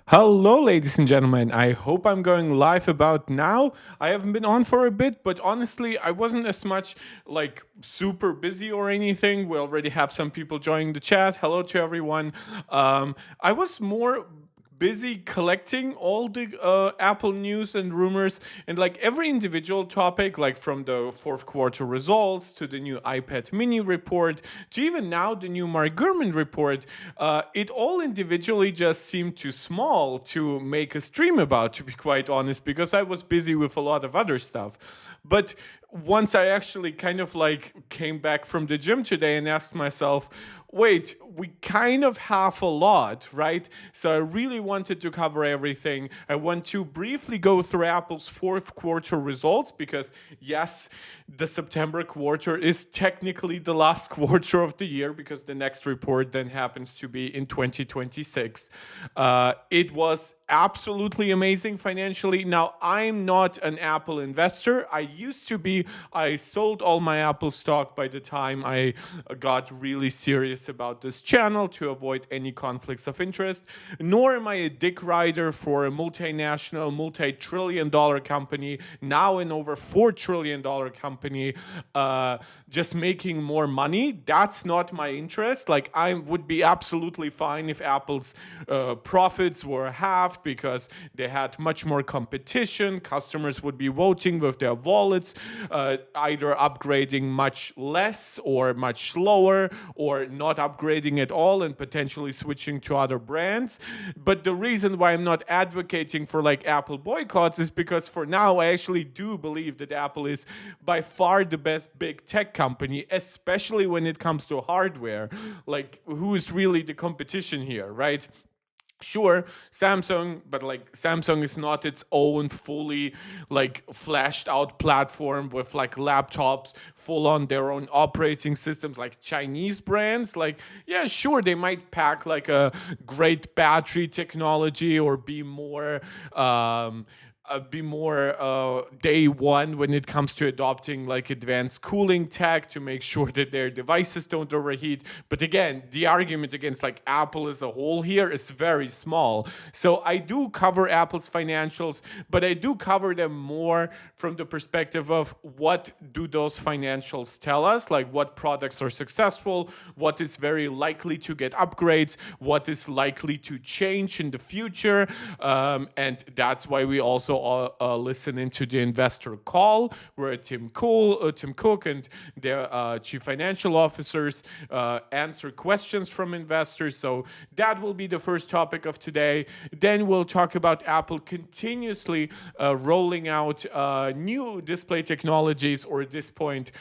Hello, ladies and gentlemen. I hope I'm going live about now. I haven't been on for a bit, but honestly, I wasn't as much like super busy or anything. We already have some people joining the chat. Hello to everyone. I was more busy collecting all the Apple news and rumors and like every individual topic, like from the fourth quarter results to the new iPad mini report to even now the new Mark Gurman report. It all individually just seemed too small to make a stream about, to be quite honest, because I was busy with a lot of other stuff. But once I actually kind of like came back from the gym today and asked myself, wait, we kind of have a lot, right? So I really wanted to cover everything. I want to briefly go through Apple's fourth quarter results because, yes, the September quarter is technically the last quarter of the year because the next report then happens to be in 2026. It was absolutely amazing financially. Now, I'm not an Apple investor. I used to be. I sold all my Apple stock by the time I got really serious about this channel to avoid any conflicts of interest. Nor am I a dick rider for a multinational, multi-trillion dollar company, now an over $4 trillion company, just making more money. That's not my interest. Like, I would be absolutely fine if Apple's profits were halved because they had much more competition. Customers would be voting with their wallets, either upgrading much less or much slower, or not upgrading at all and potentially switching to other brands. But the reason why I'm not advocating for like Apple boycotts is because for now I actually do believe that Apple is by far the best big tech company, especially when it comes to hardware. Like, who is really the competition here, right? Sure, Samsung, but like Samsung is not its own fully like flashed out platform with like laptops full on their own operating systems like Chinese brands. Like, yeah, sure, they might pack like a great battery technology or be more day one when it comes to adopting like advanced cooling tech to make sure that their devices don't overheat. But again, the argument against like Apple as a whole here is very small. So I do cover Apple's financials, but I do cover them more from the perspective of what do those financials tell us, like what products are successful, what is very likely to get upgrades, what is likely to change in the future. And that's why we also listen into the investor call where Tim Cook and their chief financial officers answer questions from investors. So that will be the first topic of today. Then we'll talk about Apple continuously rolling out new display technologies, or at this point,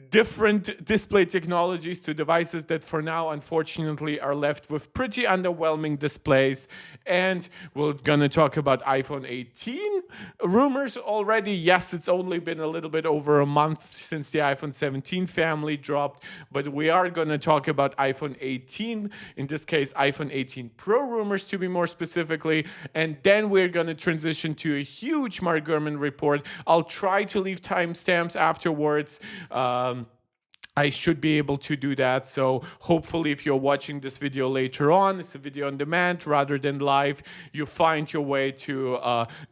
different display technologies to devices that for now unfortunately are left with pretty underwhelming displays. And we're gonna talk about iPhone 18 rumors already. Yes, it's only been a little bit over a month since the iPhone 17 family dropped, but we are gonna talk about iPhone 18, in this case iPhone 18 Pro rumors to be more specifically. And then we're gonna transition to a huge Mark Gurman report. I'll try to leave timestamps afterwards. I should be able to do that. So hopefully if you're watching this video later on, it's a video on demand rather than live, you find your way to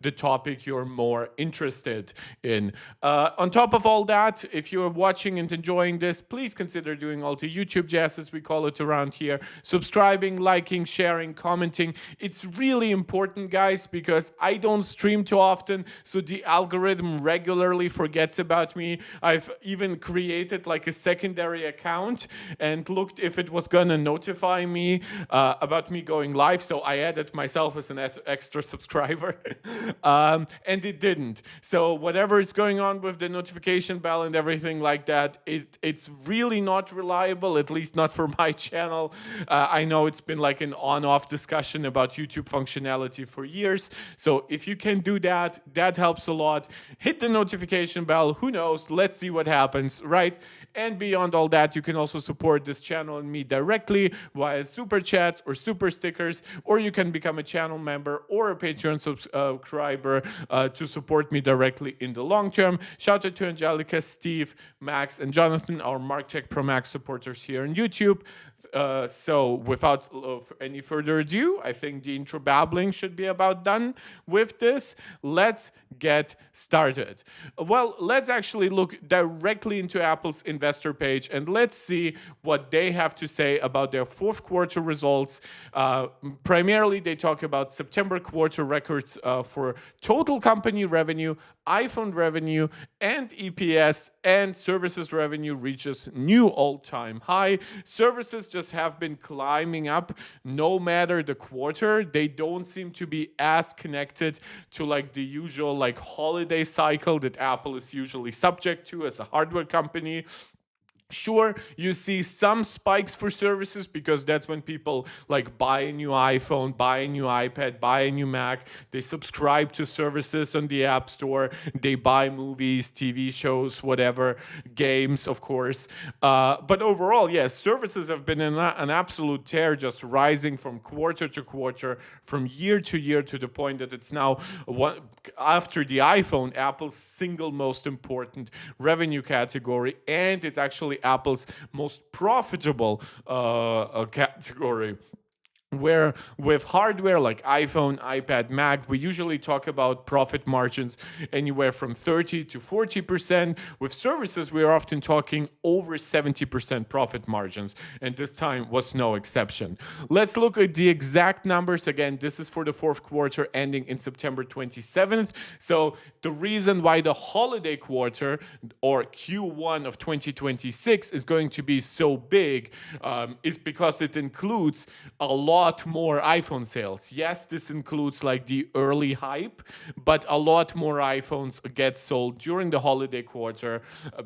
the topic you're more interested in. On top of all that, if you're watching and enjoying this, please consider doing all the YouTube jazz, as we call it around here. Subscribing, liking, sharing, commenting. It's really important, guys, because I don't stream too often, so the algorithm regularly forgets about me. I've even created like a secondary account and looked if it was gonna notify me about me going live. So I added myself as an extra subscriber, and it didn't. So whatever is going on with the notification bell and everything like that, it's really not reliable, at least not for my channel. I know it's been like an on-off discussion about YouTube functionality for years. So if you can do that, that helps a lot. Hit the notification bell. Who knows? Let's see what happens, right? And beyond all that, you can also support this channel and me directly via super chats or super stickers, or you can become a channel member or a Patreon subscriber to support me directly in the long term. Shout out to Angelica, Steve, Max, and Jonathan, our MarkTech Pro Max supporters here on YouTube. So without any further ado, I think the intro babbling should be about done with this. Let's get started. Well, let's actually look directly into Apple's investor page and let's see what they have to say about their fourth quarter results. Primarily, they talk about September quarter records for total company revenue, iPhone revenue, and EPS, and services revenue reaches new all-time high. Services just have been climbing up no matter the quarter. They don't seem to be as connected to like the usual like holiday cycle that Apple is usually subject to as a hardware company. Sure, you see some spikes for services because that's when people like buy a new iPhone, buy a new iPad, buy a new Mac. They subscribe to services on the App Store. They buy movies, TV shows, whatever, games, of course. But overall, yes, services have been an absolute tear, just rising from quarter to quarter, from year to year, to the point that it's now, after the iPhone, Apple's single most important revenue category, and it's actually Apple's most profitable category. Where with hardware like iPhone, iPad, Mac, we usually talk about profit margins anywhere from 30 to 40%. With services, we are often talking over 70% profit margins, and this time was no exception. Let's look at the exact numbers. Again, this is for the fourth quarter ending in September 27th. So the reason why the holiday quarter, or Q1 of 2026, is going to be so big is because it includes a lot more iPhone sales. Yes, this includes like the early hype, but a lot more iPhones get sold during the holiday quarter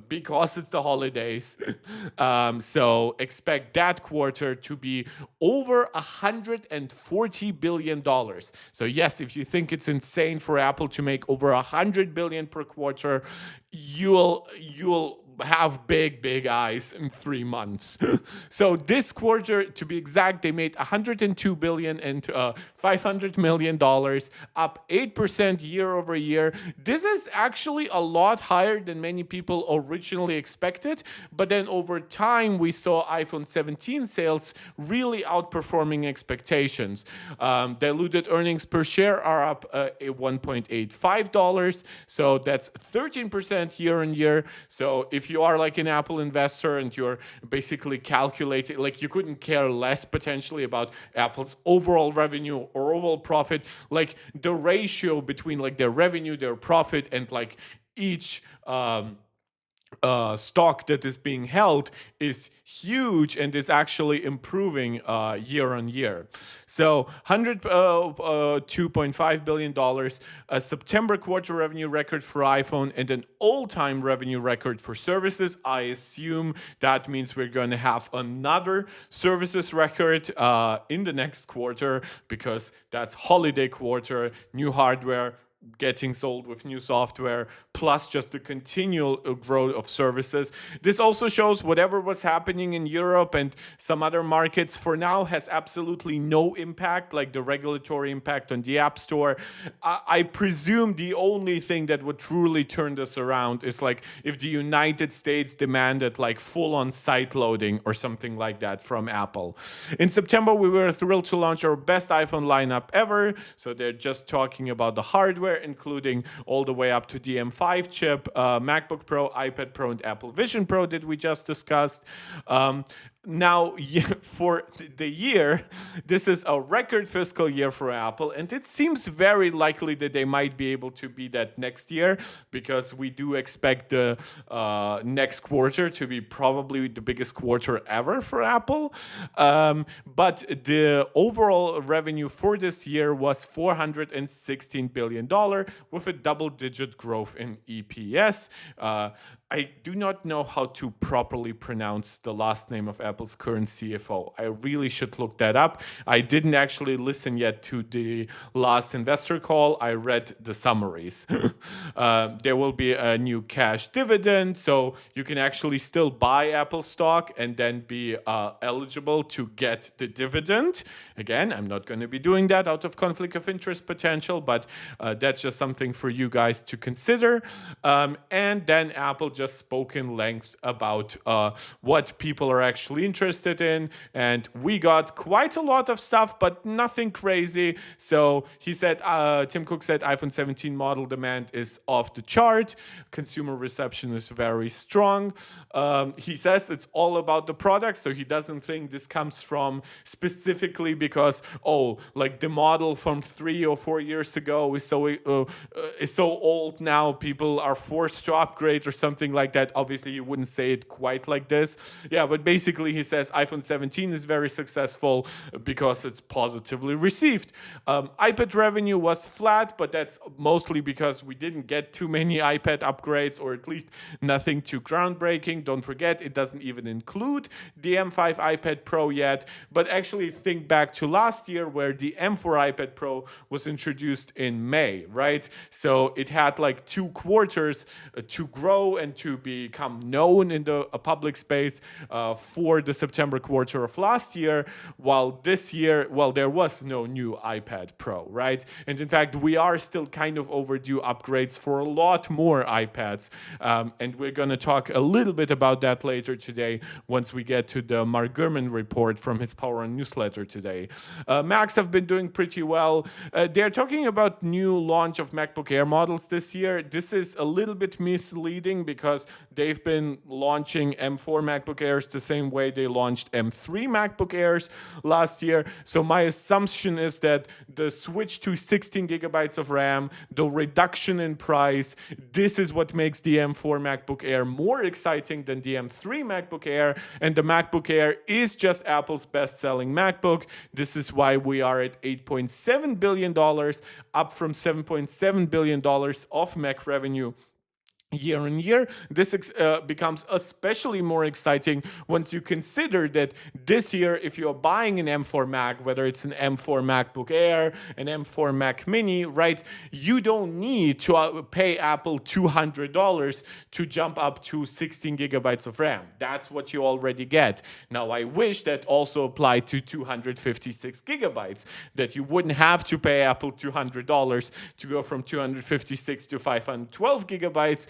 because it's the holidays. So expect that quarter to be over $140 billion. So yes, if you think it's insane for Apple to make over $100 billion per quarter, you'll have big eyes in 3 months. So this quarter, to be exact, they made $102 billion and $500 million, up 8% year over year. This is actually a lot higher than many people originally expected, but then over time we saw iPhone 17 sales really outperforming expectations. Diluted earnings per share are up $1.85, so that's 13% year on year. So if you are like an Apple investor and you're basically calculating, like you couldn't care less potentially about Apple's overall revenue or overall profit, like the ratio between like their revenue, their profit, and like each stock that is being held is huge and is actually improving year on year. So $102.5 billion, a September quarter revenue record for iPhone, and an all-time revenue record for services. I assume that means we're going to have another services record in the next quarter, because that's holiday quarter, new hardware getting sold with new software, plus just the continual growth of services. This also shows whatever was happening in Europe and some other markets for now has absolutely no impact, like the regulatory impact on the App Store. I presume the only thing that would truly turn this around is like if the United States demanded like full-on site loading or something like that from Apple. In September, we were thrilled to launch our best iPhone lineup ever. So they're just talking about the hardware, including all the way up to the M5 chip, MacBook Pro, iPad Pro, and Apple Vision Pro that we just discussed. Now, for the year, this is a record fiscal year for Apple, and it seems very likely that they might be able to be that next year, because we do expect the next quarter to be probably the biggest quarter ever for Apple. But the overall revenue for this year was $416 billion, with a double-digit growth in EPS. I do not know how to properly pronounce the last name of Apple's current CFO. I really should look that up. I didn't actually listen yet to the last investor call. I read the summaries. There will be a new cash dividend, so you can actually still buy Apple stock and then be eligible to get the dividend. Again, I'm not going to be doing that out of conflict of interest potential, but that's just something for you guys to consider. And then Apple just spoke in length about what people are actually interested in, and we got quite a lot of stuff, but nothing crazy. So he said, Tim Cook said, iPhone 17 model demand is off the chart. Consumer reception is very strong. He says it's all about the product, so he doesn't think this comes from specifically because, like the model from 3 or 4 years ago is so old now, people are forced to upgrade or something like that. Obviously, he wouldn't say it quite like this. Yeah, but basically he says iPhone 17 is very successful because it's positively received. iPad revenue was flat, but that's mostly because we didn't get too many iPad upgrades, or at least nothing too groundbreaking. Don't forget, it doesn't even include the M5 iPad Pro yet. But actually think back to last year where the M4 iPad Pro was introduced in May, right? So it had like 2 quarters to grow and to become known in the public space for the September quarter of last year, while this year, well, there was no new iPad Pro, right? And in fact, we are still kind of overdue upgrades for a lot more iPads, and we're going to talk a little bit about that later today once we get to the Gurman Report from his Power On newsletter today. Macs have been doing pretty well. They're talking about new launch of MacBook Air models this year. This is a little bit misleading because they've been launching M4 MacBook Airs the same way they launched M3 MacBook Airs last year. So my assumption is that the switch to 16 gigabytes of RAM, the reduction in price, this is what makes the M4 MacBook Air more exciting than the M3 MacBook Air. And the MacBook Air is just Apple's best-selling MacBook. This is why we are at $8.7 billion, up from $7.7 billion of Mac revenue year on year. This becomes especially more exciting once you consider that this year, if you're buying an M4 Mac, whether it's an M4 MacBook Air, an M4 Mac Mini, right, you don't need to pay Apple $200 to jump up to 16 gigabytes of RAM. That's what you already get. Now, I wish that also applied to 256 gigabytes, that you wouldn't have to pay Apple $200 to go from 256 to 512 gigabytes.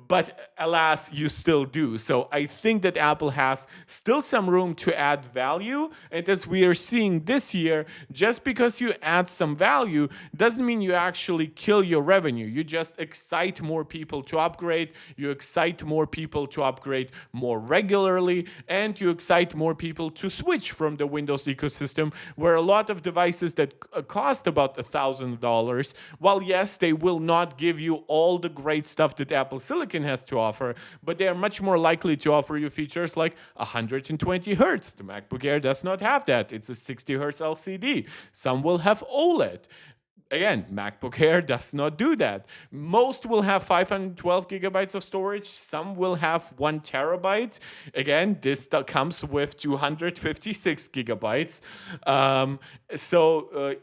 But alas, you still do. So I think that Apple has still some room to add value. And as we are seeing this year, just because you add some value doesn't mean you actually kill your revenue. You just excite more people to upgrade. You excite more people to upgrade more regularly. And you excite more people to switch from the Windows ecosystem, where a lot of devices that cost about $1,000, while yes, they will not give you all the great stuff that Apple Silicon has to offer, but they are much more likely to offer you features like 120 hertz. The MacBook Air does not have that. It's a 60 hertz LCD. Some will have OLED. Again, MacBook Air does not do that. Most will have 512 gigabytes of storage. Some will have 1 terabyte. Again, this comes with 256 gigabytes.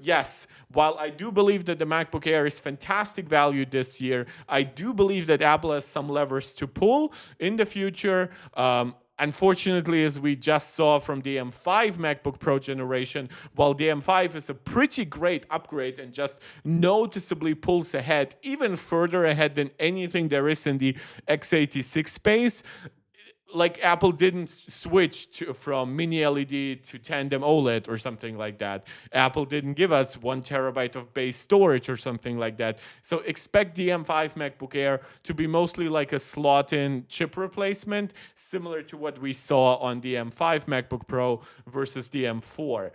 Yes, while I do believe that the MacBook Air is fantastic value this year, I do believe that Apple has some levers to pull in the future. Unfortunately, as we just saw from the M5 MacBook Pro generation, while the M5 is a pretty great upgrade and just noticeably pulls ahead, even further ahead than anything there is in the x86 space, like Apple didn't switch from mini LED to tandem OLED or something like that. Apple didn't give us 1 terabyte of base storage or something like that. So expect the M5 MacBook Air to be mostly like a slot-in chip replacement, similar to what we saw on the M5 MacBook Pro versus the M4.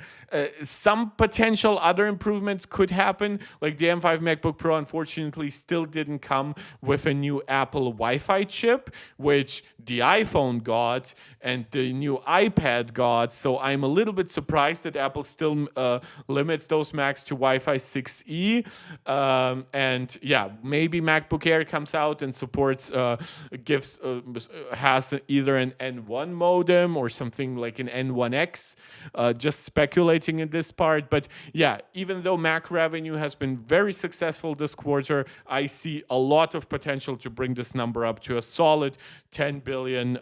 Some potential other improvements could happen, like the M5 MacBook Pro unfortunately still didn't come with a new Apple Wi-Fi chip, which the iPhone got and the new iPad got. So I'm a little bit surprised that Apple still limits those Macs to Wi-Fi 6E. And yeah, maybe MacBook Air comes out and supports, has either an N1 modem or something like an N1X. Just speculating in this part. But yeah, even though Mac revenue has been very successful this quarter, I see a lot of potential to bring this number up to a solid 10 billion.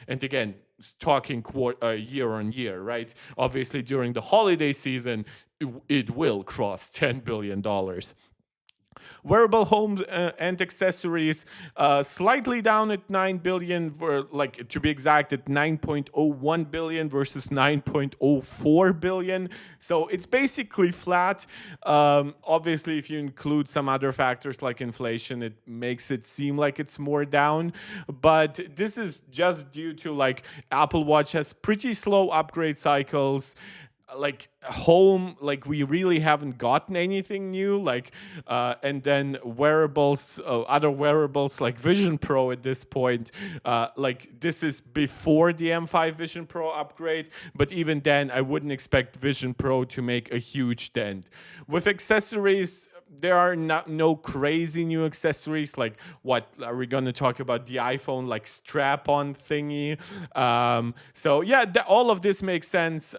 And again, talking year on year, right? Obviously, during the holiday season, it will cross $10 billion. Wearable homes and accessories slightly down at 9 billion, like to be exact, at 9.01 billion versus 9.04 billion. So it's basically flat. Obviously, if you include some other factors like inflation, it makes it seem like it's more down. But this is just due to like Apple Watch has pretty slow upgrade cycles. Like home, like we really haven't gotten anything new, like and then wearables, other wearables like Vision Pro at this point, like this is before the M5 Vision Pro upgrade, but even then I wouldn't expect Vision Pro to make a huge dent. With accessories, there are no crazy new accessories. Like, what are we going to talk about? The iPhone like strap-on thingy. So yeah, all of this makes sense.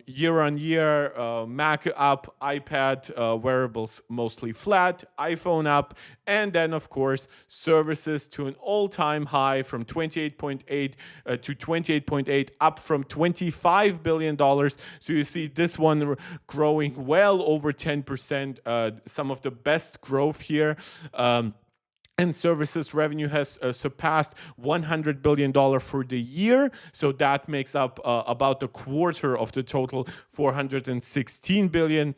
Year on year, Mac up, iPad wearables mostly flat, iPhone up, and then of course services to an all-time high from 28.8 to 28.8, up from $25 billion. So you see this one growing well over 10%. Some of the best growth here. And services revenue has surpassed $100 billion for the year. So that makes up about a quarter of the total, $416 billion.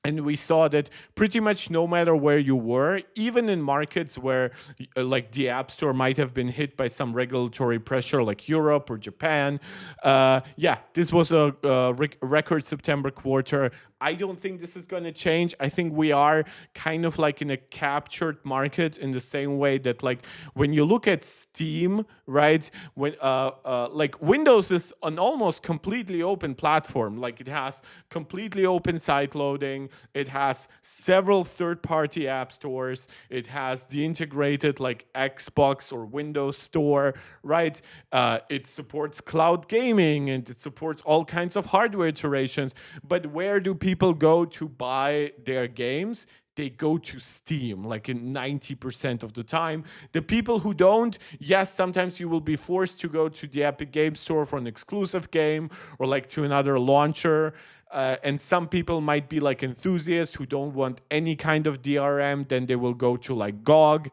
And we saw that pretty much no matter where you were, even in markets where like the App Store might have been hit by some regulatory pressure like Europe or Japan, this was a record September quarter. I don't think this is going to change. I think we are kind of like in a captured market in the same way that like when you look at Steam, right? When like Windows is an almost completely open platform. Like it has completely open site loading. It has several third-party app stores. It has the integrated like Xbox or Windows Store, right? It supports cloud gaming and it supports all kinds of hardware iterations. But where do people go to buy their games? They go to Steam, like in 90% of the time. The people who don't, yes, sometimes you will be forced to go to the Epic Game Store for an exclusive game or like to another launcher. And some people might be like enthusiasts who don't want any kind of DRM, then they will go to like GOG.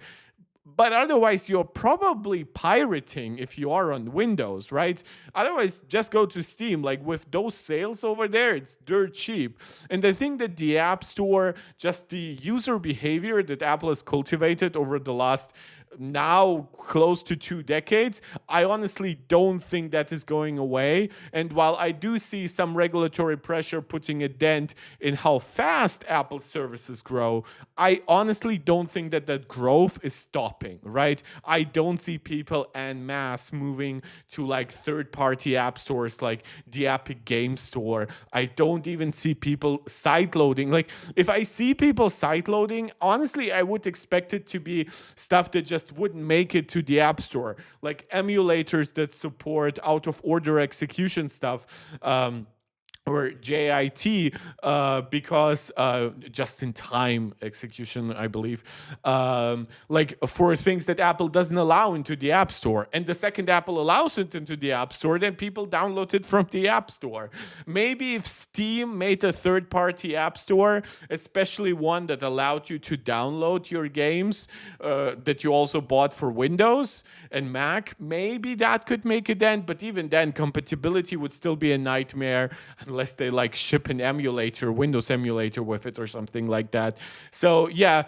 But otherwise, you're probably pirating if you are on Windows, right? Otherwise, just go to Steam. Like with those sales over there, it's dirt cheap. And I think that the App Store, just the user behavior that Apple has cultivated over the last now close to 2 decades, I honestly don't think that is going away. And while I do see some regulatory pressure putting a dent in how fast Apple services grow, I honestly don't think that that growth is stopping, right? I don't see people en masse moving to like third-party app stores like the Epic Game Store. I don't even see people sideloading. Like if I see people sideloading, honestly, I would expect it to be stuff that just wouldn't make it to the App Store, like emulators that support out of order execution stuff. Or JIT, because just in time execution, I believe, like for things that Apple doesn't allow into the App Store. And the second Apple allows it into the App Store, then people download it from the App Store. Maybe if Steam made a third-party App Store, especially one that allowed you to download your games that you also bought for Windows and Mac, maybe that could make a dent. But even then, compatibility would still be a nightmare unless they like ship an emulator, Windows emulator with it or something like that. So yeah,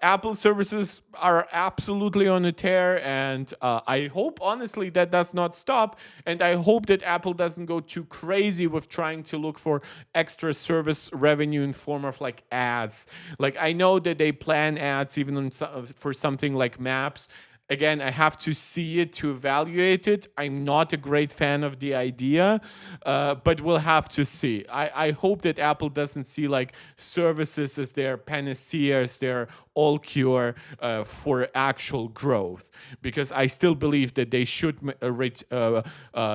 Apple services are absolutely on a tear, and I hope honestly that does not stop. And I hope that Apple doesn't go too crazy with trying to look for extra service revenue in form of like ads. Like I know that they plan ads even for something like Maps. Again, I have to see it to evaluate it. I'm not a great fan of the idea, but we'll have to see. I hope that Apple doesn't see like services as their panacea, as their all cure for actual growth, because I still believe that they should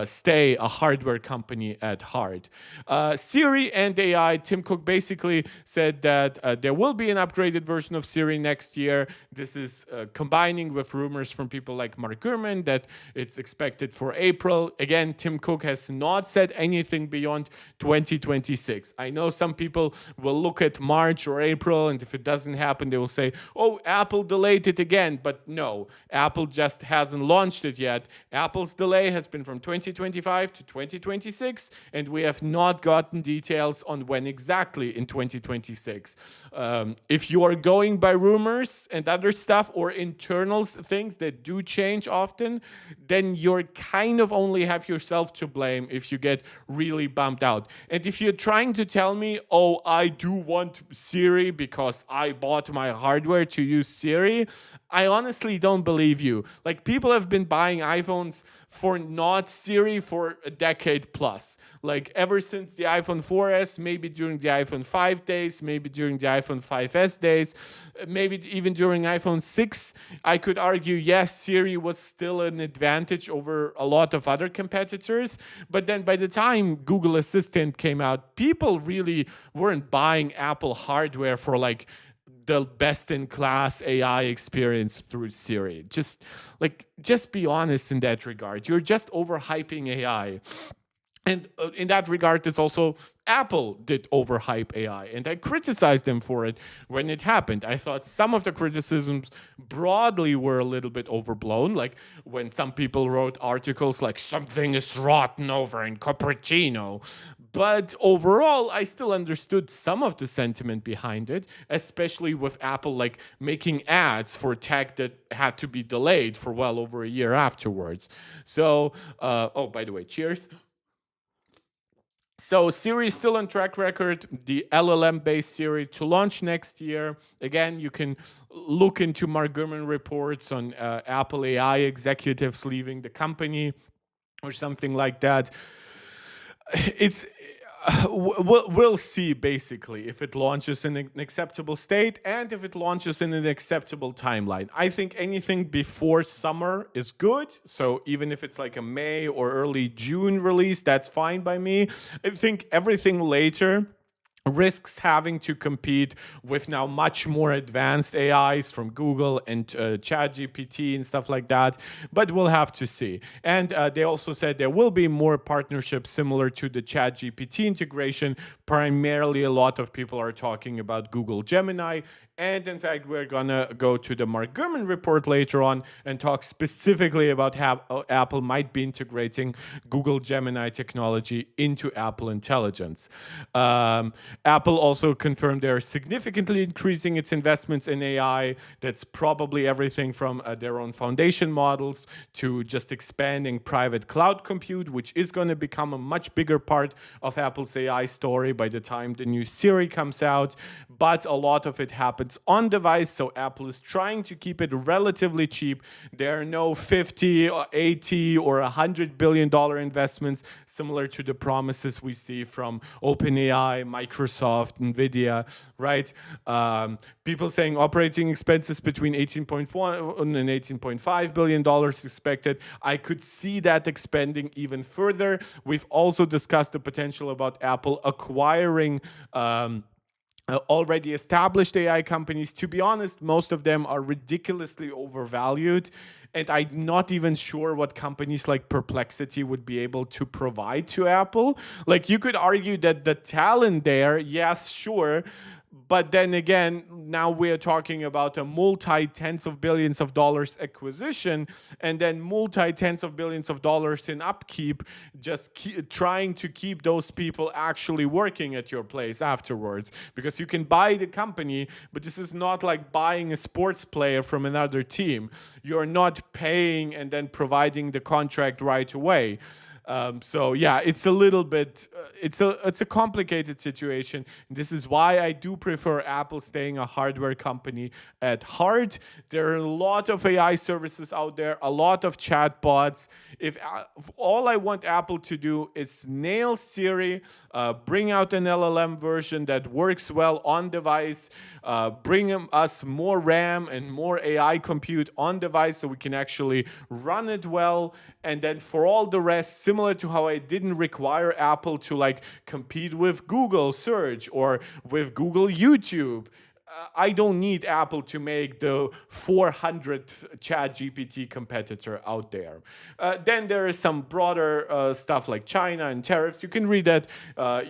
stay a hardware company at heart. Siri and AI, Tim Cook basically said that there will be an upgraded version of Siri next year. This is combining with rumors rumors from people like Mark Gurman that it's expected for April. Again, Tim Cook has not said anything beyond 2026. I know some people will look at March or April, and if it doesn't happen, they will say, oh, Apple delayed it again. But no, Apple just hasn't launched it yet. Apple's delay has been from 2025 to 2026, and we have not gotten details on when exactly in 2026. If you are going by rumors and other stuff or internal things that do change often, then you're kind of only have yourself to blame if you get really bummed out. And if you're trying to tell me, oh, I do want Siri because I bought my hardware to use Siri, I honestly don't believe you. Like, people have been buying iPhones for not Siri for a decade plus. Like, ever since the iPhone 4S, maybe during the iPhone 5 days, maybe during the iPhone 5S days, maybe even during iPhone 6, I could argue, yes, Siri was still an advantage over a lot of other competitors. But then by the time Google Assistant came out, people really weren't buying Apple hardware for like the best-in-class AI experience through Siri. Just be honest in that regard. You're just overhyping AI. And in that regard, it's also Apple did overhype AI, and I criticized them for it when it happened. I thought some of the criticisms broadly were a little bit overblown, like when some people wrote articles like something is rotten over in Cupertino. But overall, I still understood some of the sentiment behind it, especially with Apple like making ads for tech that had to be delayed for well over a year afterwards. So, oh, by the way, cheers. So Siri is still on track record, the LLM-based Siri to launch next year. Again, you can look into Mark Gurman reports on Apple AI executives leaving the company or something like that. It's we'll see basically if it launches in an acceptable state and if it launches in an acceptable timeline. I think anything before summer is good. So even if it's like a May or early June release, that's fine by me. I think everything later risks having to compete with now much more advanced AIs from Google and ChatGPT and stuff like that, but we'll have to see. And they also said there will be more partnerships similar to the ChatGPT integration. Primarily, a lot of people are talking about Google Gemini. And in fact, we're going to go to the Mark Gurman report later on and talk specifically about how Apple might be integrating Google Gemini technology into Apple Intelligence. Apple also confirmed they're significantly increasing its investments in AI. That's probably everything from their own foundation models to just expanding private cloud compute, which is going to become a much bigger part of Apple's AI story by the time the new Siri comes out. But a lot of it happens on device, so Apple is trying to keep it relatively cheap. There are no 50 or 80 or $100 billion investments similar to the promises we see from OpenAI, Microsoft, NVIDIA, right? People saying operating expenses between $18.1 and $18.5 billion expected. I could see that expanding even further. We've also discussed the potential about Apple acquiring already established AI companies. To be honest, most of them are ridiculously overvalued. And I'm not even sure what companies like Perplexity would be able to provide to Apple. Like, you could argue that the talent there, yes, sure. But then again, now we're talking about a multi-tens of billions of dollars acquisition and then multi-tens of billions of dollars in upkeep, just trying to keep those people actually working at your place afterwards. Because you can buy the company, but this is not like buying a sports player from another team. You're not paying and then providing the contract right away. So yeah, it's a little bit, it's a complicated situation. This is why I do prefer Apple staying a hardware company at heart. There are a lot of AI services out there, a lot of chatbots. If all I want Apple to do is nail Siri, bring out an LLM version that works well on device, bring us more RAM and more AI compute on device so we can actually run it well. And then for all the rest, similar to how I didn't require Apple to like compete with Google search or with Google YouTube, I don't need Apple to make the 400th Chat GPT competitor out there. Then there is some broader stuff like China and tariffs. You can read that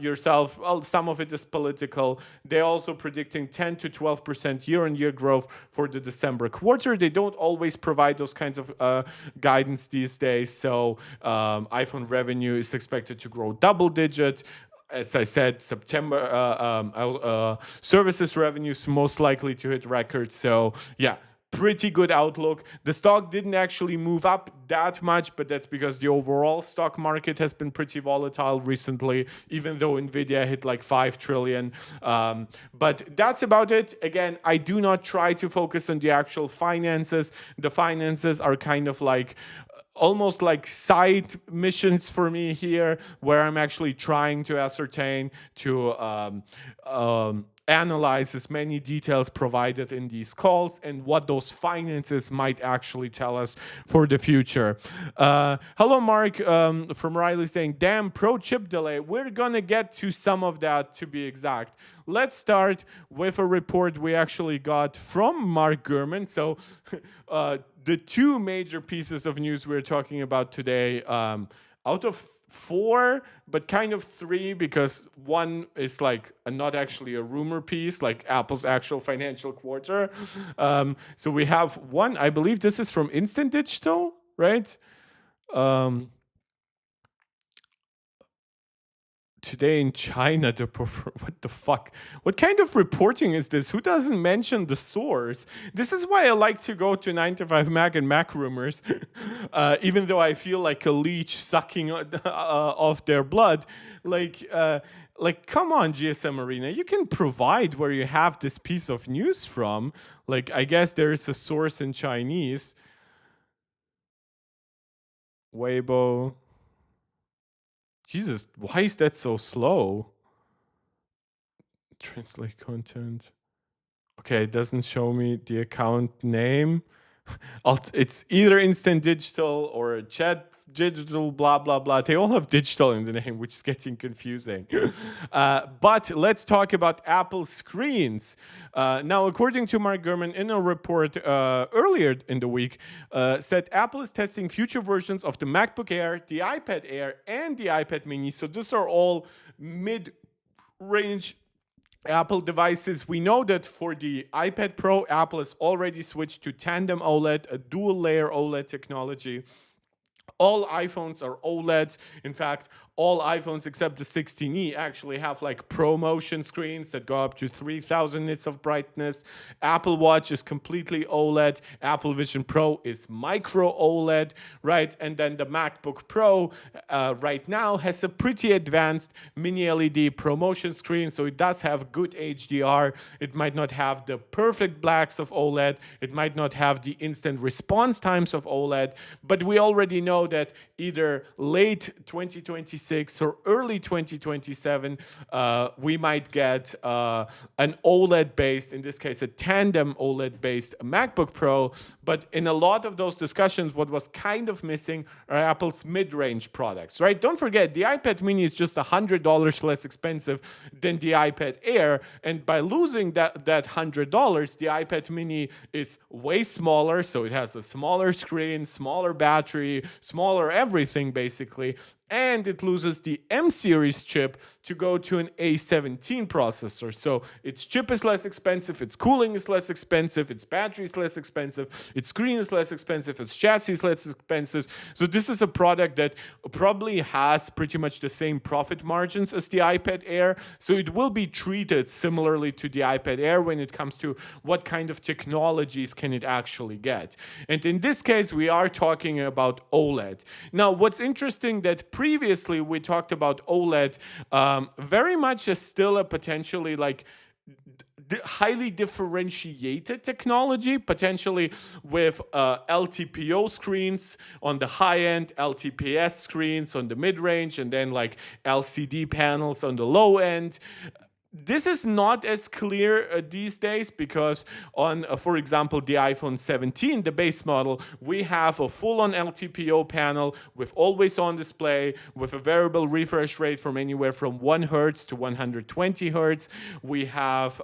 yourself. Well, some of it is political. They're also predicting 10 to 12% year-on-year growth for the December quarter. They don't always provide those kinds of guidance these days. So iPhone revenue is expected to grow double digits. As I said, September services revenues most likely to hit records. So yeah, pretty good outlook. The stock didn't actually move up that much, but that's because the overall stock market has been pretty volatile recently, even though Nvidia hit like 5 trillion. But that's about it. Again, I do not try to focus on the actual finances. The finances are kind of like almost like side missions for me here, where I'm actually trying to ascertain to analyze as many details provided in these calls and what those finances might actually tell us for the future. Hello, Mark from Riley saying, damn, pro chip delay. We're gonna get to some of that, to be exact. Let's start with a report we actually got from Mark Gurman. So the two major pieces of news we're talking about today, out of 4, but kind of 3, because one is like not actually a rumor piece, like Apple's actual financial quarter. So we have one, I believe this is from Instant Digital, right? Today in China, what the fuck? What kind of reporting is this? Who doesn't mention the source? This is why I like to go to 9to5Mac and Mac Rumors, even though I feel like a leech sucking off their blood. Like, come on, GSM Arena, you can provide where you have this piece of news from. Like, I guess there is a source in Chinese. Weibo. Jesus, why is that so slow? Translate content. Okay, it doesn't show me the account name. It's either Instant Digital or Chat Digital, blah, blah, blah. They all have digital in the name, which is getting confusing. But let's talk about Apple screens. Now, according to Mark Gurman, in a report earlier in the week, said Apple is testing future versions of the MacBook Air, the iPad Air, and the iPad Mini. So these are all mid-range Apple devices. We know that for the iPad Pro, Apple has already switched to tandem OLED, a dual layer OLED technology. All iPhones are OLEDs. In fact, all iPhones except the 16e actually have like ProMotion screens that go up to 3000 nits of brightness. Apple Watch is completely OLED. Apple Vision Pro is micro OLED, right? And then the MacBook Pro right now has a pretty advanced mini LED ProMotion screen, so it does have good HDR. It might not have the perfect blacks of OLED. It might not have the instant response times of OLED, but we already know that either late 2026 or early 2027, we might get an OLED-based, in this case, a tandem OLED-based MacBook Pro. But in a lot of those discussions, what was kind of missing are Apple's mid-range products, right? Don't forget, the iPad Mini is just $100 less expensive than the iPad Air. And by losing that $100, the iPad Mini is way smaller. So it has a smaller screen, smaller battery, smaller everything, basically. And it loses the M series chip to go to an A17 processor. So its chip is less expensive, its cooling is less expensive, its battery is less expensive, its screen is less expensive, its chassis is less expensive. So this is a product that probably has pretty much the same profit margins as the iPad Air. So it will be treated similarly to the iPad Air when it comes to what kind of technologies can it actually get. And in this case, we are talking about OLED. Now, what's interesting that previously we talked about OLED very much as still a potentially like highly differentiated technology, potentially with LTPO screens on the high end, LTPS screens on the mid range, and then like LCD panels on the low end. This is not as clear these days because on, for example, the iPhone 17, the base model, we have a full-on LTPO panel with always-on display, with a variable refresh rate from anywhere from 1 Hz to 120 Hz. We have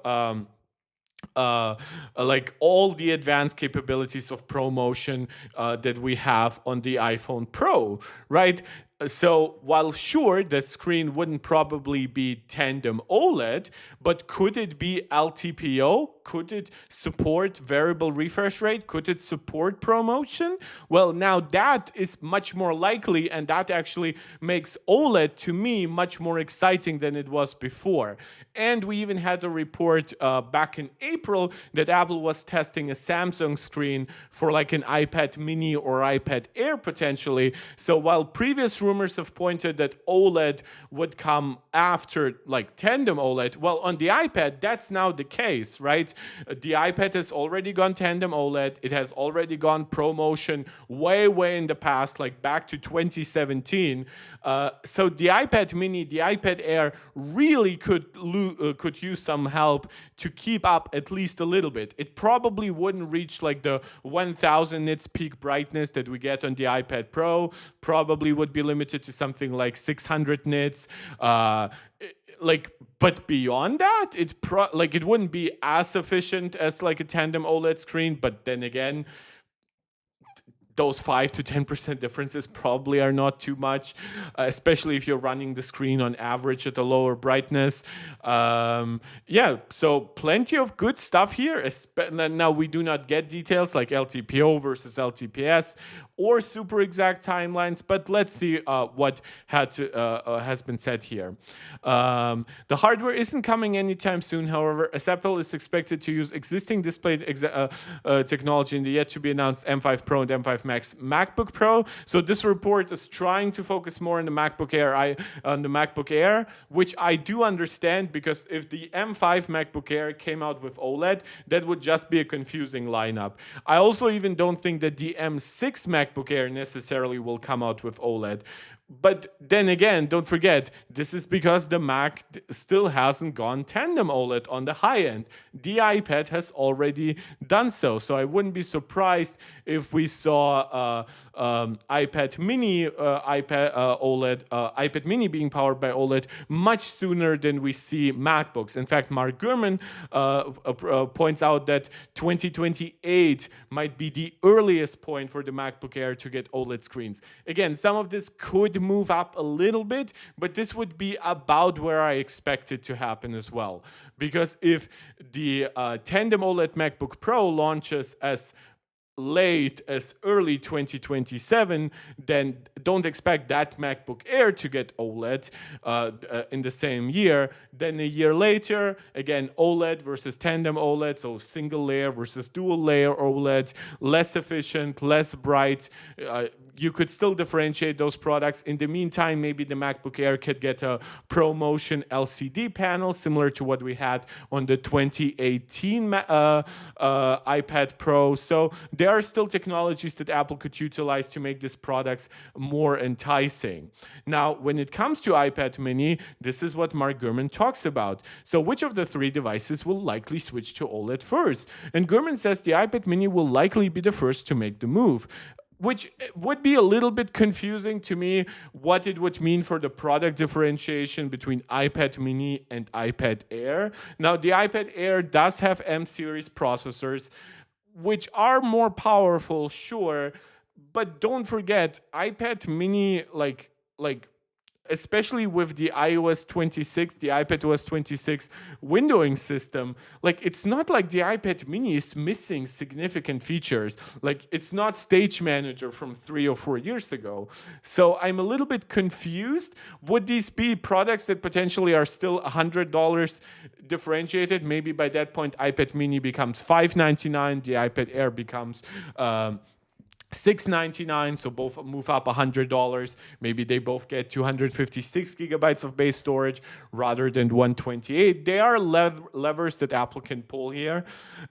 uh, like all the advanced capabilities of ProMotion that we have on the iPhone Pro, right? So while sure the screen wouldn't probably be tandem OLED, but could it be LTPO? Could it support variable refresh rate? Could it support ProMotion? Well, now that is much more likely, and that actually makes OLED to me much more exciting than it was before. And we even had a report back in April that Apple was testing a Samsung screen for like an iPad mini or iPad Air potentially. So while previous rumors have pointed that OLED would come after like tandem OLED, well, on the iPad, that's now the case, right? The iPad has already gone tandem OLED. It has already gone ProMotion way in the past, like back to 2017. So the iPad mini, the iPad Air really could use some help to keep up at least a little bit. It probably wouldn't reach like the 1000 nits peak brightness that we get on the iPad Pro. Probably would be limited to something like 600 nits. But beyond that, it wouldn't be as efficient as like a tandem OLED screen. But then again, those 5 to 10% differences probably are not too much, especially if you're running the screen on average at a lower brightness. So plenty of good stuff here. Now, we do not get details like LTPO versus LTPS or super exact timelines, but let's see what has been said here. The hardware isn't coming anytime soon, however, as Apple is expected to use existing display technology in the yet to be announced M5 Pro and M5 Max MacBook Pro. So this report is trying to focus more on the MacBook Air, which I do understand, because if the M5 MacBook Air came out with OLED, that would just be a confusing lineup. I also even don't think that the M6 MacBook Air necessarily will come out with OLED. But then again, don't forget, this is because the Mac still hasn't gone tandem OLED on the high end. The iPad has already done so. So I wouldn't be surprised if we saw iPad mini iPad mini being powered by OLED much sooner than we see MacBooks. In fact, Mark Gurman points out that 2028 might be the earliest point for the MacBook Air to get OLED screens. Again, some of this could move up a little bit, but this would be about where I expect it to happen as well. Because if the tandem OLED MacBook Pro launches as late as early 2027, then don't expect that MacBook Air to get OLED in the same year. Then a year later, again, OLED versus tandem OLED, so single layer versus dual layer OLED, less efficient, less bright. You could still differentiate those products. In the meantime, maybe the MacBook Air could get a ProMotion LCD panel, similar to what we had on the 2018 iPad Pro. So there are still technologies that Apple could utilize to make these products more enticing. Now, when it comes to iPad mini, this is what Mark Gurman talks about. So which of the three devices will likely switch to OLED first? And Gurman says the iPad mini will likely be the first to make the move, which would be a little bit confusing to me what it would mean for the product differentiation between iPad mini and iPad Air. Now, the iPad Air does have M series processors, which are more powerful, sure, but don't forget, iPad mini, especially with the iOS 26, the iPadOS 26 windowing system, like it's not like the iPad mini is missing significant features. Like it's not Stage Manager from 3 or 4 years ago. So I'm a little bit confused. Would these be products that potentially are still $100 differentiated? Maybe by that point, iPad mini becomes $599, the iPad Air becomes $699, so both move up $100. Maybe they both get 256 gigabytes of base storage rather than 128. They are levers that Apple can pull here,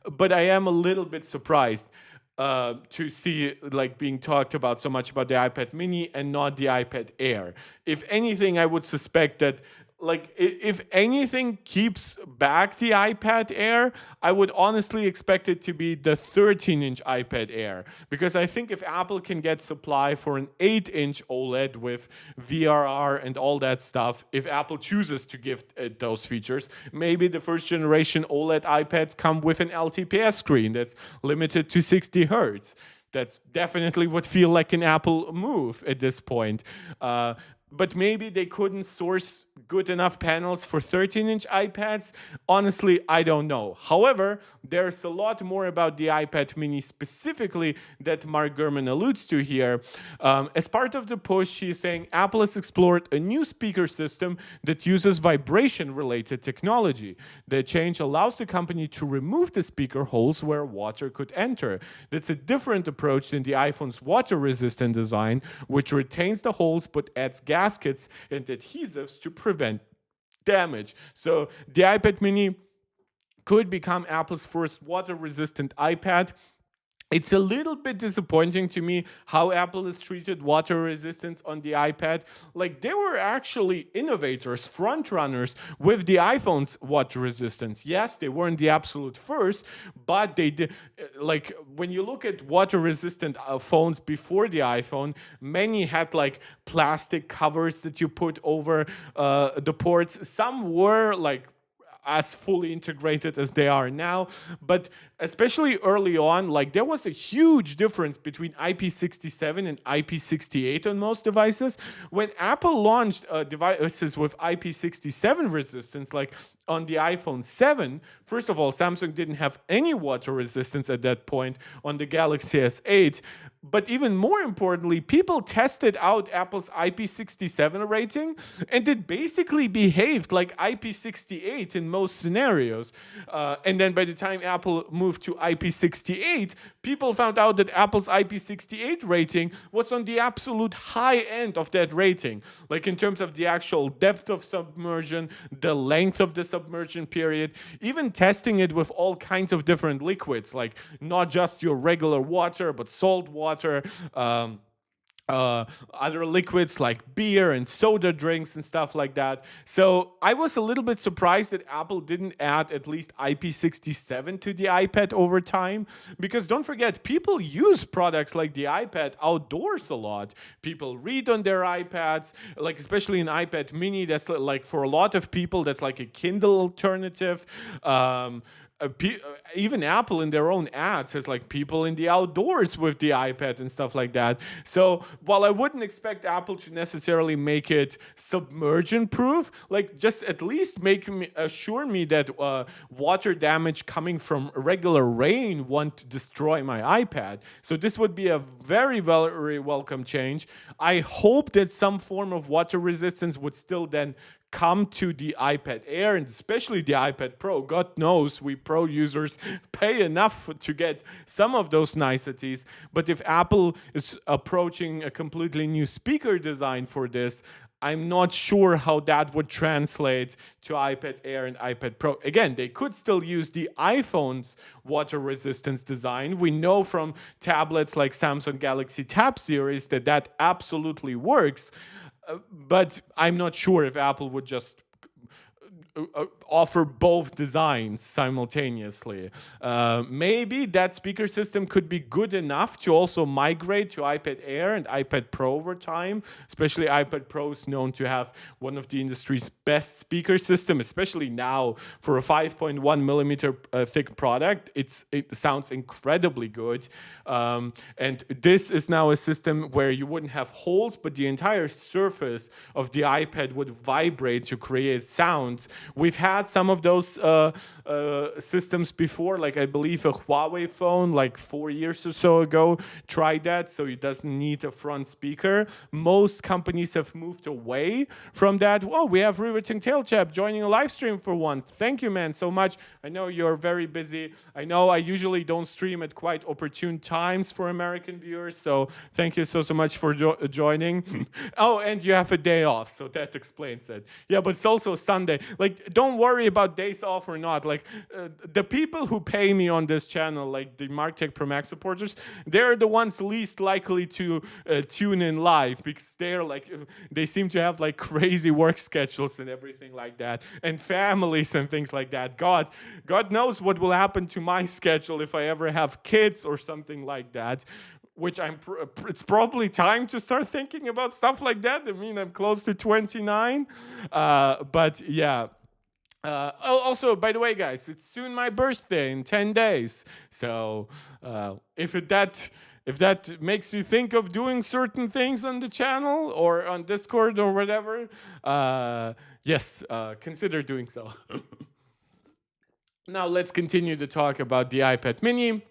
but I am a little bit surprised to see like being talked about so much about the iPad mini and not the iPad Air. If anything, I would suspect that like if anything keeps back the iPad Air, I would honestly expect it to be the 13-inch iPad Air, because I think if Apple can get supply for an 8-inch OLED with VRR and all that stuff, if Apple chooses to give it those features, maybe the first generation OLED iPads come with an LTPS screen that's limited to 60 hertz. That's definitely would feel like an Apple move at this point. But maybe they couldn't source good enough panels for 13-inch iPads. Honestly, I don't know. However, there's a lot more about the iPad mini specifically that Mark Gurman alludes to here. As part of the push, he's saying Apple has explored a new speaker system that uses vibration-related technology. The change allows the company to remove the speaker holes where water could enter. That's a different approach than the iPhone's water-resistant design, which retains the holes but adds gaskets and adhesives to prevent damage. So the iPad mini could become Apple's first water-resistant iPad. It's a little bit disappointing to me how Apple has treated water resistance on the iPad. Like, they were actually innovators, front runners with the iPhone's water resistance. Yes, they weren't the absolute first, but they did. Like, when you look at water resistant phones before the iPhone, many had like plastic covers that you put over the ports. Some were like as fully integrated as they are now, but especially early on, like there was a huge difference between IP67 and IP68 on most devices. When Apple launched devices with IP67 resistance, like on the iPhone 7, first of all, Samsung didn't have any water resistance at that point on the Galaxy S8. But even more importantly, people tested out Apple's IP67 rating, and it basically behaved like IP68 in most scenarios. And then by the time Apple moved to IP68, people found out that Apple's IP68 rating was on the absolute high end of that rating. Like in terms of the actual depth of submersion, the length of the submersion period, even testing it with all kinds of different liquids, like not just your regular water, but salt water, other liquids like beer and soda drinks and stuff like that. So I was a little bit surprised that Apple didn't add at least IP67 to the iPad over time, because don't forget, people use products like the iPad outdoors a lot. People read on their iPads, like especially an iPad mini, that's like for a lot of people, that's like a Kindle alternative. Even Apple in their own ads has like people in the outdoors with the iPad and stuff like that. So while I wouldn't expect Apple to necessarily make it submersion proof, like just at least assure me that water damage coming from regular rain won't destroy my iPad. So this would be a very, very welcome change. I hope that some form of water resistance would still then come to the iPad Air and especially the iPad Pro. God knows we Pro users pay enough to get some of those niceties. But if Apple is approaching a completely new speaker design for this, I'm not sure how that would translate to iPad Air and iPad Pro. Again, they could still use the iPhone's water resistance design. We know from tablets like Samsung Galaxy Tab series that that absolutely works. But I'm not sure if Apple would just offer both designs simultaneously. Maybe that speaker system could be good enough to also migrate to iPad Air and iPad Pro over time. Especially iPad Pro is known to have one of the industry's best speaker system, especially now for a 5.1 millimeter thick product. It sounds incredibly good. And this is now a system where you wouldn't have holes, but the entire surface of the iPad would vibrate to create sounds. We've had some of those systems before, like I believe a Huawei phone like 4 years or so ago tried that, so it doesn't need a front speaker. Most companies have moved away from that. Oh, we have Riveting Tail Chap joining a live stream for once. Thank you, man, so much. I know you're very busy. I know I usually don't stream at quite opportune times for American viewers, so thank you so much for joining. Oh, and you have a day off, so that explains it. Yeah, but it's also Sunday. Like, like, don't worry about days off or not. Like, the people who pay me on this channel, like the MarkTech Pro Max supporters, they're the ones least likely to tune in live, because they're like, they seem to have like crazy work schedules and everything like that, and families and things like that. God knows what will happen to my schedule if I ever have kids or something like that, which it's probably time to start thinking about stuff like that. I mean, I'm close to 29, but yeah. Also, by the way, guys, it's soon my birthday in 10 days. So if that makes you think of doing certain things on the channel or on Discord or whatever, yes, consider doing so. Now let's continue to talk about the iPad mini.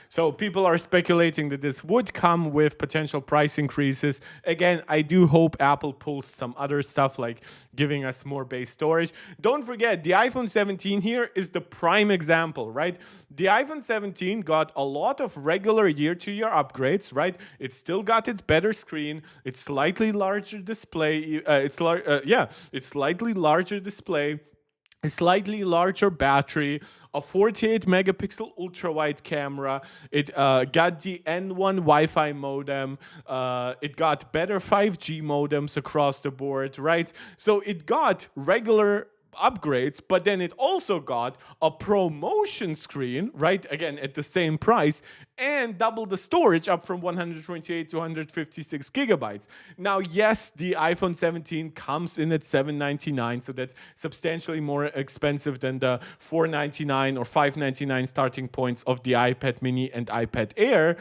So people are speculating that this would come with potential price increases. Again, I do hope Apple pulls some other stuff, like giving us more base storage. Don't forget, the iPhone 17 here is the prime example, right? The iPhone 17 got a lot of regular year-to-year upgrades, right? It still got its better screen, its slightly larger display. It's slightly larger display, a slightly larger battery, a 48 megapixel ultra wide camera. It got the N1 Wi-Fi modem. It got better 5G modems across the board, right? So it got regular upgrades, but then it also got a ProMotion screen, right? Again, at the same price, and double the storage, up from 128 to 156 gigabytes. Now, yes, the iPhone 17 comes in at $799, so that's substantially more expensive than the $499 or $599 starting points of the iPad mini and iPad Air.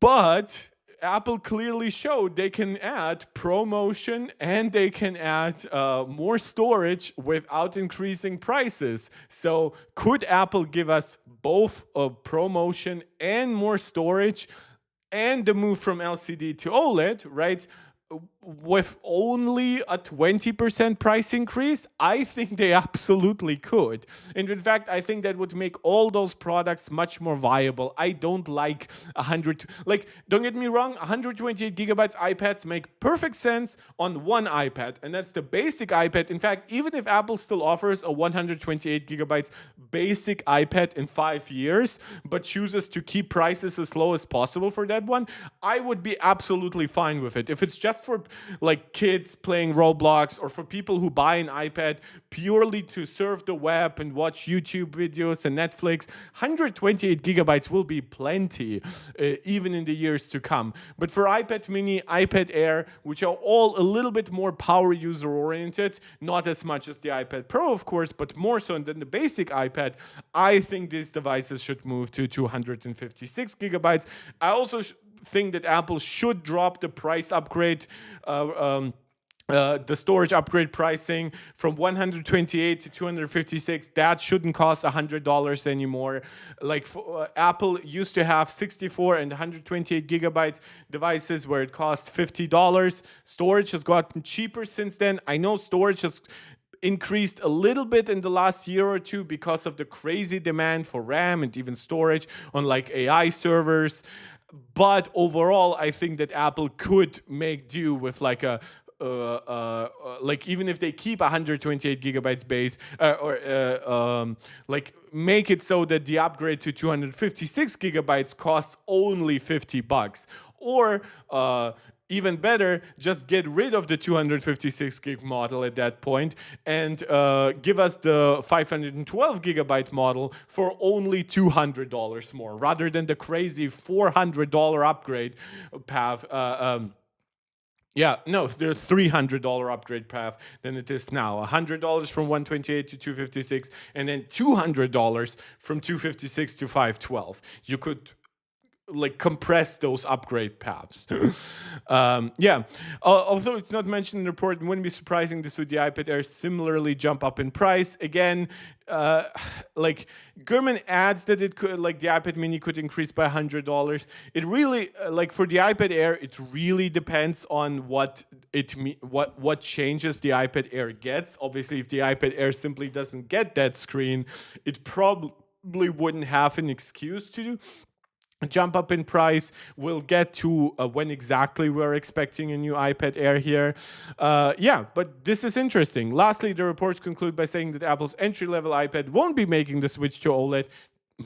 But Apple clearly showed they can add ProMotion and they can add more storage without increasing prices. So could Apple give us both a ProMotion and more storage and the move from LCD to OLED, right? With only a 20% price increase? I think they absolutely could. And in fact, I think that would make all those products much more viable. I don't like don't get me wrong, 128 gigabytes iPads make perfect sense on one iPad, and that's the basic iPad. In fact, even if Apple still offers a 128 gigabytes basic iPad in 5 years, but chooses to keep prices as low as possible for that one, I would be absolutely fine with it. If it's just for like kids playing Roblox, or for people who buy an iPad purely to surf the web and watch YouTube videos and Netflix, 128 gigabytes will be plenty, even in the years to come. But for iPad mini, iPad Air, which are all a little bit more power user oriented, not as much as the iPad Pro, of course, but more so than the basic iPad, I think these devices should move to 256 gigabytes. I also think that Apple should drop the price upgrade, the storage upgrade pricing from 128 to 256. That shouldn't cost $100 anymore. Like Apple used to have 64 and 128 gigabyte devices where it cost $50. Storage has gotten cheaper since then. I know storage has increased a little bit in the last year or two because of the crazy demand for RAM and even storage on like AI servers. But overall, I think that Apple could make do with like a like, even if they keep 128 gigabytes base, like make it so that the upgrade to 256 gigabytes costs only $50, or even better, just get rid of the 256 gig model at that point and give us the 512 gigabyte model for only $200 more, rather than the crazy $400 upgrade path. There's $300 upgrade path than it is now. $100 from 128 to 256, and then $200 from 256 to 512. You could like compress those upgrade paths. Although it's not mentioned in the report, it wouldn't be surprising this would the iPad Air similarly jump up in price. Again, like Gurman adds that it could, like the iPad mini could increase by $100. It really, like for the iPad Air, it really depends on what changes the iPad Air gets. Obviously, if the iPad Air simply doesn't get that screen, it probably wouldn't have an excuse to jump up in price. We'll get to when exactly we're expecting a new iPad Air here. Yeah, but this is interesting. Lastly, the reports conclude by saying that Apple's entry-level iPad won't be making the switch to OLED.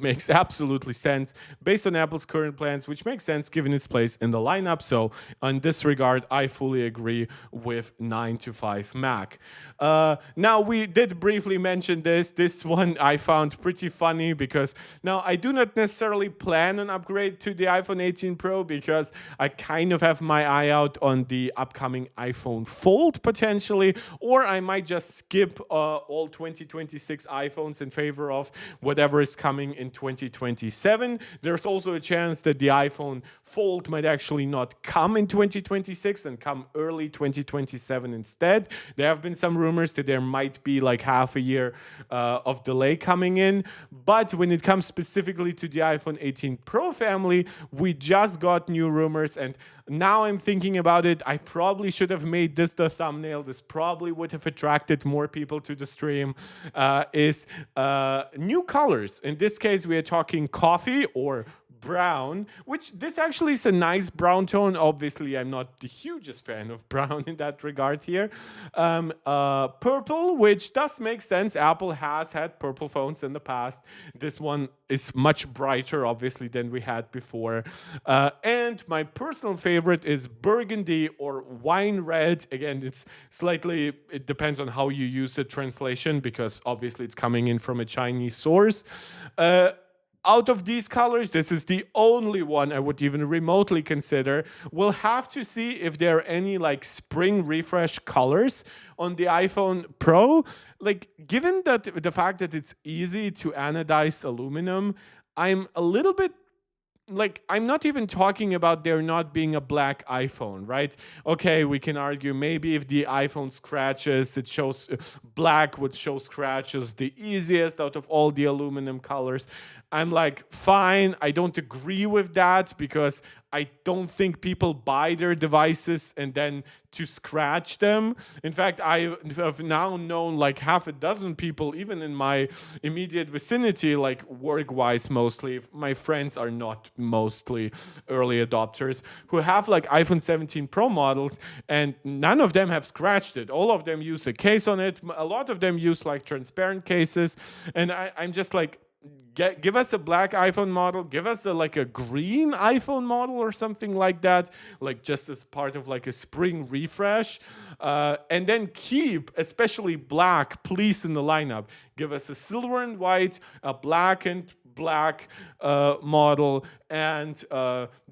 Makes absolutely sense based on Apple's current plans, which makes sense given its place in the lineup. So, in this regard, I fully agree with 9 to 5 Mac. Now, we did briefly mention this. This one I found pretty funny because now I do not necessarily plan an upgrade to the iPhone 18 Pro because I kind of have my eye out on the upcoming iPhone Fold potentially, or I might just skip all 2026 iPhones in favor of whatever is coming in 2027. There's also a chance that the iPhone Fold might actually not come in 2026 and come early 2027 instead. There have been some rumors that there might be like half a year of delay coming in. But when it comes specifically to the iPhone 18 Pro family, we just got new rumors, and now I'm thinking about it. I probably should have made this the thumbnail. This probably would have attracted more people to the stream. Is new colors. In this case, we are talking coffee or brown, which this actually is a nice brown tone. Obviously, I'm not the hugest fan of brown in that regard here. Purple, which does make sense. Apple has had purple phones in the past. This one is much brighter, obviously, than we had before. And my personal favorite is burgundy or wine red. Again, it depends on how you use the translation because obviously it's coming in from a Chinese source. Out of these colors, this is the only one I would even remotely consider. We'll have to see if there are any like spring refresh colors on the iPhone Pro. Like, given that the fact that it's easy to anodize aluminum, I'm a little bit like, I'm not even talking about there not being a black iPhone, right? Okay, we can argue maybe if the iPhone scratches, it shows black would show scratches the easiest out of all the aluminum colors. I'm like, fine, I don't agree with that because I don't think people buy their devices and then to scratch them. In fact, I have now known like half a dozen people, even in my immediate vicinity, like work-wise mostly, my friends are not mostly early adopters, who have like iPhone 17 Pro models, and none of them have scratched it. All of them use a case on it. A lot of them use like transparent cases, and I'm just like, give us a black iPhone model, give us like a green iPhone model or something like that, like just as part of like a spring refresh, and then keep especially black, please, in the lineup. Give us a silver and white, a black and black model, and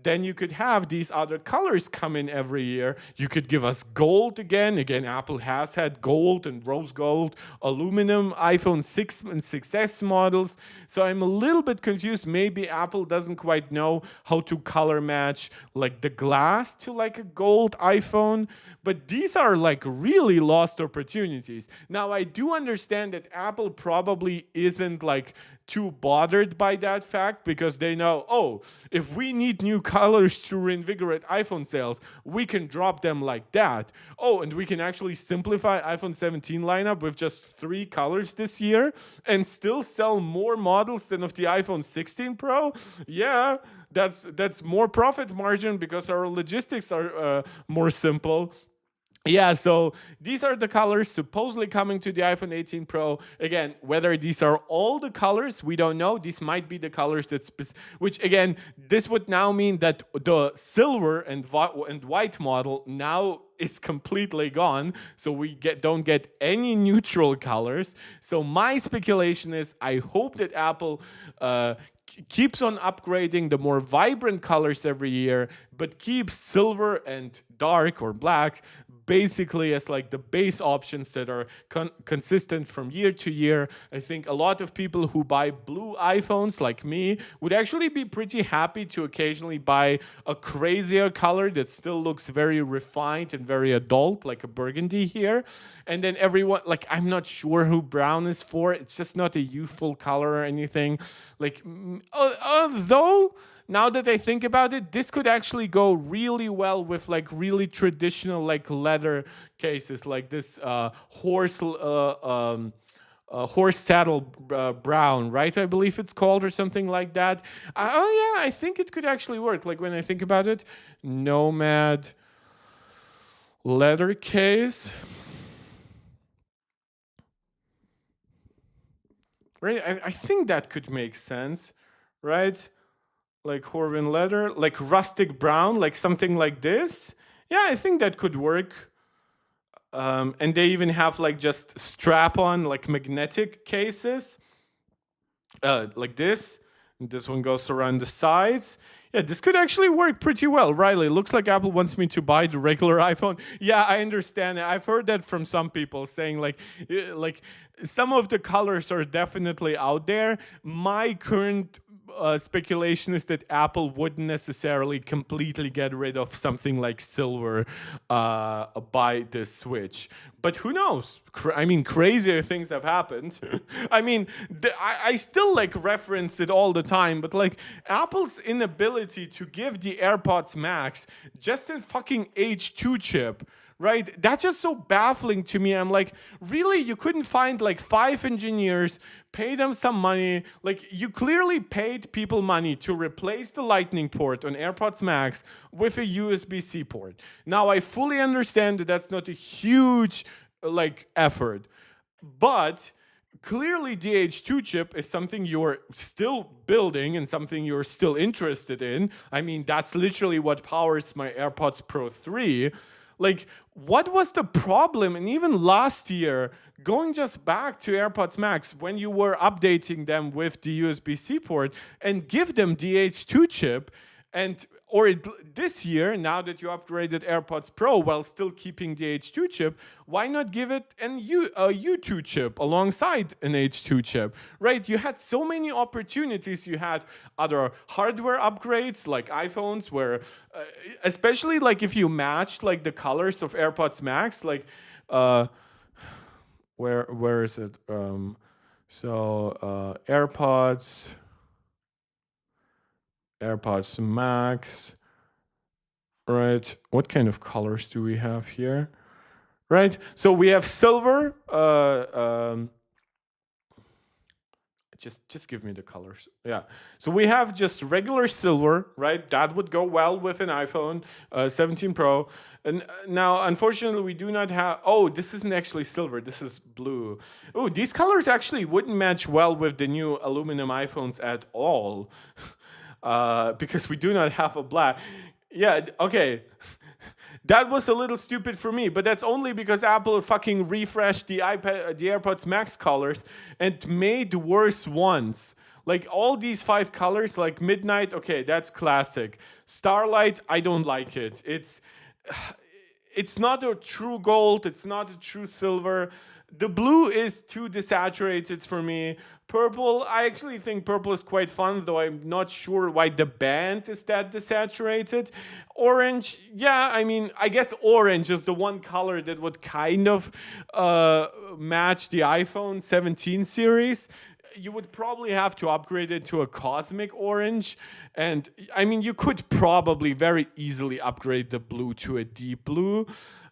then you could have these other colors come in every year. You could give us gold again. Apple has had gold and rose gold, aluminum iPhone 6 and 6S models. So I'm a little bit confused. Maybe Apple doesn't quite know how to color match like the glass to like a gold iPhone. But these are like really lost opportunities. Now, I do understand that Apple probably isn't like too bothered by that fact because they know, oh, if we need new colors to reinvigorate iPhone sales, we can drop them like that. Oh, and we can actually simplify iPhone 17 lineup with just 3 colors this year and still sell more models than of the iPhone 16 Pro. Yeah, that's more profit margin because our logistics are more simple. Yeah, so these are the colors supposedly coming to the iPhone 18 Pro. Again, whether these are all the colors, we don't know. These might be the colors which again, this would now mean that the silver and white model now is completely gone. So we don't get any neutral colors. So my speculation is I hope that Apple keeps on upgrading the more vibrant colors every year, but keeps silver and dark or black basically as like the base options that are consistent from year to year. I think a lot of people who buy blue iPhones like me would actually be pretty happy to occasionally buy a crazier color that still looks very refined and very adult, like a burgundy here. And then everyone, like, I'm not sure who brown is for. It's just not a youthful color or anything. Like, although now that I think about it, this could actually go really well with like really traditional like leather cases, like this horse horse saddle brown, right? I believe it's called, or something like that. Oh yeah, I think it could actually work. Like when I think about it, Nomad leather case. Right? I think that could make sense, right? Like Horvin leather, like rustic brown, like something like this. Yeah, I think that could work. And they even have like just strap-on, like magnetic cases, like this. And this one goes around the sides. Yeah, this could actually work pretty well. Riley, looks like Apple wants me to buy the regular iPhone. Yeah, I understand. I've heard that from some people saying like some of the colors are definitely out there. My current speculation is that Apple wouldn't necessarily completely get rid of something like silver by this switch. But who knows? I mean, crazier things have happened. I mean, I still like reference it all the time, but like Apple's inability to give the AirPods Max just a fucking H2 chip, right? That's just so baffling to me. I'm like, really? You couldn't find like 5 engineers, pay them some money? Like, you clearly paid people money to replace the Lightning port on AirPods Max with a USB-C port. Now, I fully understand that that's not a huge like effort, but clearly the H2 chip is something you're still building and something you're still interested in. I mean, that's literally what powers my AirPods Pro 3. Like, what was the problem? And even last year, going just back to AirPods Max, when you were updating them with the USB-C port and give them the H2 chip, and this year, now that you upgraded AirPods Pro while still keeping the H2 chip, why not give it a U2 chip alongside an H2 chip, right? You had so many opportunities. You had other hardware upgrades like iPhones, where especially like if you matched like the colors of AirPods Max, like where is it? AirPods Max, right? What kind of colors do we have here? Right, so we have silver. Just give me the colors. Yeah, so we have just regular silver, right? That would go well with an iPhone 17 Pro. And now, unfortunately, we do not have. Oh, this isn't actually silver. This is blue. Oh, these colors actually wouldn't match well with the new aluminum iPhones at all. Because we do not have a black. Yeah, okay. That was a little stupid for me, but that's only because Apple fucking refreshed the AirPods Max colors and made worse ones. Like all these 5 colors, like Midnight, okay, that's classic. Starlight, I don't like it. It's not a true gold. It's not a true silver. The blue is too desaturated for me. Purple, I actually think purple is quite fun, though I'm not sure why the band is that desaturated. Orange, yeah, I mean, I guess orange is the one color that would kind of match the iPhone 17 series. You would probably have to upgrade it to a cosmic orange. And I mean, you could probably very easily upgrade the blue to a deep blue.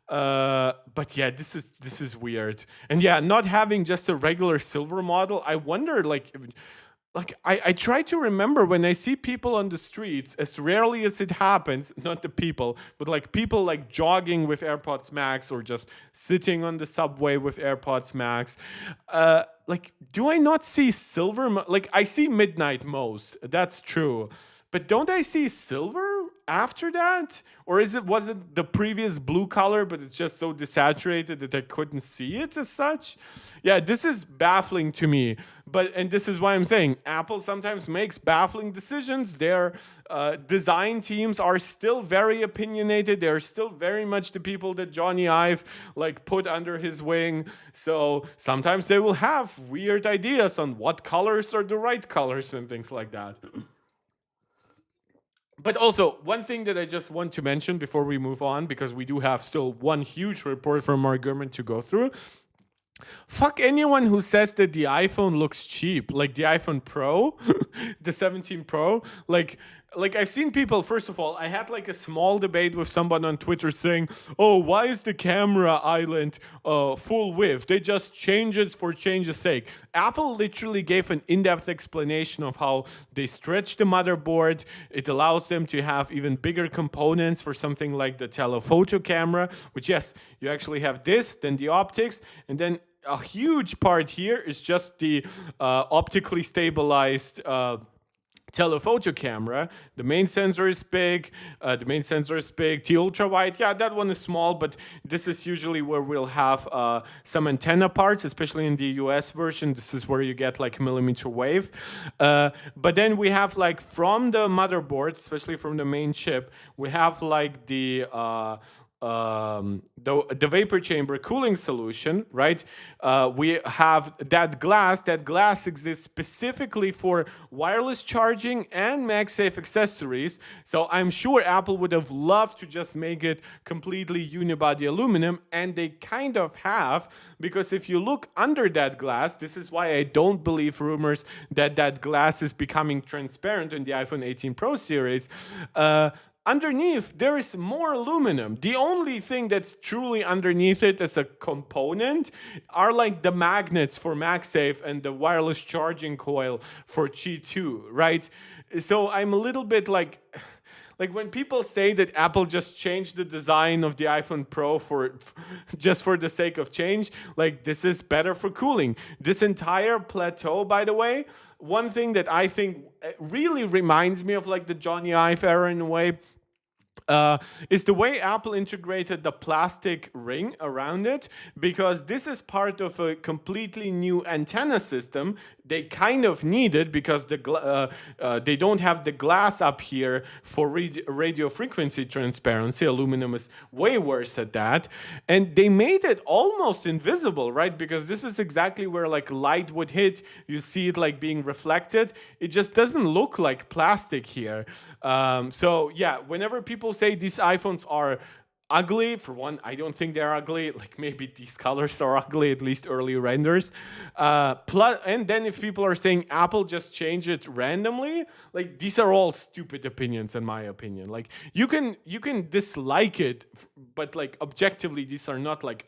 But yeah, this is weird. And yeah, not having just a regular silver model, I wonder I try to remember when I see people on the streets, as rarely as it happens, not the people, but like people like jogging with AirPods Max or just sitting on the subway with AirPods Max. Like, do I not see silver? Like, I see Midnight most. That's true. But don't I see silver after that? Or was it the previous blue color, but it's just so desaturated that I couldn't see it as such? Yeah, this is baffling to me. And this is why I'm saying Apple sometimes makes baffling decisions. Their design teams are still very opinionated. They're still very much the people that Johnny Ive like put under his wing. So sometimes they will have weird ideas on what colors are the right colors and things like that. But also, one thing that I just want to mention before we move on, because we do have still one huge report from Mark Gurman to go through. Fuck anyone who says that the iPhone looks cheap, like the iPhone Pro, the 17 Pro. Like, like I've seen people. First of all, I had like a small debate with someone on Twitter saying, "Oh, why is the camera island full width? They just change it for change's sake." Apple literally gave an in-depth explanation of how they stretch the motherboard. It allows them to have even bigger components for something like the telephoto camera, which yes, you actually have this, then the optics, and then a huge part here is just the optically stabilized telephoto camera. The main sensor is big. The ultra wide, yeah, that one is small, but this is usually where we'll have some antenna parts, especially in the US version. This is where you get like millimeter wave. But then we have like from the motherboard, especially from the main chip, we have like the vapor chamber cooling solution, right? We have that glass. That glass exists specifically for wireless charging and MagSafe accessories. So I'm sure Apple would have loved to just make it completely unibody aluminum, and they kind of have, because if you look under that glass, this is why I don't believe rumors that that glass is becoming transparent in the iPhone 18 Pro series. Underneath, there is more aluminum. The only thing that's truly underneath it as a component are like the magnets for MagSafe and the wireless charging coil for Qi 2, right? So I'm a little bit like when people say that Apple just changed the design of the iPhone Pro just for the sake of change, like this is better for cooling. This entire plateau, by the way, one thing that I think really reminds me of like the Johnny Ive era in a way, is the way Apple integrated the plastic ring around it, because this is part of a completely new antenna system. They kind of need it because they don't have the glass up here for radio frequency transparency. Aluminum is way worse at that. And they made it almost invisible, right? Because this is exactly where like light would hit. You see it like being reflected. It just doesn't look like plastic here. So yeah, whenever people say these iPhones are ugly, for one, I don't think they're ugly. Like maybe these colors are ugly, at least early renders. And then if people are saying Apple just changed it randomly, like these are all stupid opinions in my opinion. Like you can dislike it, but like objectively, these are not like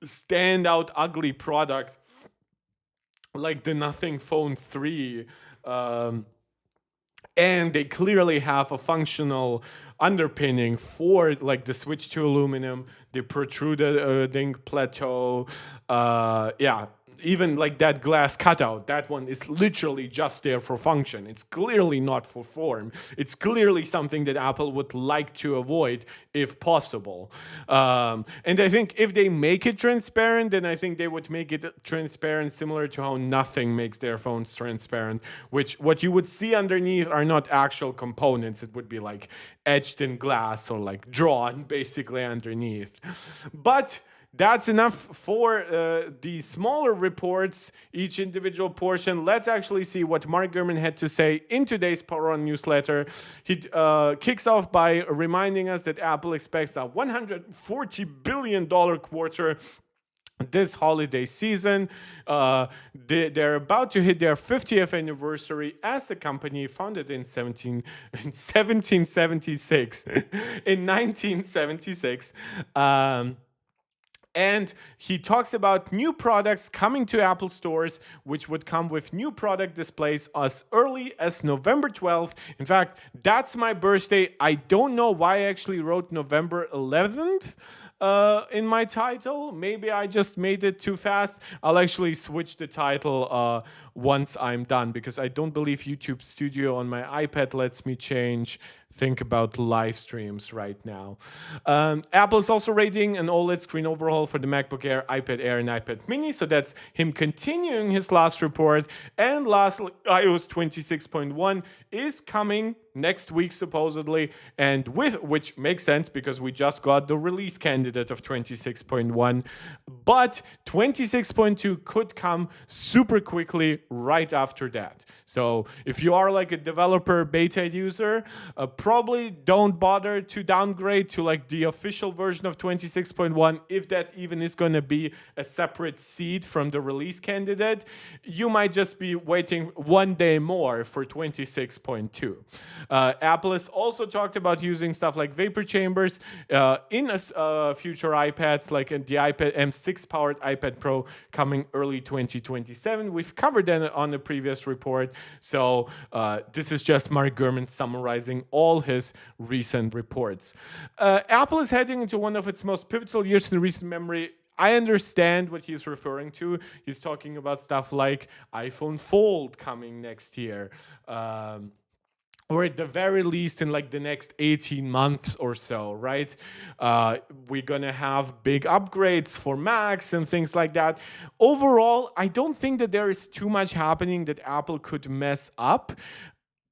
standout ugly product like the Nothing Phone 3. And they clearly have a functional underpinning for like the switch to aluminum, the protruding plateau, yeah, even like that glass cutout. That one is literally just there for function. It's clearly not for form. It's clearly something that Apple would like to avoid if possible. And I think if they make it transparent, then I think they would make it transparent similar to how Nothing makes their phones transparent, which what you would see underneath are not actual components. It would be like etched in glass or like drawn basically underneath. But that's enough for the smaller reports, each individual portion. Let's actually see what Mark Gurman had to say in today's Power On newsletter. He kicks off by reminding us that Apple expects a $140 billion quarter this holiday season. They're about to hit their 50th anniversary as a company founded in 1776. In 1976. And he talks about new products coming to Apple stores, which would come with new product displays as early as November 12th. In fact, that's my birthday. I don't know why I actually wrote November 11th. In my title. Maybe I just made it too fast. I'll actually switch the title once I'm done, because I don't believe YouTube Studio on my iPad lets me think about live streams right now. Apple is also rating an OLED screen overhaul for the MacBook Air, iPad Air, and iPad Mini. So that's him continuing his last report. And lastly, iOS 26.1 is coming next week supposedly, and which makes sense because we just got the release candidate of 26.1, but 26.2 could come super quickly right after that. So if you are like a developer beta user, probably don't bother to downgrade to like the official version of 26.1, if that even is going to be a separate seed from the release candidate. You might just be waiting one day more for 26.2. Apple has also talked about using stuff like vapor chambers in future iPads, like the iPad M6 powered iPad Pro coming early 2027. We've covered that on the previous report. So this is just Mark Gurman summarizing all his recent reports. Apple is heading into one of its most pivotal years in recent memory. I understand what he's referring to. He's talking about stuff like iPhone Fold coming next year. Or at the very least in like the next 18 months or so, right? We're gonna have big upgrades for Macs and things like that. Overall, I don't think that there is too much happening that Apple could mess up.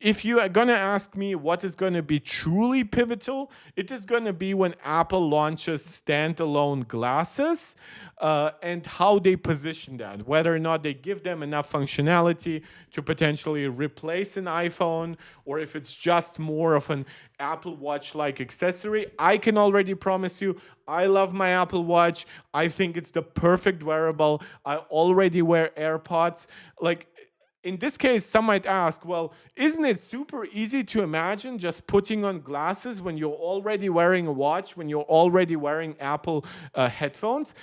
If you are going to ask me what is going to be truly pivotal, it is going to be when Apple launches standalone glasses and how they position that, whether or not they give them enough functionality to potentially replace an iPhone, or if it's just more of an Apple Watch-like accessory. I can already promise you, I love my Apple Watch. I think it's the perfect wearable. I already wear AirPods. Like, in this case, some might ask, well, isn't it super easy to imagine just putting on glasses when you're already wearing a watch, when you're already wearing Apple headphones?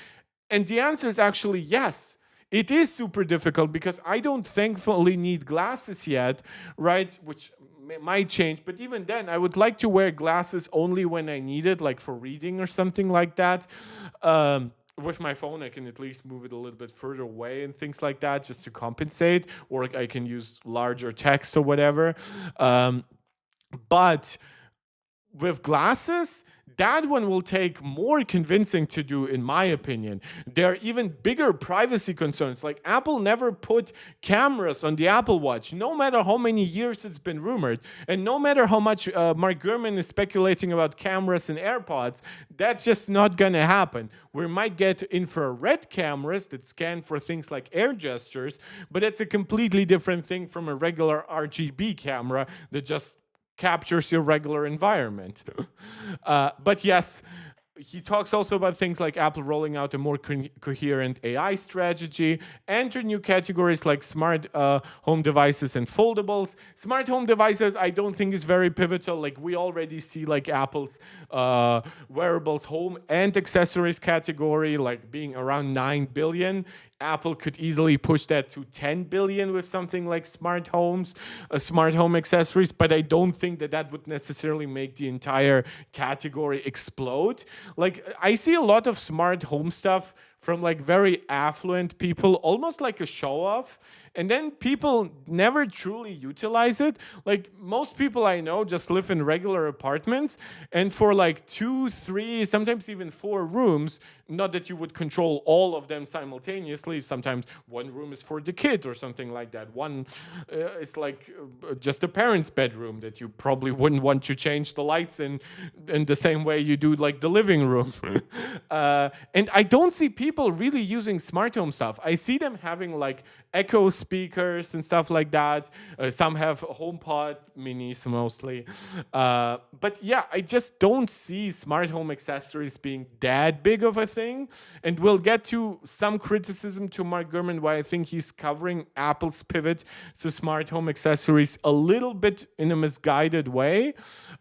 And the answer is actually yes. It is super difficult because I don't thankfully need glasses yet, right? Which might change, but even then, I would like to wear glasses only when I need it, like for reading or something like that. With my phone, I can at least move it a little bit further away and things like that just to compensate, or I can use larger text or whatever. But with glasses, that one will take more convincing to do, in my opinion. There are even bigger privacy concerns. Like, Apple never put cameras on the Apple Watch, no matter how many years it's been rumored. And no matter how much Mark Gurman is speculating about cameras and AirPods, that's just not going to happen. We might get infrared cameras that scan for things like air gestures, but it's a completely different thing from a regular RGB camera that just captures your regular environment. But yes, he talks also about things like Apple rolling out a more coherent AI strategy, enter new categories like smart home devices and foldables. Smart home devices, I don't think is very pivotal. Like, we already see like Apple's wearables, home and accessories category like being around 9 billion. Apple could easily push that to 10 billion with something like smart homes, smart home accessories, but I don't think that that would necessarily make the entire category explode. Like, I see a lot of smart home stuff from like very affluent people, almost like a show off. And then people never truly utilize it. Like, most people I know just live in regular apartments, and for like 2, 3, sometimes even 4 rooms, not that you would control all of them simultaneously. Sometimes one room is for the kid or something like that. One is like just a parent's bedroom that you probably wouldn't want to change the lights in the same way you do like the living room. And I don't see people really using smart home stuff. I see them having like Echo speakers and stuff like that. Some have HomePod minis mostly. But yeah, I just don't see smart home accessories being that big of a thing. And we'll get to some criticism to Mark Gurman why I think he's covering Apple's pivot to smart home accessories a little bit in a misguided way.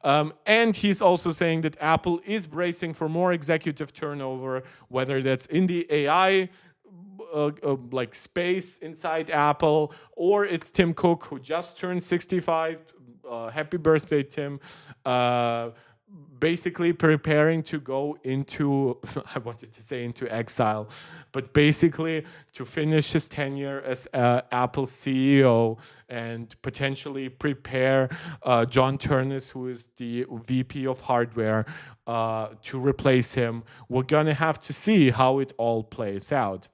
And he's also saying that Apple is bracing for more executive turnover, whether that's in the AI like space inside Apple, or it's Tim Cook, who just turned 65. Happy birthday, Tim. Basically preparing to go into, I wanted to say into exile, but basically to finish his tenure as Apple CEO and potentially prepare John Turnus, who is the VP of hardware, to replace him. We're going to have to see how it all plays out.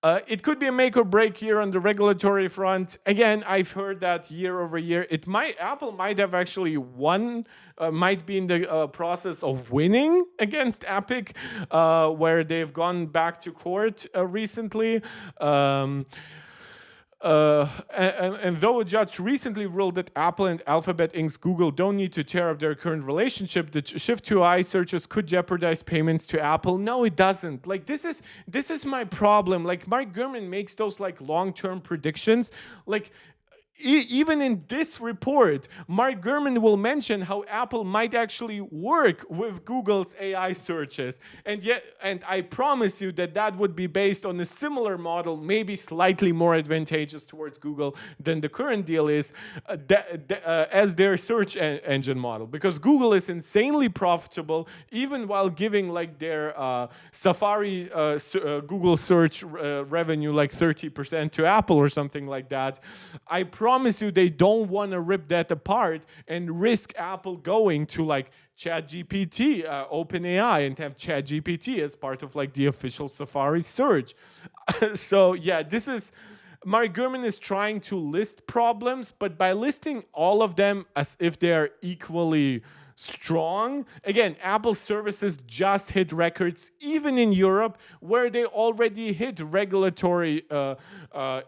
It could be a make or break here on the regulatory front. Again, I've heard that year over year, Apple might have actually won, might be in the process of winning against Epic, where they've gone back to court recently. And though a judge recently ruled that Apple and Alphabet Inc.'s Google don't need to tear up their current relationship, the shift to AI searches could jeopardize payments to Apple. No, it doesn't. Like this is my problem. Like Mark Gurman makes those like long-term predictions. Like even in this report, Mark Gurman will mention how Apple might actually work with Google's AI searches, and I promise you that that would be based on a similar model, maybe slightly more advantageous towards Google than the current deal is, as their search engine model, because Google is insanely profitable, even while giving like their Safari Google search revenue like 30% to Apple or something like that. I promise you they don't want to rip that apart and risk Apple going to like ChatGPT, OpenAI, and have ChatGPT as part of like the official Safari search. So yeah, Mark Gurman is trying to list problems, but by listing all of them as if they're equally strong. Again, Apple services just hit records even in Europe, where they already hit regulatory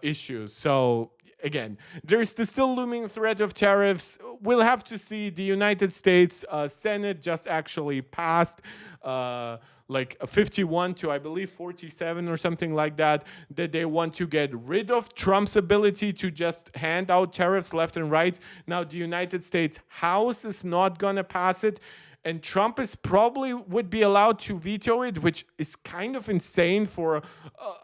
issues. So again, there's the still looming threat of tariffs. We'll have to see. The United States Senate just actually passed like a 51 to, I believe, 47 or something like that they want to get rid of Trump's ability to just hand out tariffs left and right. Now, the United States House is not going to pass it, and Trump is probably would be allowed to veto it, which is kind of insane for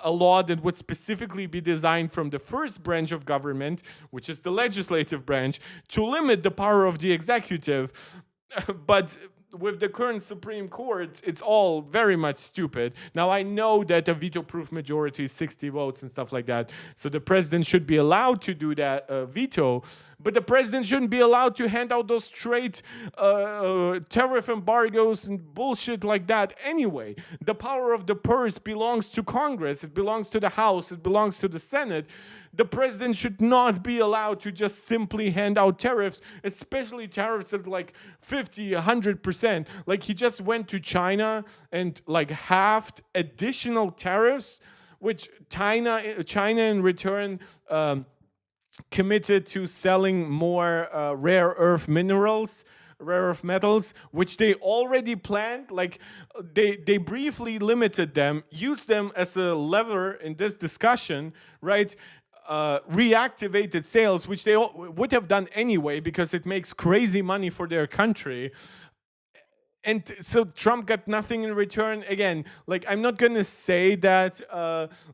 a law that would specifically be designed from the first branch of government, which is the legislative branch, to limit the power of the executive. But with the current Supreme Court, it's all very much stupid. Now, I know that a veto-proof majority is 60 votes and stuff like that, so the president should be allowed to do that veto, but the president shouldn't be allowed to hand out those trade tariff embargoes and bullshit like that anyway. The power of the purse belongs to Congress. It belongs to the House. It belongs to the Senate. The president should not be allowed to just simply hand out tariffs, especially tariffs that are like 50, 100%. Like he just went to China and like halved additional tariffs, which China in return committed to selling more rare earth metals, which they already planned. Like they briefly limited them, used them as a lever in this discussion, right? Reactivated sales, which they would have done anyway because it makes crazy money for their country. And so Trump got nothing in return. Again, like I'm not gonna say that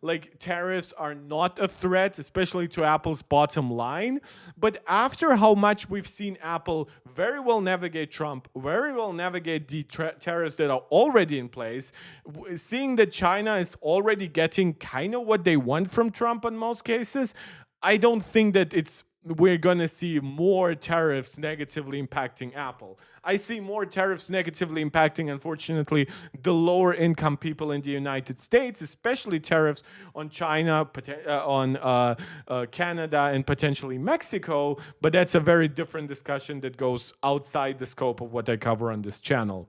like tariffs are not a threat, especially to Apple's bottom line. But after how much we've seen Apple very well navigate Trump, very well navigate the tariffs that are already in place, seeing that China is already getting kind of what they want from Trump in most cases, I don't think that we're gonna see more tariffs negatively impacting Apple. I see more tariffs negatively impacting, unfortunately, the lower income people in the United States, especially tariffs on China, on Canada, and potentially Mexico. But that's a very different discussion that goes outside the scope of what I cover on this channel.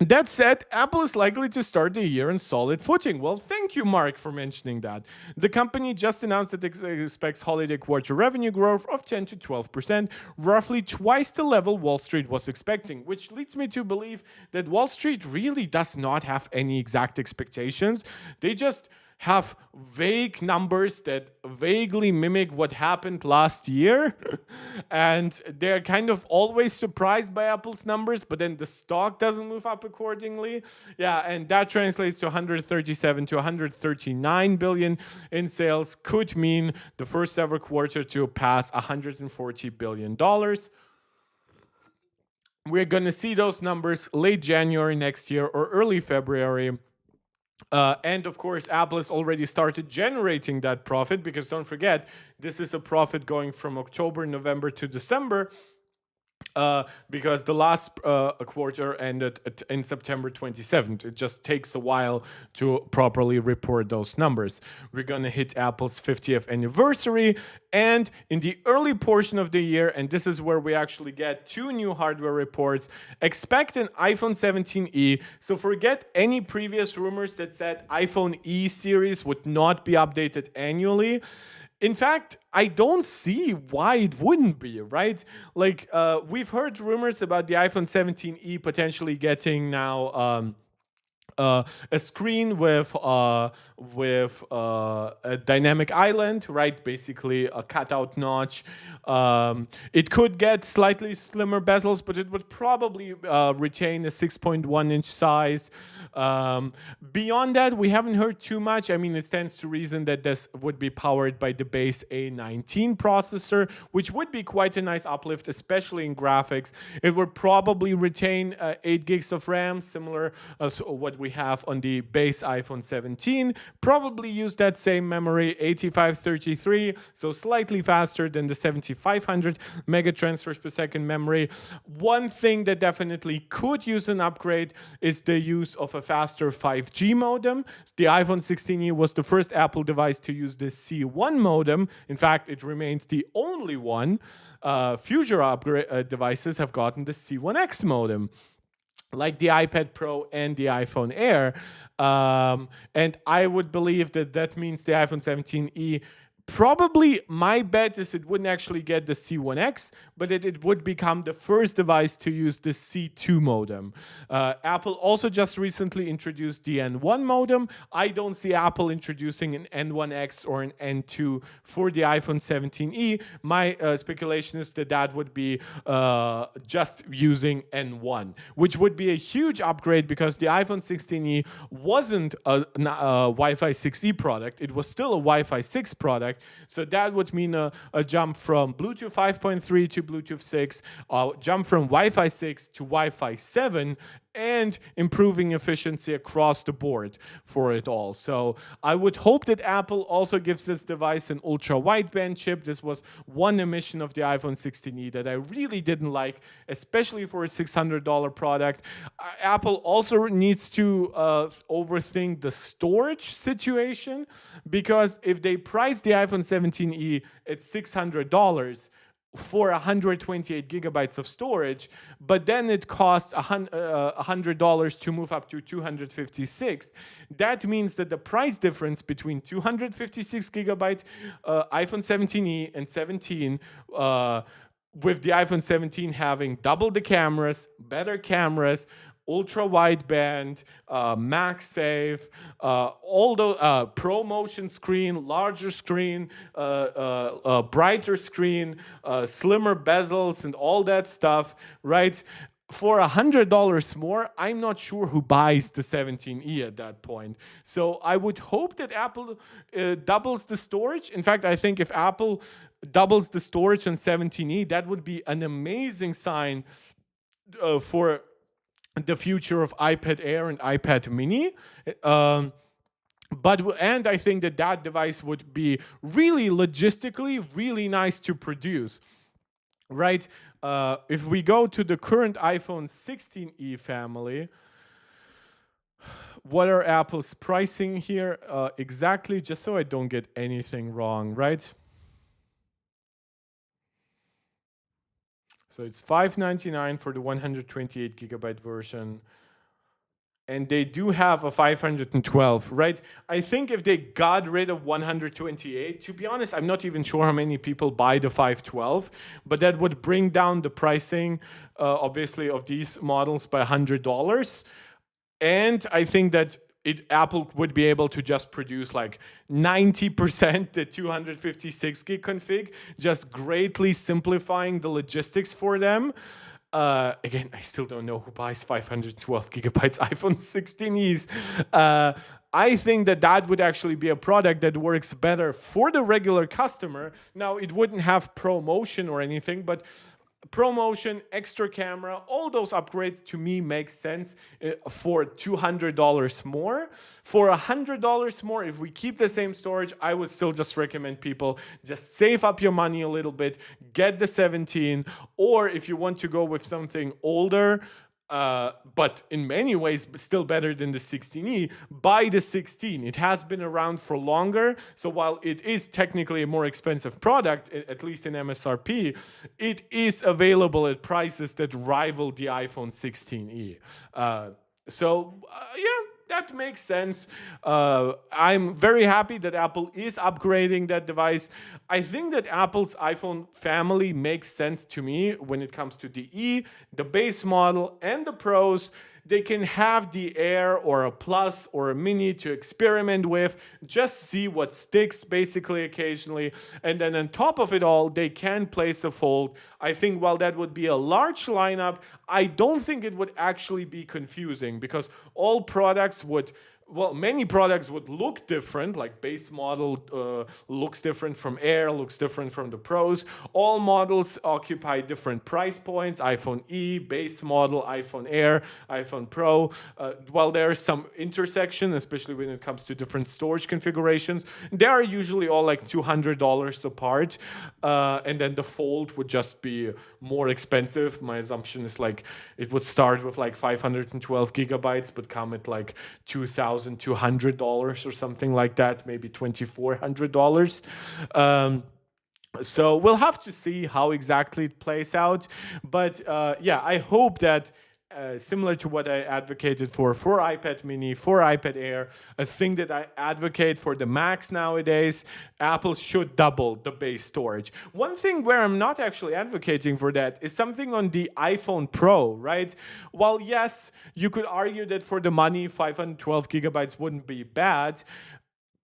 That said, Apple is likely to start the year on solid footing. Well, thank you, Mark, for mentioning that. The company just announced that it expects holiday quarter revenue growth of 10 to 12%, roughly twice the level Wall Street was expecting, which leads me to believe that Wall Street really does not have any exact expectations. They just have vague numbers that vaguely mimic what happened last year. And they're kind of always surprised by Apple's numbers, but then the stock doesn't move up accordingly. Yeah, and that translates to 137 to 139 billion in sales, could mean the first ever quarter to pass $140 billion. We're going to see those numbers late January next year or early February. And of course, Apple has already started generating that profit, because don't forget, this is a profit going from October, November to December. because the last quarter ended in September 27th. It just takes a while to properly report those numbers. We're going to hit Apple's 50th anniversary, and in the early portion of the year, and this is where we actually get two new hardware reports, expect an iPhone 17e. So forget any previous rumors that said iPhone E series would not be updated annually. In fact, I don't see why it wouldn't be, right? Like, we've heard rumors about the iPhone 17e potentially getting now a screen with a dynamic island, right? Basically a cutout notch. It could get slightly slimmer bezels, but it would probably retain a 6.1-inch size. Beyond that, we haven't heard too much. I mean, it stands to reason that this would be powered by the base A19 processor, which would be quite a nice uplift, especially in graphics. It would probably retain 8 gigs of RAM, similar as what we have on the base iPhone 17. Probably use that same memory, 8533, so slightly faster than the 7500 mega transfers per second memory. One thing that definitely could use an upgrade is the use of a faster 5G modem. The iPhone 16e was the first Apple device to use the C1 modem. In fact, it remains the only one. Future upgrade devices have gotten the C1X modem, like the iPad Pro and the iPhone Air. And I would believe that that means the iPhone 17e, probably my bet is it wouldn't actually get the C1X, but that it would become the first device to use the C2 modem. Apple also just recently introduced the N1 modem. I don't see Apple introducing an N1X or an N2 for the iPhone 17e. My speculation is that that would be just using N1, which would be a huge upgrade because the iPhone 16e wasn't a Wi-Fi 6E product. It was still a Wi-Fi 6 product. So that would mean a jump from Bluetooth 5.3 to Bluetooth 6, a jump from Wi-Fi 6 to Wi-Fi 7, and improving efficiency across the board for it all. So I would hope that Apple also gives this device an ultra-wideband chip. This was one omission of the iPhone 16e that I really didn't like, especially for a $600 product. Apple also needs to overthink the storage situation, because if they price the iPhone 17e at $600 for 128 gigabytes of storage, but then it costs $100 to move up to 256. That means that the price difference between 256 gigabyte iPhone 17e and 17, with the iPhone 17 having double the cameras, better cameras, ultra wideband, MagSafe, all the ProMotion screen, larger screen, brighter screen, slimmer bezels, and all that stuff, right? For $100 more, I'm not sure who buys the 17e at that point. So I would hope that Apple doubles the storage. In fact, I think if Apple doubles the storage on 17e, that would be an amazing sign for the future of iPad Air and iPad Mini. And I think that that device would be really logistically really nice to produce, right? If we go to the current iPhone 16e family, what are Apple's pricing here exactly, just so I don't get anything wrong, right? So it's $599 for the 128 gigabyte version. And they do have a 512, right? I think if they got rid of 128, to be honest, I'm not even sure how many people buy the 512, but that would bring down the pricing, obviously, of these models by $100. And I think that Apple would be able to just produce like 90% the 256 gig config, just greatly simplifying the logistics for them. Again, I still don't know who buys 512 gigabytes iPhone 16es. I think that that would actually be a product that works better for the regular customer. Now, it wouldn't have ProMotion or anything, but ProMotion, extra camera, all those upgrades to me make sense for $200 more. For $100 more, if we keep the same storage, I would still just recommend people just save up your money a little bit, get the 17, or if you want to go with something older, but in many ways still better than the 16E, buy the 16. It has been around for longer, so while it is technically a more expensive product, at least in MSRP, it is available at prices that rival the iPhone 16E. Yeah, that makes sense. I'm very happy that Apple is upgrading that device. I think that Apple's iPhone family makes sense to me when it comes to the E, the base model, and the Pros. They can have the Air or a Plus or a Mini to experiment with, just see what sticks basically occasionally. And then on top of it all, they can place a Fold. I think while that would be a large lineup, I don't think it would actually be confusing because all products would, well, many products would look different, like base model looks different from Air, looks different from the Pros. All models occupy different price points, iPhone E, base model, iPhone Air, iPhone Pro. While there's some intersection, especially when it comes to different storage configurations, they are usually all like $200 apart. And then the Fold would just be more expensive. My assumption is like it would start with like 512 gigabytes, but come at like $2,200 or something like that, maybe $2,400. So we'll have to see how exactly it plays out. But yeah, I hope that similar to what I advocated for iPad mini, for iPad Air, a thing that I advocate for the Macs nowadays, Apple should double the base storage. One thing where I'm not actually advocating for that is something on the iPhone Pro, right? While yes, you could argue that for the money, 512 gigabytes wouldn't be bad,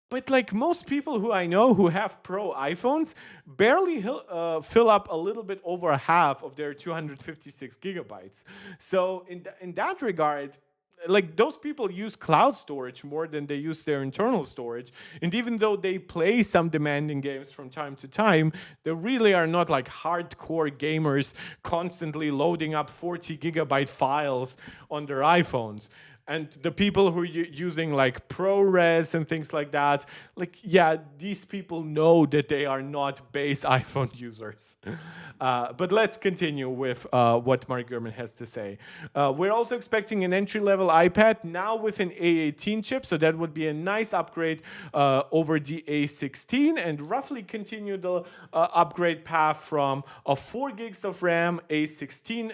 but like most people who I know who have Pro iPhones barely fill up a little bit over half of their 256 gigabytes. So in that regard, like those people use cloud storage more than they use their internal storage. And even though they play some demanding games from time to time, they really are not like hardcore gamers constantly loading up 40 gigabyte files on their iPhones. And the people who are using like ProRes and things like that, like, yeah, these people know that they are not base iPhone users. But let's continue with what Mark Gurman has to say. We're also expecting an entry-level iPad now with an A18 chip, so that would be a nice upgrade over the A16 and roughly continue the upgrade path from a 4 gigs of RAM A14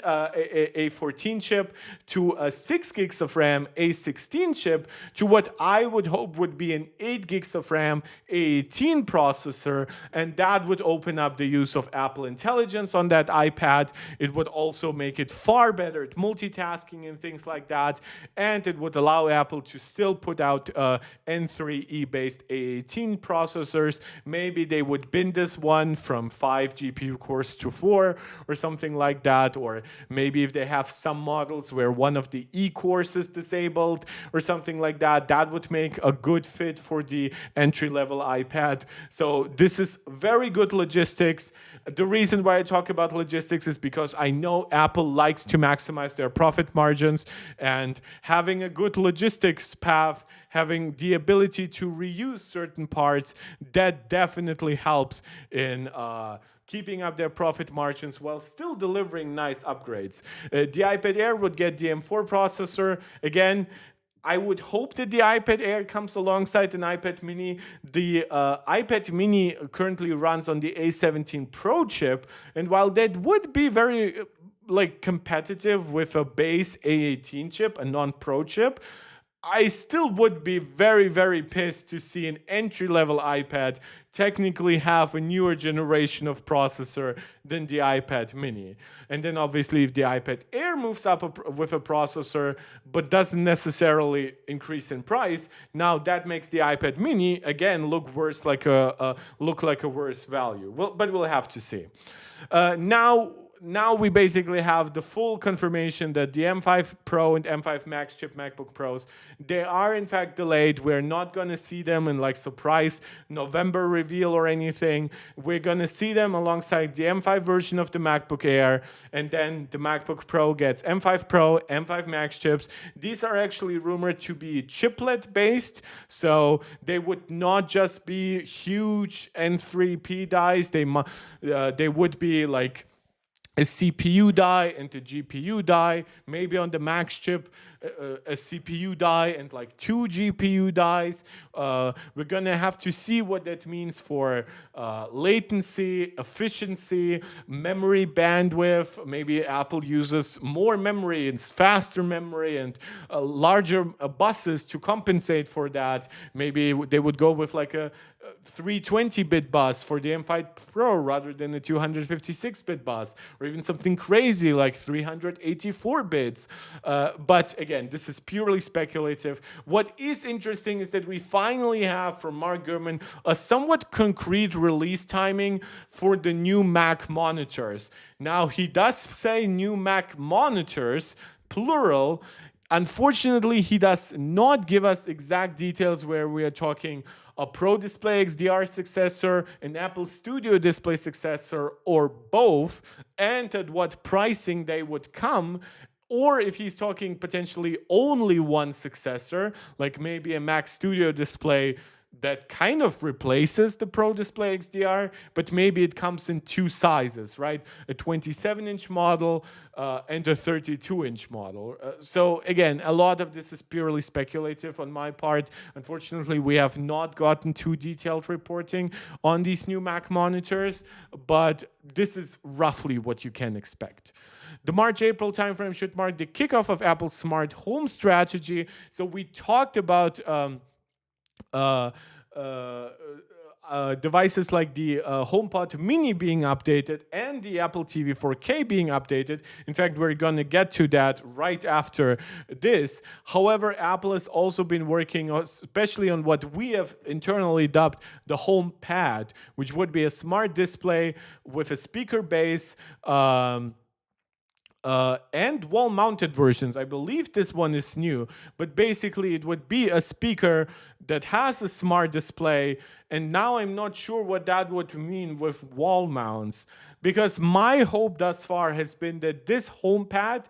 chip to a 6 gigs of RAM A16 chip to what I would hope would be an 8 gigs of RAM A18 processor, and that would open up the use of Apple Intelligence on that iPad. It would also make it far better at multitasking and things like that, and it would allow Apple to still put out N3E based A18 processors. Maybe they would bin this one from 5 GPU cores to 4 or something like that, or maybe if they have some models where one of the E cores is disabled or something like that, that would make a good fit for the entry-level iPad. So this is very good logistics. The reason why I talk about logistics is because I know Apple likes to maximize their profit margins, and having a good logistics path, having the ability to reuse certain parts, that definitely helps in keeping up their profit margins while still delivering nice upgrades. The iPad Air would get the M4 processor. Again, I would hope that the iPad Air comes alongside an iPad mini. The iPad mini currently runs on the A17 Pro chip, and while that would be very like competitive with a base A18 chip, a non-Pro chip, I still would be very, very pissed to see an entry-level iPad technically have a newer generation of processor than the iPad mini. And then obviously if the iPad Air moves up with a processor but doesn't necessarily increase in price, now that makes the iPad mini again look like a worse value. Well, but we'll have to see. Now now we basically have the full confirmation that the M5 Pro and M5 Max chip MacBook Pros, they are in fact delayed. We're not going to see them in like surprise November reveal or anything. We're going to see them alongside the M5 version of the MacBook Air, and then the MacBook Pro gets M5 Pro, M5 Max chips. These are actually rumored to be chiplet based, so they would not just be huge N3P dies. They would be like a CPU die and a GPU die, maybe on the Max chip, a CPU die and like 2 GPU dies. We're gonna have to see what that means for latency, efficiency, memory bandwidth. Maybe Apple uses more memory and faster memory and larger buses to compensate for that. Maybe they would go with like a 320-bit bus for the M5 Pro rather than a 256-bit bus, or even something crazy like 384 bits. But again, this is purely speculative. What is interesting is that we finally have, from Mark Gurman, a somewhat concrete release timing for the new Mac monitors. Now, he does say new Mac monitors, plural. Unfortunately, he does not give us exact details where we are talking a Pro Display XDR successor, an Apple Studio Display successor, or both, and at what pricing they would come, or if he's talking potentially only one successor, like maybe a Mac Studio Display that kind of replaces the Pro Display XDR, but maybe it comes in two sizes, right? A 27-inch model and a 32-inch model. So again, a lot of this is purely speculative on my part. Unfortunately, we have not gotten too detailed reporting on these new Mac monitors, but this is roughly what you can expect. The March-April timeframe should mark the kickoff of Apple's smart home strategy. So we talked about devices like the HomePod Mini being updated and the Apple TV 4K being updated. In fact, we're going to get to that right after this. However, Apple has also been working especially on what we have internally dubbed the HomePad, which would be a smart display with a speaker base, and wall-mounted versions. I believe this one is new, but basically it would be a speaker that has a smart display, and now I'm not sure what that would mean with wall mounts, because my hope thus far has been that this HomePad,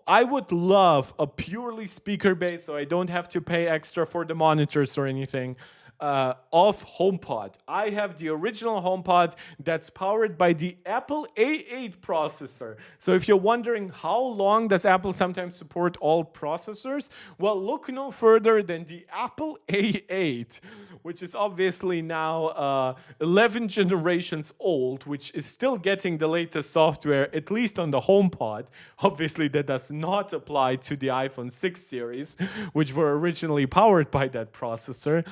I would love a purely speaker-based, so I don't have to pay extra for the monitors or anything, of HomePod. I have the original HomePod that's powered by the Apple A8 processor. So if you're wondering how long does Apple sometimes support all processors, well, look no further than the Apple A8, which is obviously now 11 generations old, which is still getting the latest software, at least on the HomePod. Obviously, that does not apply to the iPhone 6 series, which were originally powered by that processor.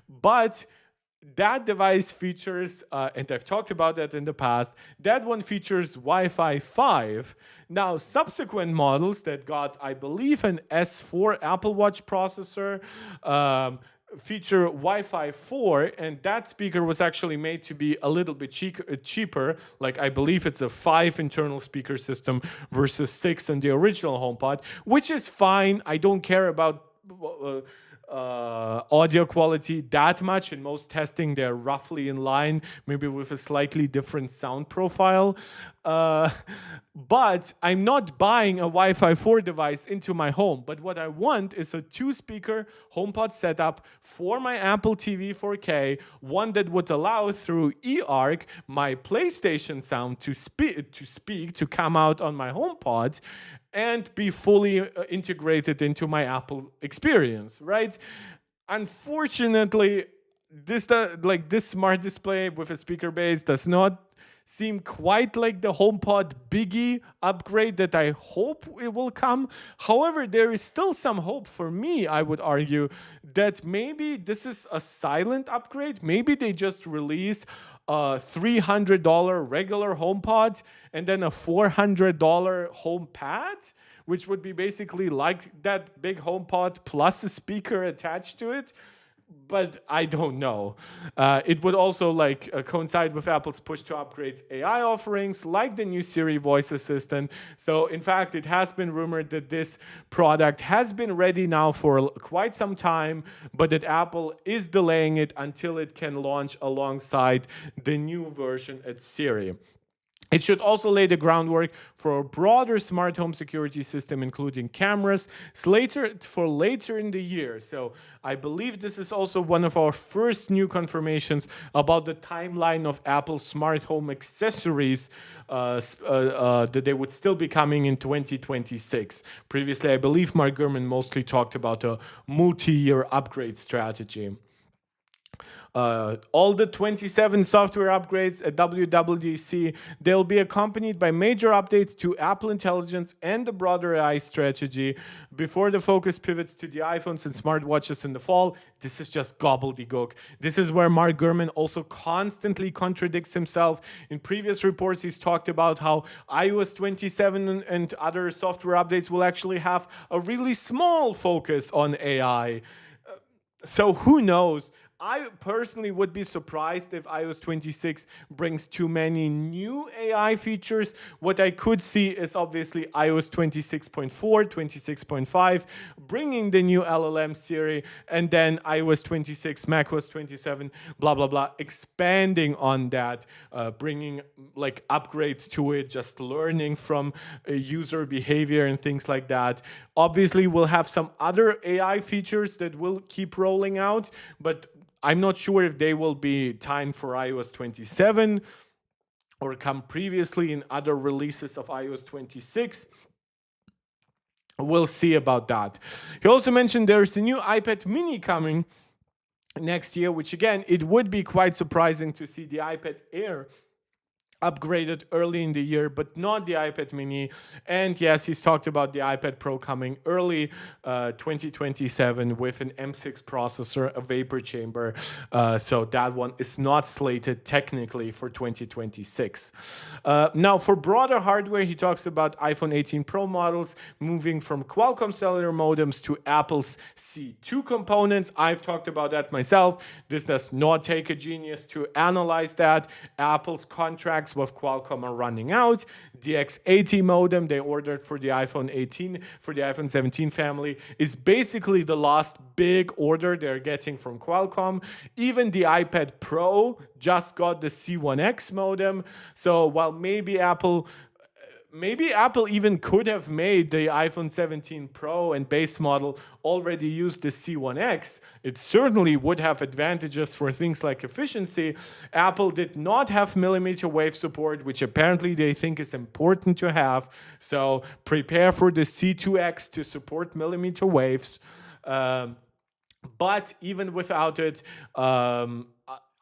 But that device features, and I've talked about that in the past, that one features Wi-Fi 5. Now, subsequent models that got, I believe, an S4 Apple Watch processor feature Wi-Fi 4, and that speaker was actually made to be a little bit cheaper. Like, I believe it's a 5 internal speaker system versus 6 on the original HomePod, which is fine. I don't care about audio quality that much. In most testing, they're roughly in line, maybe with a slightly different sound profile. But I'm not buying a Wi-Fi 4 device into my home. But what I want is a 2-speaker HomePod setup for my Apple TV 4K, one that would allow through eARC my PlayStation sound to come out on my HomePod and be fully integrated into my Apple experience, right? Unfortunately, this smart display with a speaker base does not seem quite like the HomePod Biggie upgrade that I hope it will come. However, there is still some hope for me, I would argue, that maybe this is a silent upgrade. Maybe they just release a $300 regular HomePod and then a $400 HomePad, which would be basically like that big HomePod plus a speaker attached to it. but I don't know. It would also coincide with Apple's push to upgrade AI offerings like the new Siri voice assistant. So in fact, it has been rumored that this product has been ready now for quite some time, but that Apple is delaying it until it can launch alongside the new version at Siri. It should also lay the groundwork for a broader smart home security system, including cameras, for later in the year. So I believe this is also one of our first new confirmations about the timeline of Apple's smart home accessories that they would still be coming in 2026. Previously, I believe Mark Gurman mostly talked about a multi-year upgrade strategy. All the 27 software upgrades at WWDC, they'll be accompanied by major updates to Apple Intelligence and the broader AI strategy. Before the focus pivots to the iPhones and smartwatches in the fall, this is just gobbledygook. This is where Mark Gurman also constantly contradicts himself. In previous reports, he's talked about how iOS 27 and other software updates will actually have a really small focus on AI. So who knows? I personally would be surprised if iOS 26 brings too many new AI features. What I could see is obviously iOS 26.4, 26.5, bringing the new LLM Siri, and then iOS 26, macOS 27, blah, blah, blah, expanding on that, bringing like upgrades to it, just learning from user behavior and things like that. Obviously, we'll have some other AI features that will keep rolling out, but I'm not sure if they will be timed for iOS 27 or come previously in other releases of iOS 26. We'll see about that. He also mentioned there's a new iPad mini coming next year, which again, it would be quite surprising to see the iPad Air upgraded early in the year, but not the iPad mini. And yes, he's talked about the iPad Pro coming early 2027 with an M6 processor, a vapor chamber. So that one is not slated technically for 2026. Now, for broader hardware, he talks about iPhone 18 Pro models moving from Qualcomm cellular modems to Apple's C2 components. I've talked about that myself. This does not take a genius to analyze that. Apple's contracts with Qualcomm are running out. The X80 modem they ordered for the iPhone 18, for the iPhone 17 family, is basically the last big order they're getting from Qualcomm. Even the iPad Pro just got the C1X modem. So while maybe Apple even could have made the iPhone 17 Pro and base model already use the C1X. It certainly would have advantages for things like efficiency. Apple did not have millimeter wave support, which apparently they think is important to have. So prepare for the C2X to support millimeter waves. But even without it,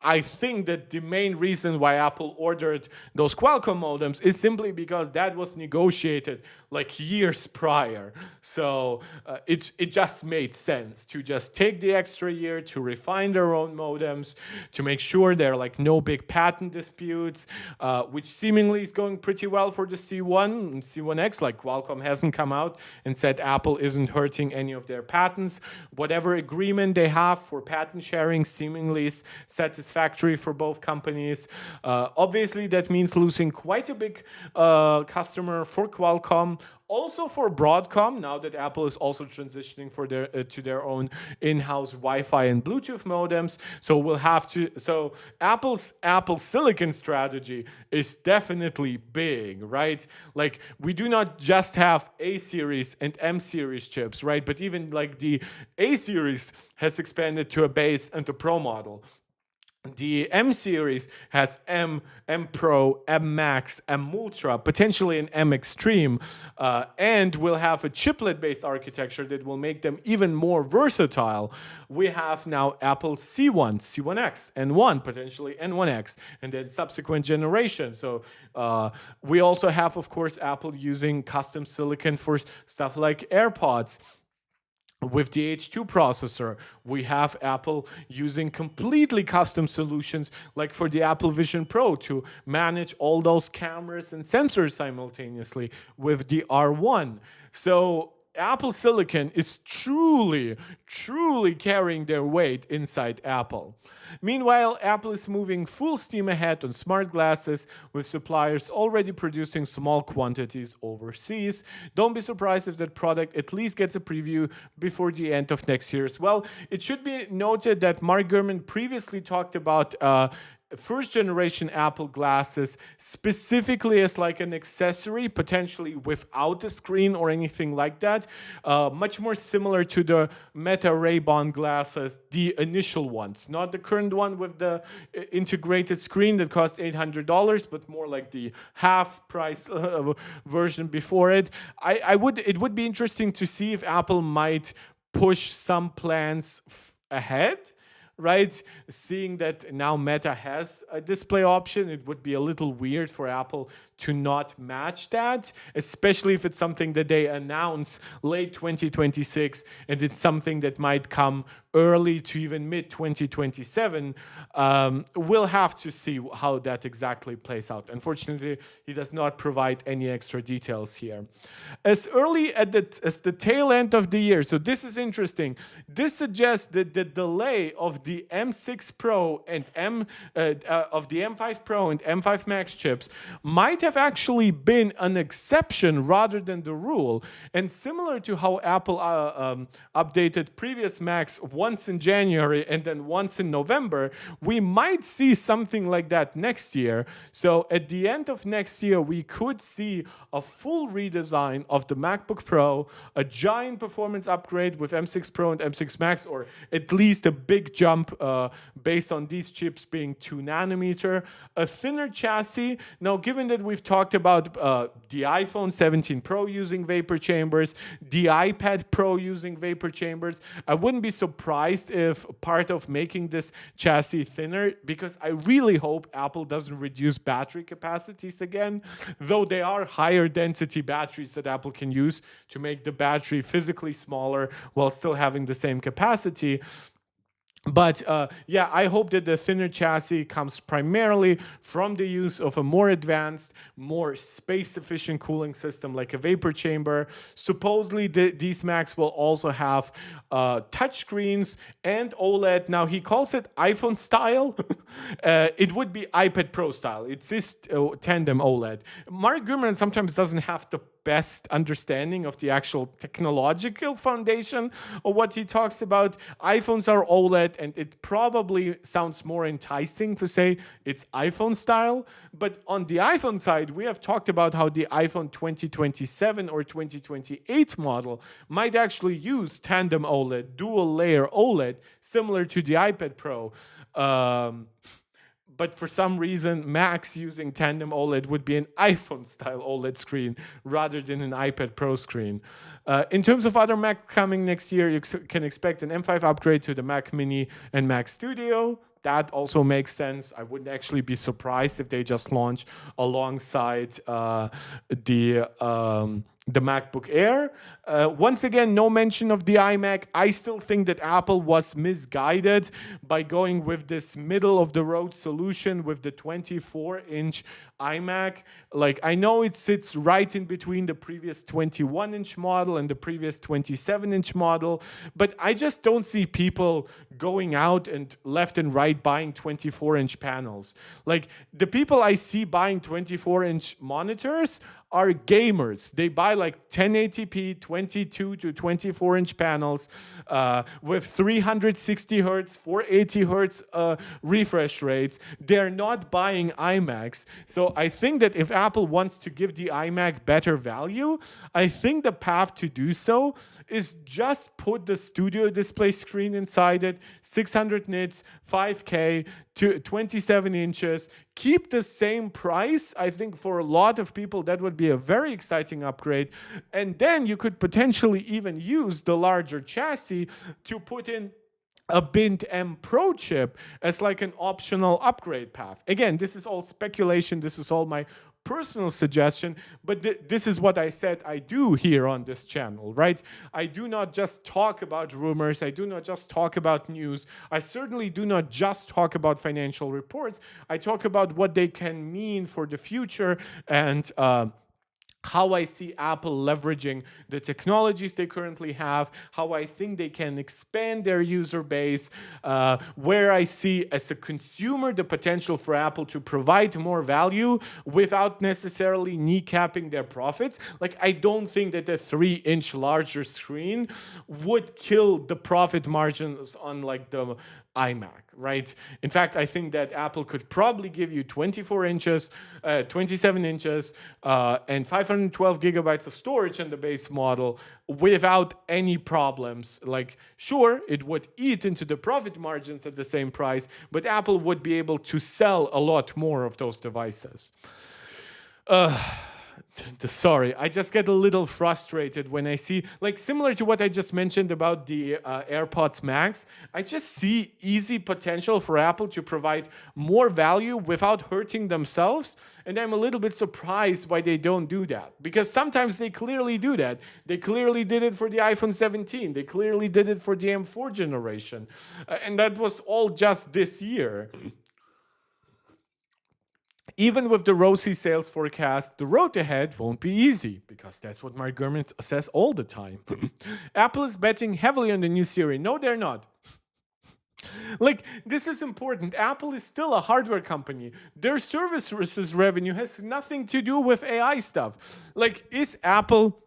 I think that the main reason why Apple ordered those Qualcomm modems is simply because that was negotiated like years prior. So it just made sense to just take the extra year to refine their own modems, to make sure there are like no big patent disputes, which seemingly is going pretty well for the C1 and C1X. Like Qualcomm hasn't come out and said Apple isn't hurting any of their patents. Whatever agreement they have for patent sharing seemingly is satisfactory for both companies. Obviously, that means losing quite a big customer for Qualcomm. Also for Broadcom, now that Apple is also transitioning for to their own in-house Wi-Fi and Bluetooth modems. So we'll have to. So Apple's Apple Silicon strategy is definitely big, right? Like we do not just have A series and M series chips, right? But even like the A series has expanded to a base and a Pro model. The M series has M Pro, M Max, M Ultra, potentially an M Extreme, and will have a chiplet-based architecture that will make them even more versatile. We have now Apple C1, C1X, N1, potentially N1X, and then subsequent generations. So we also have, of course, Apple using custom silicon for stuff like AirPods. With the H2 processor, we have Apple using completely custom solutions like for the Apple Vision Pro to manage all those cameras and sensors simultaneously with the R1. So Apple Silicon is truly, truly carrying their weight inside Apple. Meanwhile, Apple is moving full steam ahead on smart glasses, with suppliers already producing small quantities overseas. Don't be surprised if that product at least gets a preview before the end of next year as well. It should be noted that Mark Gurman previously talked about first generation Apple glasses specifically as like an accessory, potentially without a screen or anything like that. Much more similar to the Meta Ray-Ban glasses, the initial ones, not the current one with the integrated screen that costs $800, but more like the half price version before it. It would be interesting to see if Apple might push some plans ahead, right? Seeing that now Meta has a display option, it would be a little weird for Apple to not match that, especially if it's something that they announce late 2026 and it's something that might come early to even mid 2027. We'll have to see how that exactly plays out. Unfortunately, he does not provide any extra details here. As early as the tail end of the year, so this is interesting. This suggests that the delay of the M6 Pro and of the M5 Pro and M5 Max chips might have actually been an exception rather than the rule. And similar to how Apple updated previous Macs once in January and then once in November, we might see something like that next year. So at the end of next year, we could see a full redesign of the MacBook Pro, a giant performance upgrade with M6 Pro and M6 Max, or at least a big jump based on these chips being 2 nanometer, a thinner chassis. Now, given that we've talked about the iPhone 17 Pro using vapor chambers, the iPad Pro using vapor chambers, I wouldn't be surprised if part of making this chassis thinner, because I really hope Apple doesn't reduce battery capacities again, though they are higher density batteries that Apple can use to make the battery physically smaller while still having the same capacity. But yeah, I hope that the thinner chassis comes primarily from the use of a more advanced, more space-efficient cooling system like a vapor chamber. Supposedly, these Macs will also have touchscreens and OLED. Now, he calls it iPhone style. It would be iPad Pro style. It's this tandem OLED. Mark Gurman sometimes doesn't have the best understanding of the actual technological foundation of what he talks about. iPhones are OLED, and it probably sounds more enticing to say it's iPhone style. But on the iPhone side, we have talked about how the iPhone 2027 or 2028 model might actually use tandem OLED, dual layer OLED, similar to the iPad Pro. But for some reason, Macs using tandem OLED would be an iPhone-style OLED screen rather than an iPad Pro screen. In terms of other Mac coming next year, you can expect an M5 upgrade to the Mac Mini and Mac Studio. That also makes sense. I wouldn't actually be surprised if they just launch alongside the MacBook Air. Once again, no mention of the iMac. I still think that Apple was misguided by going with this middle-of-the-road solution with the 24-inch iMac. Like, I know it sits right in between the previous 21-inch model and the previous 27-inch model, but I just don't see people going out and left and right buying 24-inch panels. Like, the people I see buying 24-inch monitors are gamers. They buy like 1080p 22 to 24-inch panels with 360 hertz, 480 hertz refresh rates. They're not buying iMacs. So I think that if Apple wants to give the iMac better value, I think the path to do so is just put the studio display screen inside it, 600 nits, 5K, to 27 inches, keep the same price. I think for a lot of people that would be a very exciting upgrade. And then you could potentially even use the larger chassis to put in a Bint M Pro chip as like an optional upgrade path. Again, this is all speculation. This is all my personal suggestion, but this is what I said I do here on this channel, right? I do not just talk about rumors. I do not just talk about news. I certainly do not just talk about financial reports. I talk about what they can mean for the future and how I see Apple leveraging the technologies they currently have, how I think they can expand their user base, where I see as a consumer the potential for Apple to provide more value without necessarily kneecapping their profits. Like, I don't think that a 3-inch larger screen would kill the profit margins on like the iMac, right? In fact, I think that Apple could probably give you 24 inches, 27 inches, and 512 gigabytes of storage in the base model without any problems. Like, sure, it would eat into the profit margins at the same price, but Apple would be able to sell a lot more of those devices. Sorry, I just get a little frustrated when I see, like, similar to what I just mentioned about the AirPods Max, I just see easy potential for Apple to provide more value without hurting themselves. And I'm a little bit surprised why they don't do that. Because sometimes they clearly do that. They clearly did it for the iPhone 17. They clearly did it for the M4 generation. And that was all just this year. Even with the rosy sales forecast, the road ahead won't be easy, because that's what Mark Gurman says all the time. Apple is betting heavily on the new Siri. No, they're not. Like, this is important. Apple is still a hardware company. Their services revenue has nothing to do with AI stuff. Like, is Apple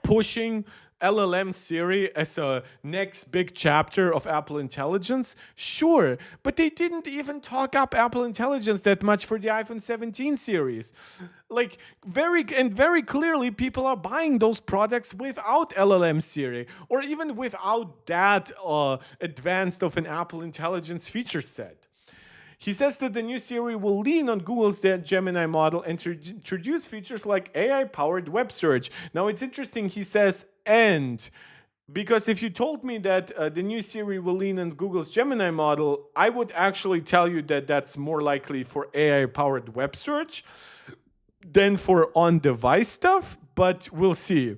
pushing LLM Siri as a next big chapter of Apple Intelligence? Sure, but they didn't even talk up Apple Intelligence that much for the iPhone 17 series. Like, very clearly, people are buying those products without LLM Siri, or even without that advanced of an Apple Intelligence feature set. He says that the new Siri will lean on Google's Gemini model and introduce features like AI-powered web search. Now, it's interesting, he says, and, because if you told me that the new Siri will lean on Google's Gemini model, I would actually tell you that that's more likely for AI-powered web search than for on-device stuff, but we'll see.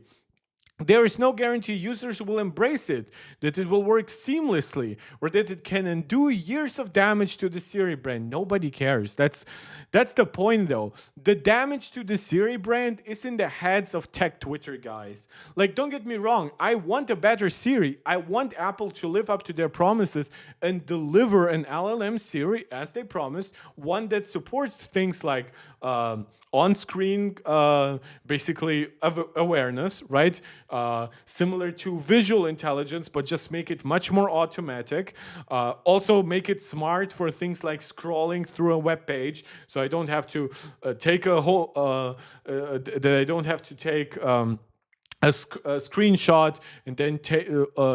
There is no guarantee users will embrace it, that it will work seamlessly, or that it can undo years of damage to the Siri brand. Nobody cares. That's the point, though. The damage to the Siri brand is in the heads of tech Twitter guys. Like, don't get me wrong. I want a better Siri. I want Apple to live up to their promises and deliver an LLM Siri, as they promised, one that supports things like on-screen, basically awareness, right? Similar to visual intelligence, but just make it much more automatic. Also make it smart for things like scrolling through a web page, so I don't have to take a whole, that I don't have to take a screenshot and then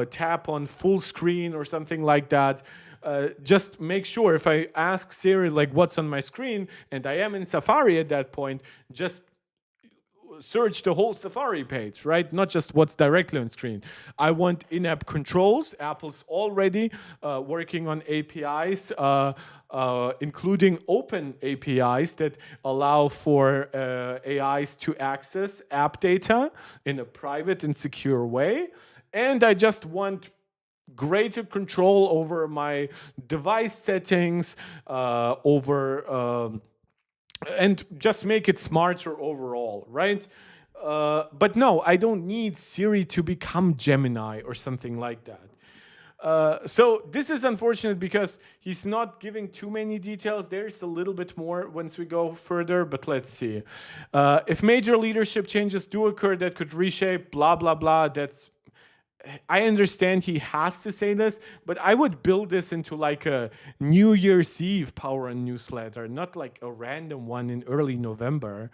tap on full screen or something like that. Just make sure if I ask Siri, like, what's on my screen, and I am in Safari at that point, just search the whole Safari page, right? Not just what's directly on screen. I want in-app controls. Apple's already working on APIs, including open APIs that allow for AIs to access app data in a private and secure way. And I just want greater control over my device settings, and just make it smarter overall, right? But no, I don't need Siri to become Gemini or something like that. So this is unfortunate because he's not giving too many details. There's a little bit more once we go further, but let's see. If major leadership changes do occur that could reshape blah, blah, blah, I understand he has to say this, but I would build this into like a New Year's Eve Power On newsletter, not like a random one in early November.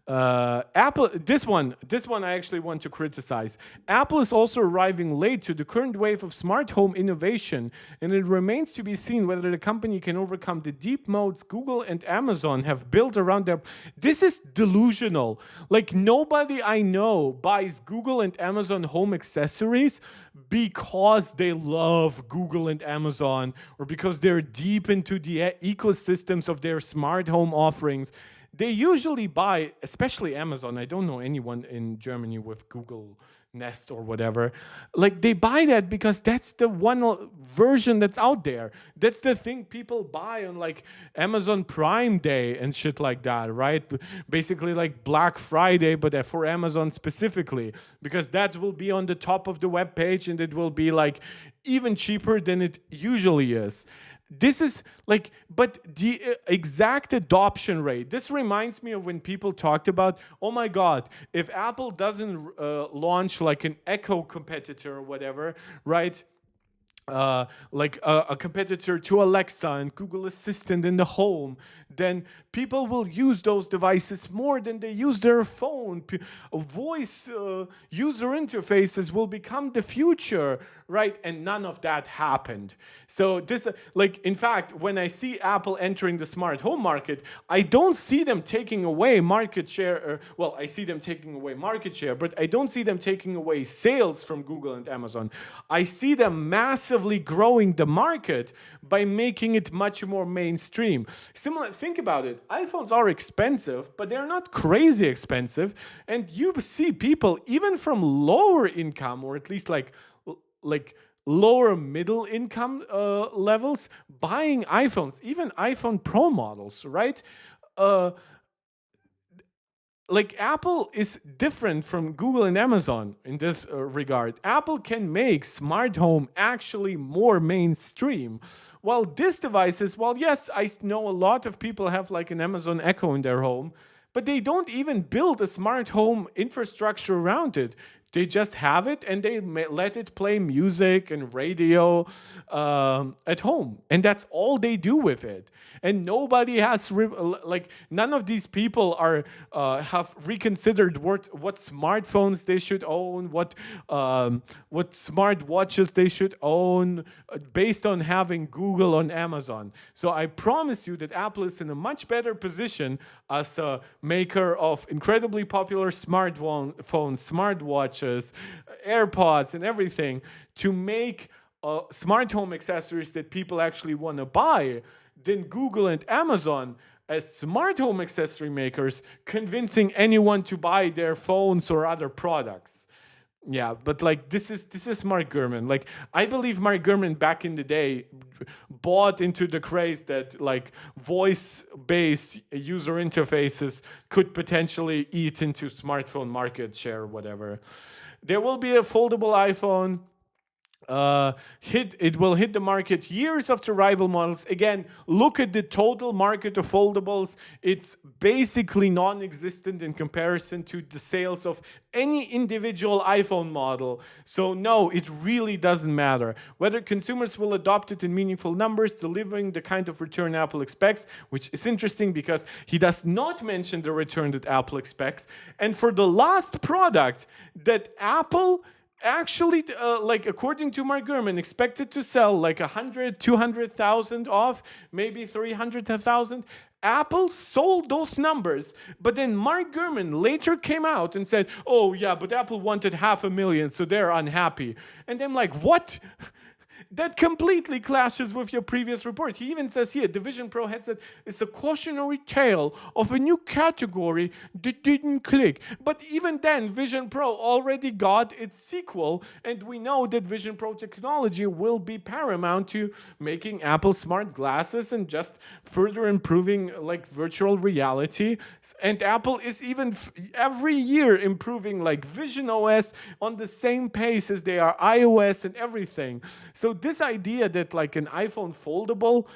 Apple, this one I actually want to criticize. Apple is also arriving late to the current wave of smart home innovation, and it remains to be seen whether the company can overcome the deep moats Google and Amazon have built around their... This is delusional. Like, nobody I know buys Google and Amazon home accessories because they love Google and Amazon, or because they're deep into the ecosystems of their smart home offerings. They usually buy, especially Amazon. I don't know anyone in Germany with Google Nest or whatever. Like they buy that because that's the one version that's out there. That's the thing people buy on like Amazon Prime Day and shit like that, right? Basically like Black Friday, but for Amazon specifically, because that will be on the top of the web page and it will be like even cheaper than it usually is. This is like, but the exact adoption rate, this reminds me of when people talked about, oh my God, if Apple doesn't launch like an Echo competitor or whatever, right? Like a competitor to Alexa and Google Assistant in the home, then people will use those devices more than they use their phone. Voice user interfaces will become the future, right? And none of that happened. So this, like, in fact, when I see Apple entering the smart home market, I don't see them taking away market share. Well, I see them taking away market share, but I don't see them taking away sales from Google and Amazon. I see them massively growing the market by making it much more mainstream. Similar, think about it. iPhones are expensive, but they're not crazy expensive. And you see people, even from lower income, or at least like lower middle income levels, buying iPhones, even iPhone Pro models, right? Like Apple is different from Google and Amazon in this regard. Apple can make smart home actually more mainstream. While this device is, well, yes, I know a lot of people have like an Amazon Echo in their home, but they don't even build a smart home infrastructure around it. They just have it and they let it play music and radio at home. And that's all they do with it. And nobody has, like, none of these people are have reconsidered what smartphones they should own, what smart watches they should own based on having Google on Amazon. So I promise you that Apple is in a much better position as a maker of incredibly popular smartphones, smartwatches, AirPods, and everything to make smart home accessories that people actually want to buy than Google and Amazon as smart home accessory makers convincing anyone to buy their phones or other products. Yeah, but like this is Mark Gurman. Like I believe Mark Gurman back in the day bought into the craze that like voice-based user interfaces could potentially eat into smartphone market share or whatever. There will be a foldable iPhone. It will hit the market years after rival models. Again, look at the total market of foldables. It's basically non-existent in comparison to the sales of any individual iPhone model. So no, it really doesn't matter. Whether consumers will adopt it in meaningful numbers, delivering the kind of return Apple expects, which is interesting because he does not mention the return that Apple expects. And for the last product that Apple actually, like according to Mark Gurman, expected to sell like 100, 200,000 off, maybe 300,000. Apple sold those numbers, but then Mark Gurman later came out and said, oh yeah, but Apple wanted 500,000, so they're unhappy. And I'm like, what? That completely clashes with your previous report. He even says here, the Vision Pro headset is a cautionary tale of a new category that didn't click. But even then, Vision Pro already got its sequel, and we know that Vision Pro technology will be paramount to making Apple smart glasses and just further improving like virtual reality. And Apple is even every year improving like Vision OS on the same pace as they are iOS and everything. So this idea that like an iPhone foldable,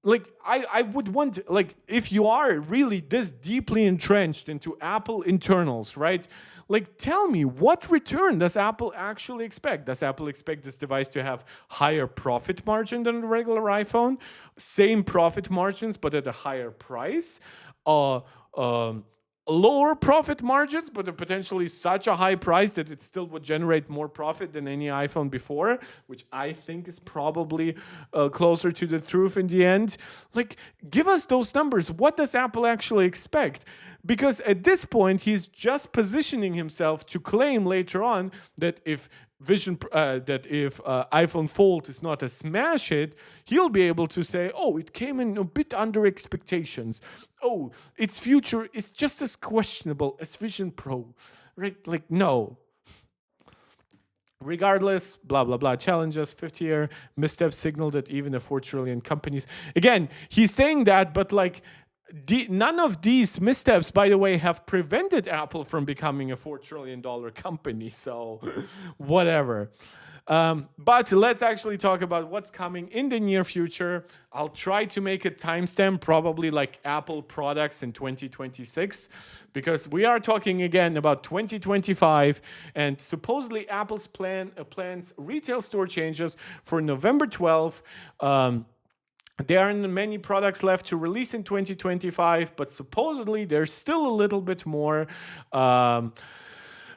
like I would want, like if you are really this deeply entrenched into Apple internals, right? Like tell me, what return does Apple actually expect? Does Apple expect this device to have higher profit margin than a regular iPhone? Same profit margins, but at a higher price? Lower profit margins, but at potentially such a high price that it still would generate more profit than any iPhone before, which I think is probably closer to the truth in the end. Like, give us those numbers. What does Apple actually expect? Because at this point, he's just positioning himself to claim later on that if iPhone Fold is not a smash hit, he'll be able to say, oh, it came in a bit under expectations. Oh, its future is just as questionable as Vision Pro, right? Like, no. Regardless, blah, blah, blah, challenges, 50-year missteps signal that even the 4 trillion companies. Again, he's saying that, but like, none of these missteps, by the way, have prevented Apple from becoming a $4 trillion company. So, whatever. But let's actually talk about what's coming in the near future. I'll try to make a timestamp, probably like Apple products in 2026, because we are talking again about 2025, and supposedly Apple's plans retail store changes for November 12th. There aren't many products left to release in 2025, but supposedly there's still a little bit more.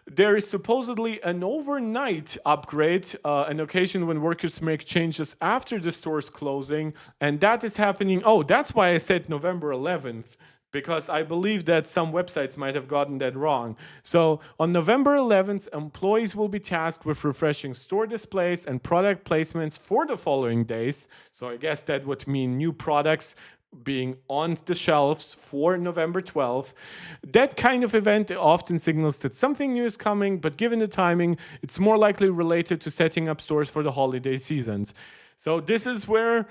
There is supposedly an overnight upgrade, an occasion when workers make changes after the store's closing, and that is happening. Oh, that's why I said November 11th, because I believe that some websites might have gotten that wrong. So on November 11th, employees will be tasked with refreshing store displays and product placements for the following days. So I guess that would mean new products being on the shelves for November 12th. That kind of event often signals that something new is coming, but given the timing, it's more likely related to setting up stores for the holiday seasons. So this is where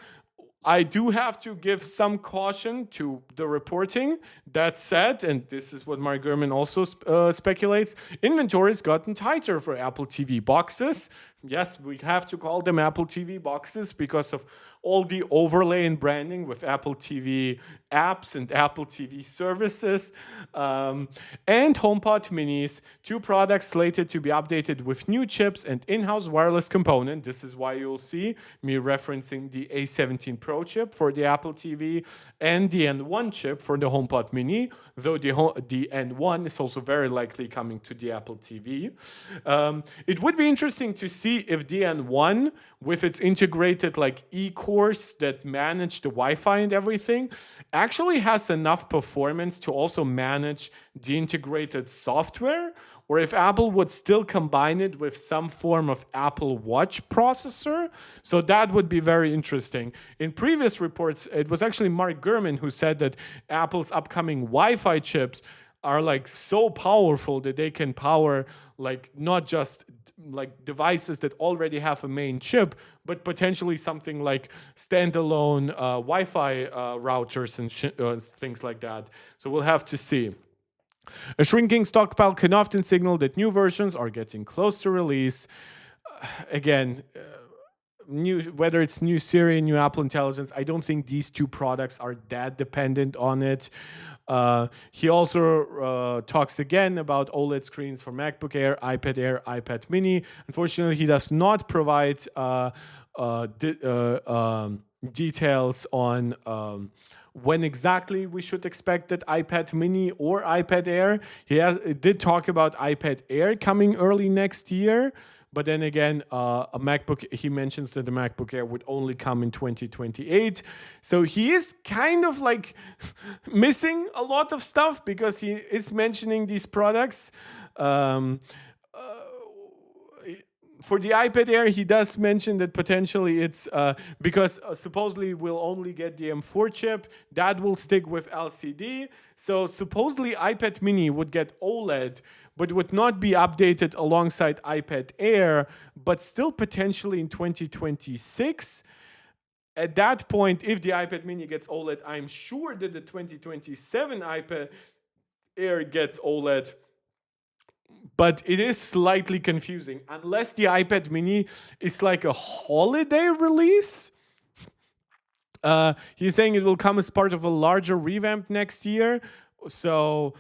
I do have to give some caution to the reporting. That said, and this is what Mark Gurman also speculates, inventory has gotten tighter for Apple TV boxes. Yes, we have to call them Apple TV boxes because of all the overlay and branding with Apple TV apps and Apple TV services. And HomePod Minis, 2 products slated to be updated with new chips and in-house wireless component. This is why you'll see me referencing the A17 Pro chip for the Apple TV and the N1 chip for the HomePod Mini, though the N1 is also very likely coming to the Apple TV. It would be interesting to see if the N1, with its integrated like e-cores that manage the Wi-Fi and everything, actually has enough performance to also manage the integrated software, or if Apple would still combine it with some form of Apple Watch processor. So that would be very interesting. In previous reports, it was actually Mark Gurman who said that Apple's upcoming Wi-Fi chips are like so powerful that they can power like not just like devices that already have a main chip, but potentially something like standalone Wi-Fi routers and things like that. So we'll have to see. A shrinking stockpile can often signal that new versions are getting close to release. Again, whether it's new Siri, new Apple Intelligence, I don't think these 2 products are that dependent on it. He also talks again about OLED screens for MacBook Air, iPad Mini. Unfortunately, he does not provide details on when exactly we should expect that iPad Mini or iPad Air. He did talk about iPad Air coming early next year. But then again, a MacBook, he mentions that the MacBook Air would only come in 2028. So he is kind of like missing a lot of stuff because he is mentioning these products. For the iPad Air, he does mention that potentially it's because supposedly we'll only get the M4 chip. That will stick with LCD. So supposedly iPad Mini would get OLED, but would not be updated alongside iPad Air, but still potentially in 2026. At that point, if the iPad Mini gets OLED, I'm sure that the 2027 iPad Air gets OLED. But it is slightly confusing. Unless the iPad Mini is like a holiday release. He's saying it will come as part of a larger revamp next year. So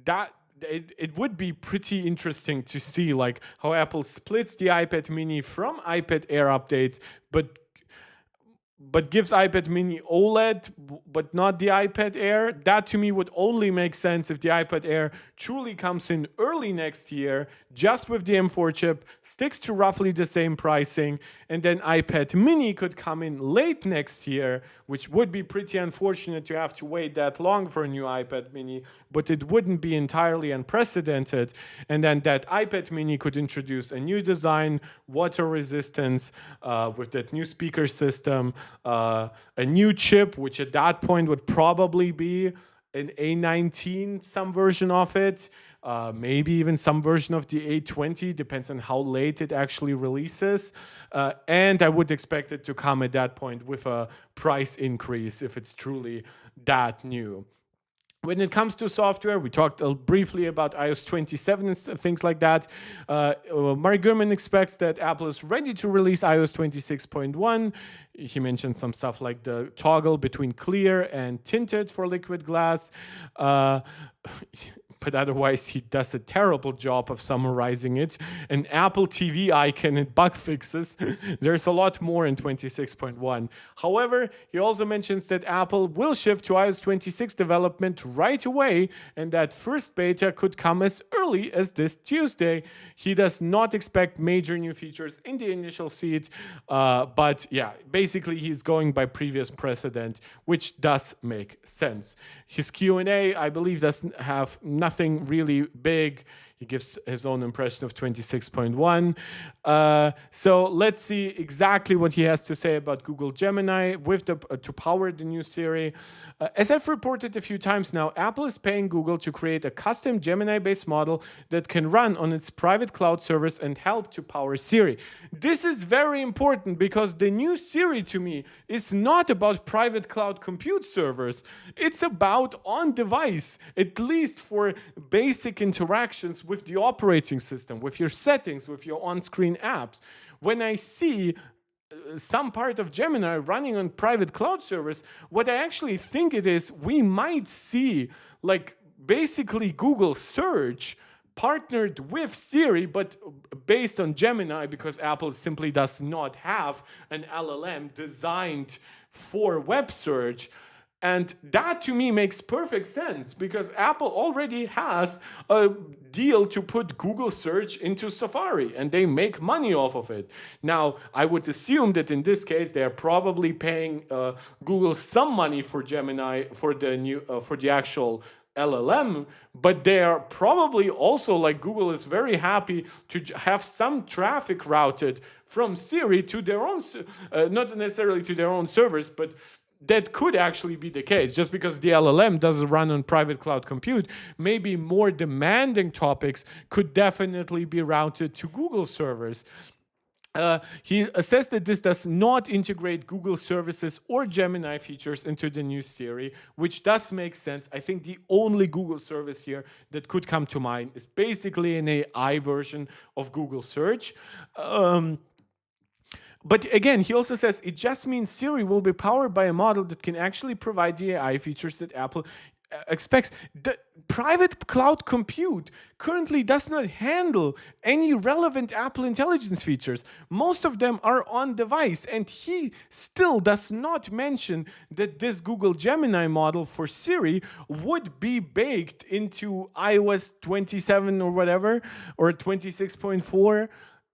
that it would be pretty interesting to see like how Apple splits the iPad Mini from iPad Air updates, but gives iPad Mini OLED, but not the iPad Air. That to me would only make sense if the iPad Air truly comes in early next year, just with the M4 chip, sticks to roughly the same pricing, and then iPad Mini could come in late next year, which would be pretty unfortunate to have to wait that long for a new iPad Mini, but it wouldn't be entirely unprecedented. And then that iPad Mini could introduce a new design, water resistance, with that new speaker system, a new chip, which at that point would probably be an A19, some version of it, maybe even some version of the A20, depends on how late it actually releases. And I would expect it to come at that point with a price increase if it's truly that new. When it comes to software, we talked briefly about iOS 27 and things like that. Mark Gurman expects that Apple is ready to release iOS 26.1. He mentioned some stuff like the toggle between clear and tinted for liquid glass. But otherwise, he does a terrible job of summarizing it. An Apple TV icon and bug fixes. There's a lot more in 26.1. However, he also mentions that Apple will shift to iOS 26 development right away, and that first beta could come as early as this Tuesday. He does not expect major new features in the initial seed, but yeah, basically he's going by previous precedent, which does make sense. His Q&A, I believe, doesn't have nothing really big. He gives his own impression of 26.1. So let's see exactly what he has to say about Google Gemini with to power the new Siri. As I've reported a few times now, Apple is paying Google to create a custom Gemini-based model that can run on its private cloud service and help to power Siri. This is very important because the new Siri to me is not about private cloud compute servers. It's about on-device, at least for basic interactions with the operating system, with your settings, with your on-screen apps. When I see some part of Gemini running on private cloud servers, what I actually think it is, we might see like basically Google search partnered with Siri, but based on Gemini, because Apple simply does not have an LLM designed for web search. And that to me makes perfect sense because Apple already has a deal to put Google search into Safari and they make money off of it. Now, I would assume that in this case, they're probably paying Google some money for Gemini, for the actual LLM, but they are probably also, like Google is very happy to have some traffic routed from Siri to their own, not necessarily to their own servers, but that could actually be the case. Just because the LLM doesn't run on private cloud compute, maybe more demanding topics could definitely be routed to Google servers. He says that this does not integrate Google services or Gemini features into the new Siri, which does make sense. I think the only Google service here that could come to mind is basically an AI version of Google Search. But again, he also says it just means Siri will be powered by a model that can actually provide the AI features that Apple expects. The private cloud compute currently does not handle any relevant Apple Intelligence features. Most of them are on device, and he still does not mention that this Google Gemini model for Siri would be baked into iOS 27 or whatever, or 26.4.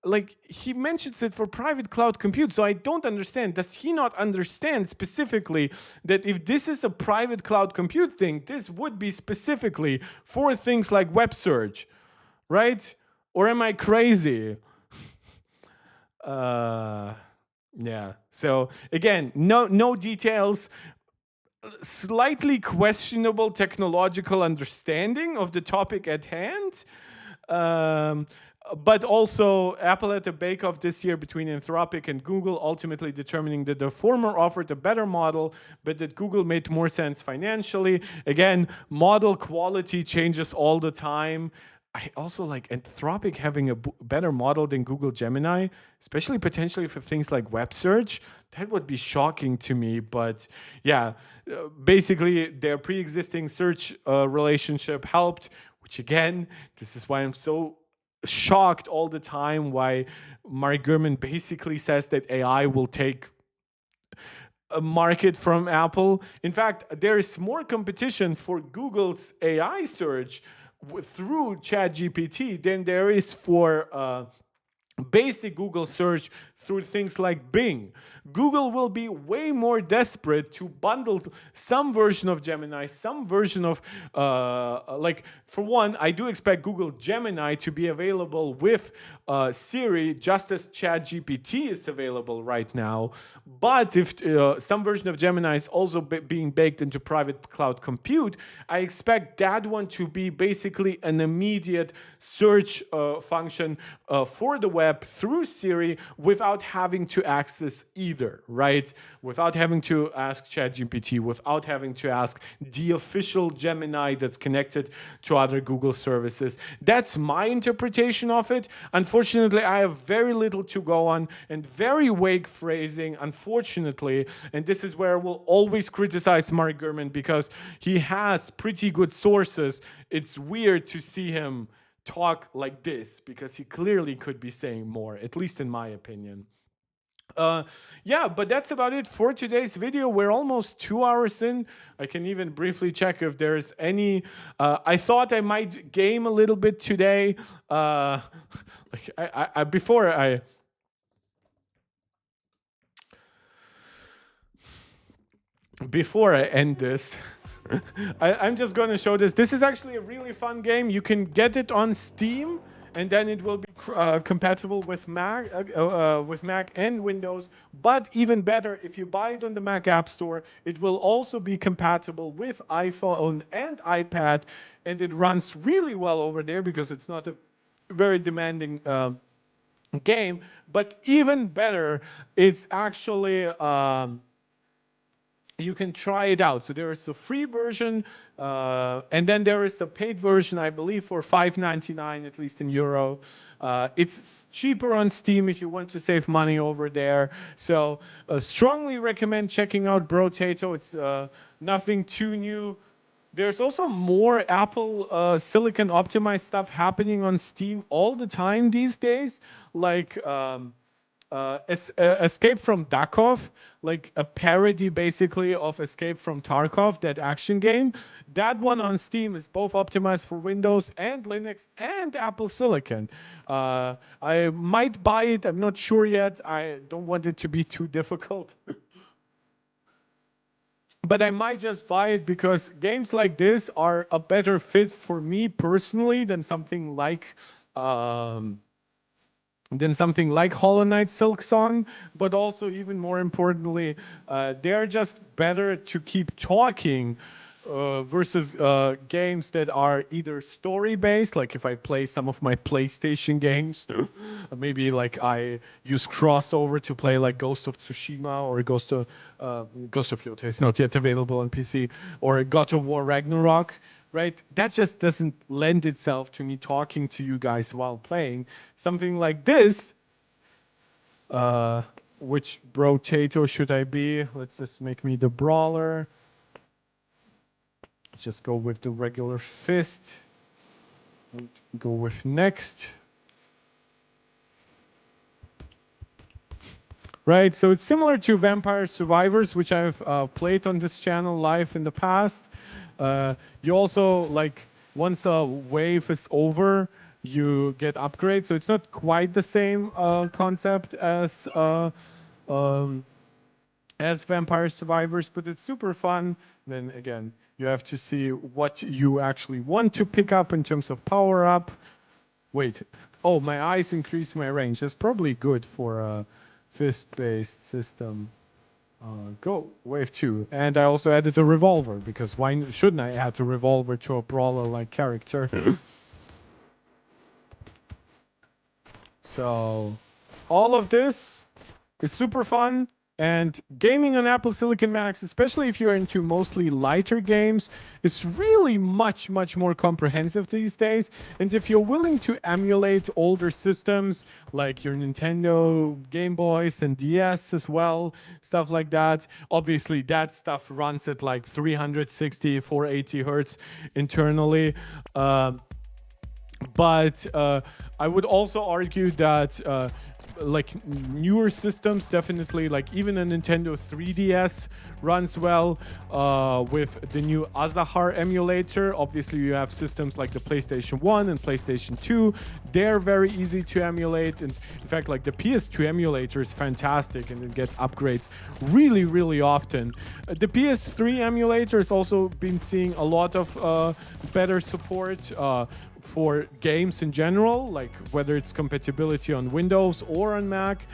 Like, he mentions it for private cloud compute, so I don't understand. Does he not understand specifically that if this is a private cloud compute thing, this would be specifically for things like web search, right? Or am I crazy? Yeah. So again, no details. Slightly questionable technological understanding of the topic at hand. But also, Apple had a bake-off this year between Anthropic and Google, ultimately determining that the former offered a better model, but that Google made more sense financially. Again, model quality changes all the time. I also like Anthropic having a better model than Google Gemini, especially potentially for things like web search. That would be shocking to me. But yeah, basically, their pre-existing search relationship helped, which again, this is why I'm so shocked all the time why Mark Gurman basically says that AI will take a market from Apple. In fact, there is more competition for Google's AI search through ChatGPT than there is for basic Google search through things like Bing. Google will be way more desperate to bundle some version of Gemini, some version of, like, for one, I do expect Google Gemini to be available with Siri, just as ChatGPT is available right now. But if some version of Gemini is also being baked into private cloud compute, I expect that one to be basically an immediate search function for the web through Siri without having to access either, right? Without having to ask ChatGPT, without having to ask the official Gemini that's connected to other Google services. That's my interpretation of it. Unfortunately, I have very little to go on and very vague phrasing, unfortunately. And this is where I will always criticize Mark Gurman, because he has pretty good sources. It's weird to see him talk like this, because he clearly could be saying more, at least in my opinion. Yeah, but that's about it for today's video. We're almost 2 hours in. I can even briefly check if there's any. I thought I might game a little bit today. Before I end this, I'm just going to show this. This is actually a really fun game. You can get it on Steam, and then it will be compatible with Mac and Windows. But even better, if you buy it on the Mac App Store, it will also be compatible with iPhone and iPad, and it runs really well over there because it's not a very demanding game. But even better, it's actually you can try it out. So there is a free version, and then there is a paid version, I believe, for $5.99, at least in Euro. It's cheaper on Steam if you want to save money over there. So strongly recommend checking out Brotato. It's nothing too new. There's also more Apple Silicon optimized stuff happening on Steam all the time these days, like Escape from Tarkov, like a parody basically of Escape from Tarkov, that action game. That one on Steam is both optimized for Windows and Linux and Apple Silicon. I might buy it, I'm not sure yet. I don't want it to be too difficult. But I might just buy it because games like this are a better fit for me personally than something like Hollow Knight Silksong, but also even more importantly, they're just better to keep talking versus games that are either story-based, like if I play some of my PlayStation games, maybe like I use crossover to play like Ghost of Tsushima or Ghost of Yota is not yet available on PC, or God of War Ragnarok, right? That just doesn't lend itself to me talking to you guys while playing. Something like this, which Brotato should I be? Let's just make me the brawler. Just go with the regular fist. Go with next. Right, so it's similar to Vampire Survivors, which I've played on this channel live in the past. You also, like, once a wave is over, you get upgrades. So it's not quite the same concept as Vampire Survivors, but it's super fun. Then again, you have to see what you actually want to pick up in terms of power up. Wait, oh, my eyes increase my range. That's probably good for a fist-based system. Go, wave 2. And I also added a revolver, because why shouldn't I add a revolver to a brawler-like character? So, all of this is super fun. And gaming on Apple Silicon Macs, especially if you're into mostly lighter games, is really much, much more comprehensive these days. And if you're willing to emulate older systems, like your Nintendo Game Boys and DS as well, stuff like that, obviously that stuff runs at like 360, 480 hertz internally. But I would also argue that like newer systems definitely, like even a Nintendo 3DS runs well with the new Azahar emulator. Obviously you have systems like the PlayStation 1 and PlayStation 2. They're very easy to emulate, and in fact like the PS2 emulator is fantastic and it gets upgrades really often. The PS3 emulator has also been seeing a lot of better support for games in general, like whether it's compatibility on Windows or on Mac.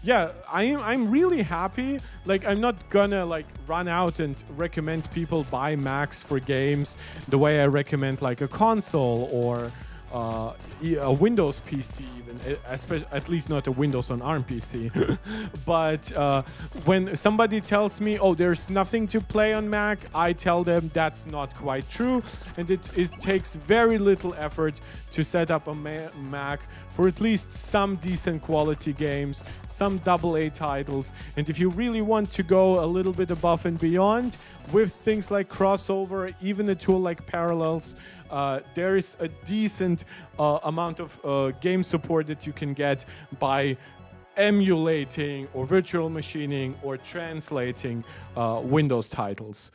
Yeah, I'm really happy. Like I'm not gonna like run out and recommend people buy Macs for games the way I recommend like a console or a Windows PC, even, especially at least not a Windows on ARM PC. But when somebody tells me, "Oh, there's nothing to play on Mac," I tell them that's not quite true, and it takes very little effort to set up a Mac for at least some decent quality games, some AA titles, and if you really want to go a little bit above and beyond with things like crossover, even a tool like Parallels. There is a decent amount of game support that you can get by emulating or virtual machining or translating Windows titles.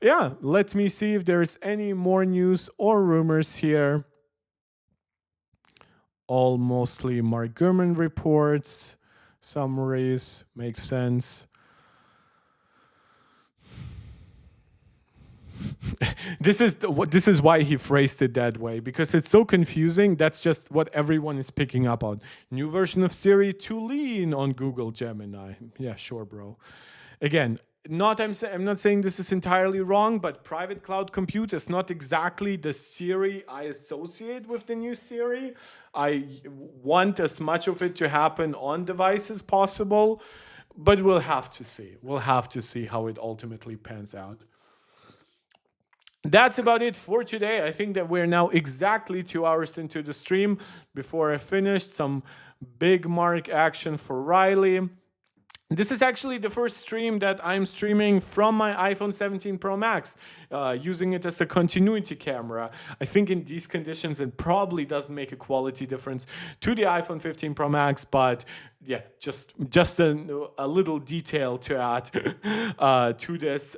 Yeah, let me see if there's any more news or rumors here. All mostly Mark Gurman reports, summaries, makes sense. This is why he phrased it that way, because it's so confusing. That's just what everyone is picking up on. New version of Siri too lean on Google Gemini. Yeah, sure, bro. Again, I'm not saying this is entirely wrong, but private cloud compute is not exactly the Siri I associate with the new Siri. I want as much of it to happen on device as possible, but we'll have to see. We'll have to see how it ultimately pans out. That's about it for today. I think that we're now exactly 2 hours into the stream. Before I finish, some big mark action for Riley. This is actually the first stream that I'm streaming from my iPhone 17 Pro Max, using it as a continuity camera. I think in these conditions it probably doesn't make a quality difference to the iPhone 15 Pro Max, but yeah, just a little detail to add to this,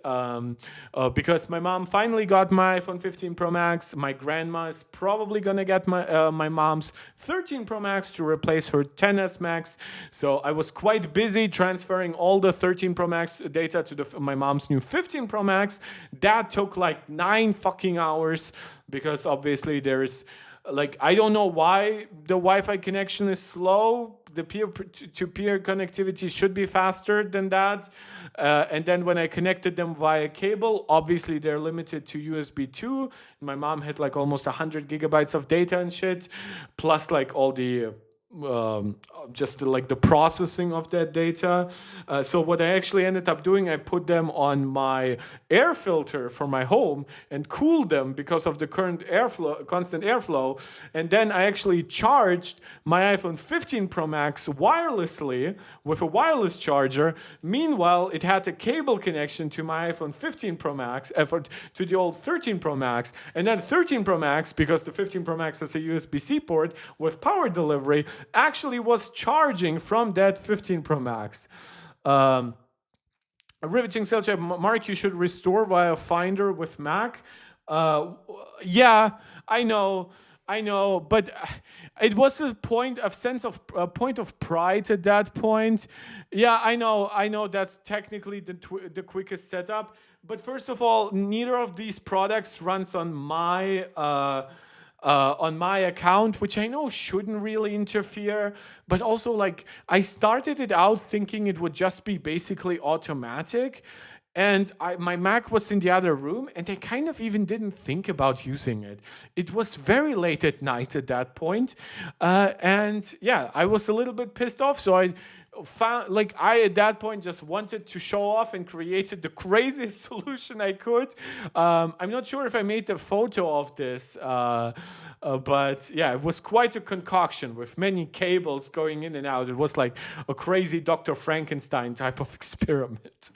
because my mom finally got my iPhone 15 Pro Max. My grandma is probably gonna get my mom's 13 Pro Max to replace her 10s Max. So I was quite busy transferring all the 13 Pro Max data to my mom's new 15 Pro Max. That took like 9 fucking hours, because obviously there's like, I don't know why the Wi-Fi connection is slow. The peer-to-peer connectivity should be faster than that. And then when I connected them via cable, obviously they're limited to USB 2. My mom had like almost 100 gigabytes of data and shit, plus like all the just like the processing of that data. So what I actually ended up doing, I put them on my air filter for my home and cooled them because of the current airflow, constant airflow. And then I actually charged my iPhone 15 Pro Max wirelessly with a wireless charger. Meanwhile, it had a cable connection to my iPhone 15 Pro Max, to the old 13 Pro Max. And then 13 Pro Max, because the 15 Pro Max has a USB-C port with power delivery, actually was charging from that 15 Pro Max. A riveting sales check. Mark, you should restore via Finder with Mac. Yeah, I know, but it was a point of pride at that point. Yeah, I know that's technically the quickest setup. But first of all, neither of these products runs on my account, which I know shouldn't really interfere. But also, like, I started it out thinking it would just be basically automatic. And my Mac was in the other room, and I kind of even didn't think about using it. It was very late at night at that point. And yeah, I was a little bit pissed off. So I found, like, I at that point just wanted to show off and created the craziest solution I could. I'm not sure if I made a photo of this But yeah, it was quite a concoction with many cables going in and out. It was like a crazy Dr. Frankenstein type of experiment.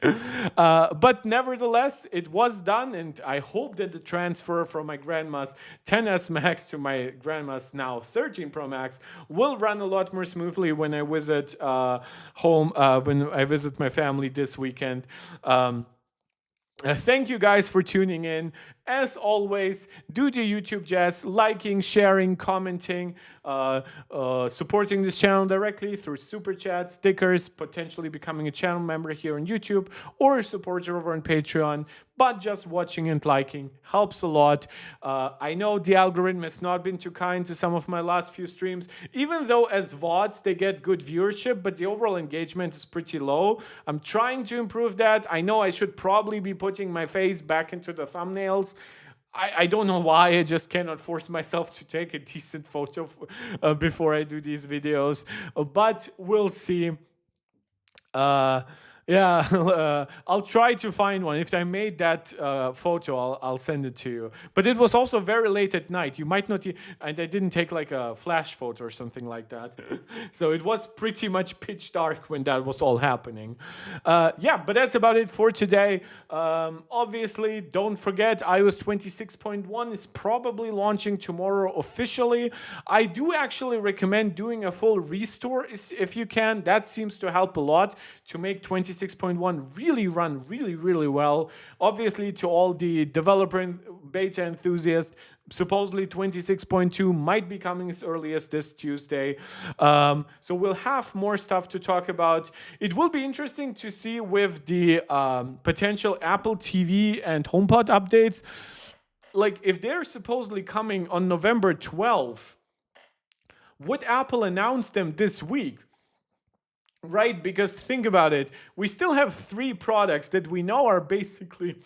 But nevertheless, it was done, and I hope that the transfer from my grandma's 10s Max to my grandma's now 13 Pro Max will run a lot more smoothly when I visit home, when I visit my family this weekend. Thank you guys for tuning in. As always, do the YouTube jazz, liking, sharing, commenting, supporting this channel directly through super chat, stickers, potentially becoming a channel member here on YouTube, or a supporter over on Patreon. But just watching and liking helps a lot. I know the algorithm has not been too kind to some of my last few streams, even though as VODs they get good viewership, but the overall engagement is pretty low. I'm trying to improve that. I know I should probably be putting my face back into the thumbnails. I don't know why. I just cannot force myself to take a decent photo before I do these videos. But we'll see. Yeah, I'll try to find one. If I made that photo, I'll send it to you. But it was also very late at night. You might not, and I didn't take like a flash photo or something like that. So it was pretty much pitch dark when that was all happening. Yeah, but that's about it for today. Obviously, don't forget, iOS 26.1 is probably launching tomorrow officially. I do actually recommend doing a full restore if you can. That seems to help a lot to make 26.1 really run really well. Obviously, to all the developer and beta enthusiasts, supposedly 26.2 might be coming as early as this Tuesday. So we'll have more stuff to talk about. It will be interesting to see with the potential Apple TV and HomePod updates. Like, if they're supposedly coming on November 12th, would Apple announce them this week? Right, because think about it. We still have 3 products that we know are basically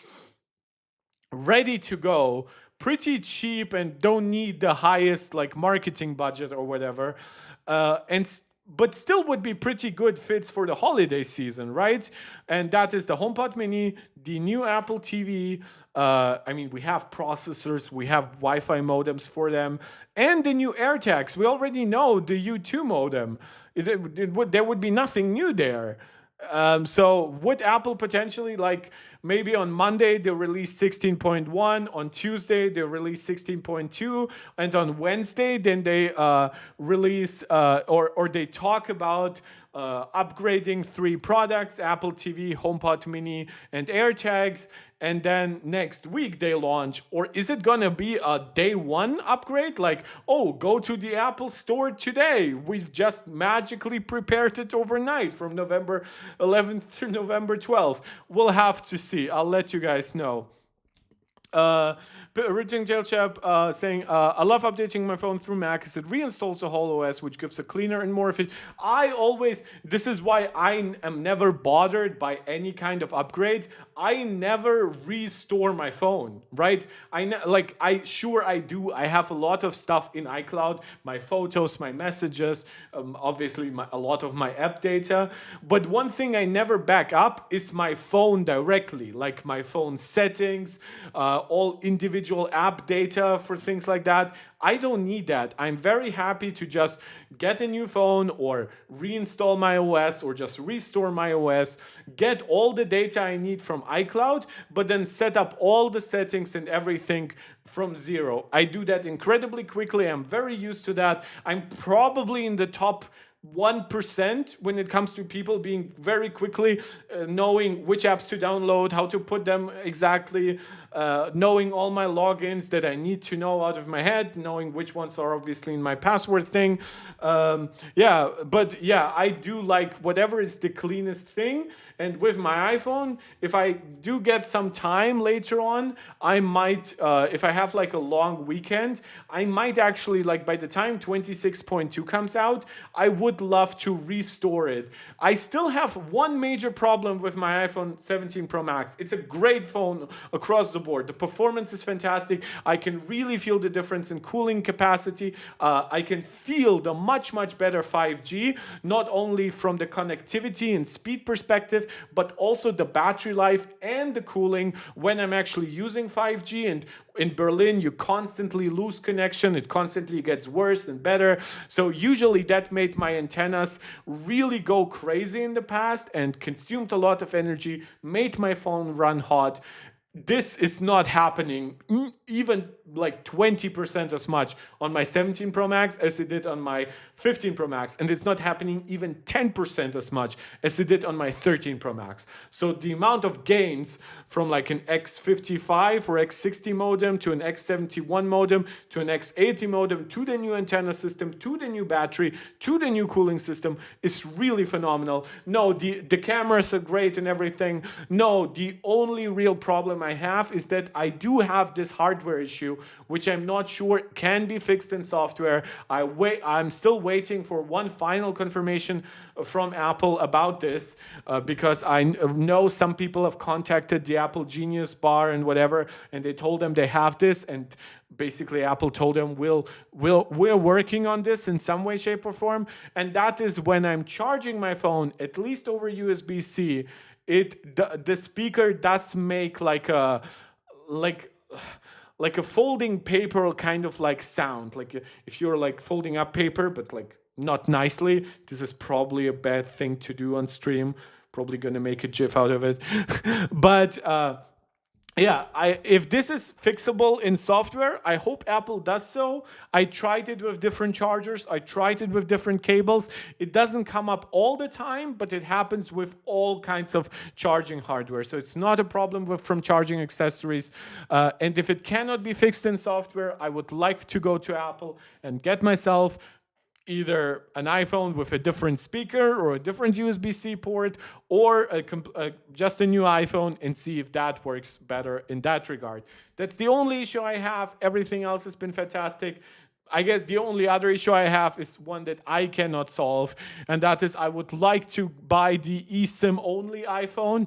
ready to go, pretty cheap, and don't need the highest like marketing budget or whatever, but still would be pretty good fits for the holiday season, right? And that is the HomePod Mini, the new Apple TV. I mean, we have processors, we have Wi-Fi modems for them, and the new AirTags. We already know the U2 modem. There would be nothing new there. So would Apple potentially, like, maybe on Monday they'll release 16.1, on Tuesday they'll release 16.2, and on Wednesday then they release or they talk about upgrading 3 products: Apple TV, HomePod Mini, and AirTags, and then next week they launch? Or is it gonna be a day one upgrade? Like, oh, go to the Apple Store today. We've just magically prepared it overnight from November 11th to November 12th. We'll have to see. I'll let you guys know. Original Jail Chap saying, I love updating my phone through Mac as it reinstalls the HoloOS, which gives a cleaner and more efficient. This is why I am never bothered by any kind of upgrade. I never restore my phone, right? I do. I have a lot of stuff in iCloud, my photos, my messages, obviously a lot of my app data. But one thing I never back up is my phone directly, like my phone settings, all individual app data for things like that. I don't need that. I'm very happy to just get a new phone or reinstall my OS or just restore my OS, get all the data I need from iCloud, but then set up all the settings and everything from zero. I do that incredibly quickly. I'm very used to that. I'm probably in the top 1% when it comes to people being very quickly knowing which apps to download, how to put them exactly, knowing all my logins that I need to know out of my head, knowing which ones are obviously in my password thing. I do like whatever is the cleanest thing. And with my iPhone, if I do get some time later on, I might, if I have like a long weekend, I might actually, like, by the time 26.2 comes out, I would love to restore it. I still have one major problem with my iPhone 17 Pro Max. It's a great phone across the board. The performance is fantastic. I can really feel the difference in cooling capacity. I can feel the much better 5G, not only from the connectivity and speed perspective, but also the battery life and the cooling when I'm actually using 5G. And in Berlin, you constantly lose connection. It constantly gets worse and better. So usually that made my antennas really go crazy in the past and consumed a lot of energy, made my phone run hot. This is not happening even like 20% as much on my 17 Pro Max as it did on my 15 Pro Max. And it's not happening even 10% as much as it did on my 13 Pro Max. So the amount of gains from like an X55 or X60 modem to an X71 modem to an X80 modem to the new antenna system to the new battery to the new cooling system is really phenomenal. No, the cameras are great and everything. No, the only real problem I have is that I do have this hardware issue, which I'm not sure can be fixed in software. I'm still waiting for one final confirmation from Apple about this because I know some people have contacted the Apple Genius Bar and whatever, and they told them they have this, and basically Apple told them we're working on this in some way, shape, or form. And that is when I'm charging my phone, at least over USB-C, the speaker does make like a folding paper kind of like sound, like if you're like folding up paper but like not nicely. This is probably a bad thing to do on stream, probably gonna make a gif out of it. But yeah, if this is fixable in software, I hope Apple does so. I tried it with different chargers. I tried it with different cables. It doesn't come up all the time, but it happens with all kinds of charging hardware. So it's not a problem from charging accessories. And if it cannot be fixed in software, I would like to go to Apple and get myself either an iPhone with a different speaker or a different USB-C port, or just a new iPhone, and see if that works better in that regard. That's the only issue I have. Everything else has been fantastic. I guess the only other issue I have is one that I cannot solve, and that is I would like to buy the eSIM only iPhone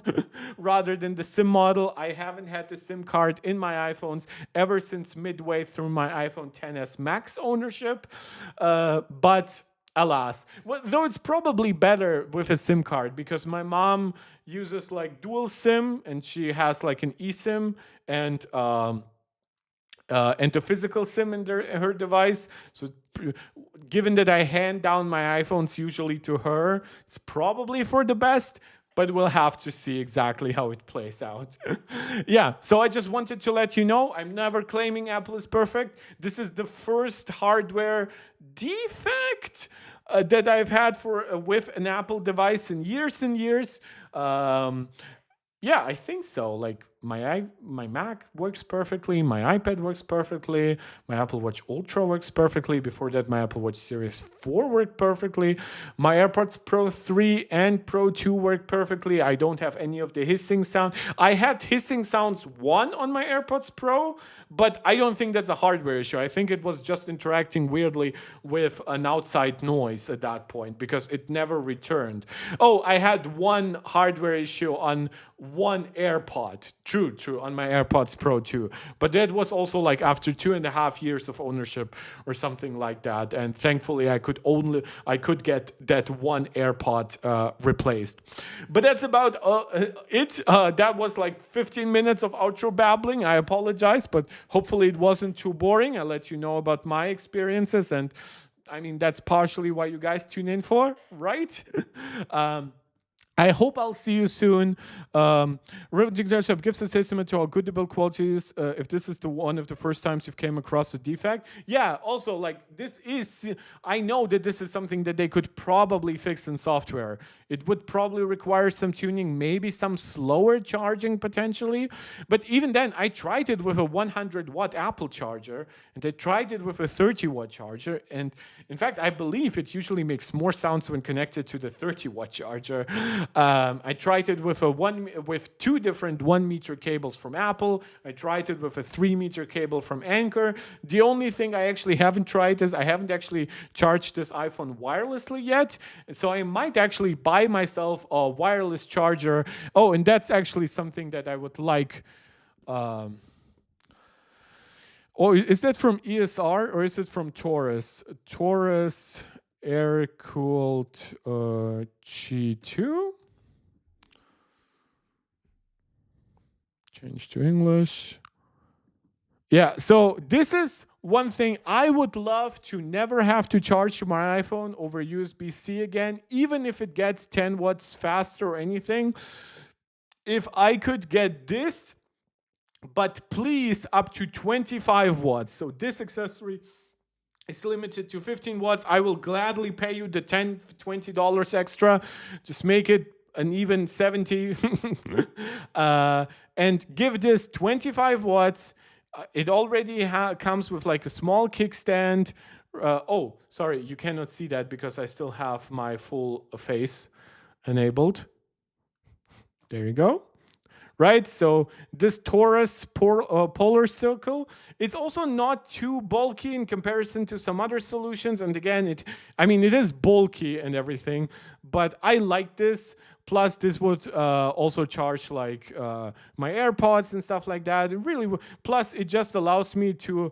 rather than the SIM model. I haven't had the SIM card in my iPhones ever since midway through my iPhone XS Max ownership, but alas. Well, though it's probably better with a SIM card because my mom uses like dual SIM, and she has like an eSIM and the physical SIM in her device. So given that I hand down my iPhones usually to her, it's probably for the best, but we'll have to see exactly how it plays out. Yeah, so I just wanted to let you know, I'm never claiming Apple is perfect. This is the first hardware defect that I've had with an Apple device in years and years. Yeah, I think so. Like my Mac works perfectly, my iPad works perfectly, my Apple Watch Ultra works perfectly. Before that, my Apple Watch Series 4 worked perfectly. My AirPods Pro 3 and Pro 2 work perfectly. I don't have any of the hissing sound. I had hissing sounds on my AirPods Pro, but I don't think that's a hardware issue. I think it was just interacting weirdly with an outside noise at that point because it never returned. Oh, I had one hardware issue on one AirPod. True, on my AirPods Pro 2. But that was also like after 2.5 years of ownership or something like that. And thankfully I could get that one AirPod replaced. But that's about it. That was like 15 minutes of outro babbling. I apologize, but hopefully it wasn't too boring. I'll let you know about my experiences, and I mean that's partially why you guys tune in for, right? I hope I'll see you soon. Shop gives a testament to how good the build quality is. If this is one of the first times you've came across a defect. Yeah, also, like, I know that this is something that they could probably fix in software. It would probably require some tuning, maybe some slower charging potentially. But even then, I tried it with a 100-watt Apple charger, and I tried it with a 30-watt charger. And in fact, I believe it usually makes more sounds when connected to the 30-watt charger. I tried it with two different 1-meter cables from Apple. I tried it with a 3-meter cable from Anker. The only thing I actually haven't tried is I haven't actually charged this iPhone wirelessly yet. So I might actually buy myself a wireless charger. Oh, and that's actually something that I would like. Oh, is that from ESR or is it from Taurus? Taurus air-cooled G2? Change to English. Yeah, so this is one thing I would love to never have to charge my iPhone over USB-C again, even if it gets 10 watts faster or anything. If I could get this, but please up to 25 watts. So this accessory is limited to 15 watts. I will gladly pay you the $10, $20 extra. Just make it an even 70 and give this 25 watts. It already comes with like a small kickstand. Oh, sorry, you cannot see that because I still have my full face enabled. There you go. Right, so this Taurus polar circle, it's also not too bulky in comparison to some other solutions. And again, it is bulky and everything, but I like this. Plus, this would also charge like my AirPods and stuff like that. It really, plus it just allows me to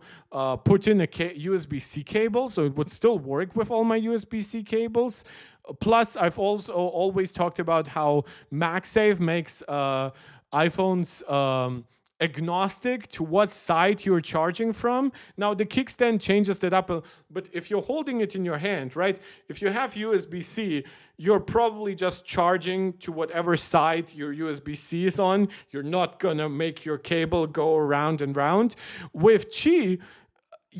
put in a USB-C cable, so it would still work with all my USB-C cables. Plus, I've also always talked about how MagSafe makes iPhones agnostic to what side you're charging from. Now the kickstand changes that up, but if you're holding it in your hand, right? If you have USB-C, you're probably just charging to whatever side your USB-C is on. You're not gonna make your cable go around and round. With Qi,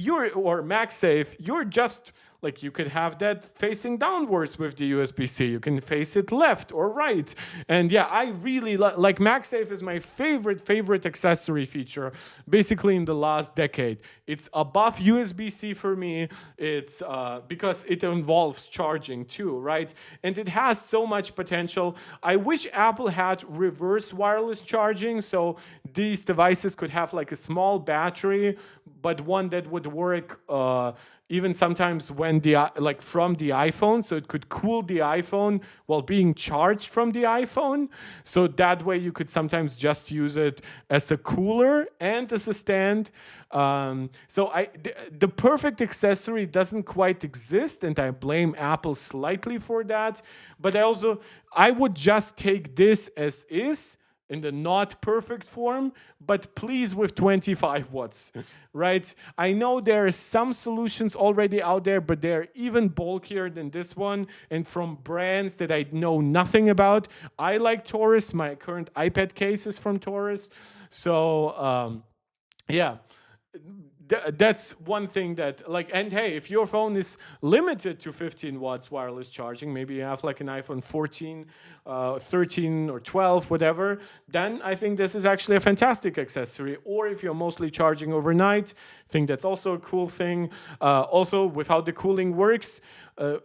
or MagSafe, you're just like, you could have that facing downwards with the USB-C. You can face it left or right. And yeah, I really like MagSafe is my favorite accessory feature, basically in the last decade. It's above USB-C for me. It's because it involves charging too, right? And it has so much potential. I wish Apple had reverse wireless charging, so these devices could have like a small battery, but one that would work even sometimes when from the iPhone, so it could cool the iPhone while being charged from the iPhone. So that way you could sometimes just use it as a cooler and as a stand. The perfect accessory doesn't quite exist, and I blame Apple slightly for that. But I would just take this as is, in the not perfect form, but please with 25 watts, right? I know there are some solutions already out there, but they're even bulkier than this one, and from brands that I know nothing about. I like Taurus. My current iPad case is from Taurus. So, yeah. That's one thing that, and hey, if your phone is limited to 15 watts wireless charging, maybe you have like an iPhone 14, 13 or 12, whatever, then I think this is actually a fantastic accessory. Or if you're mostly charging overnight, I think that's also a cool thing. Also, with how the cooling works,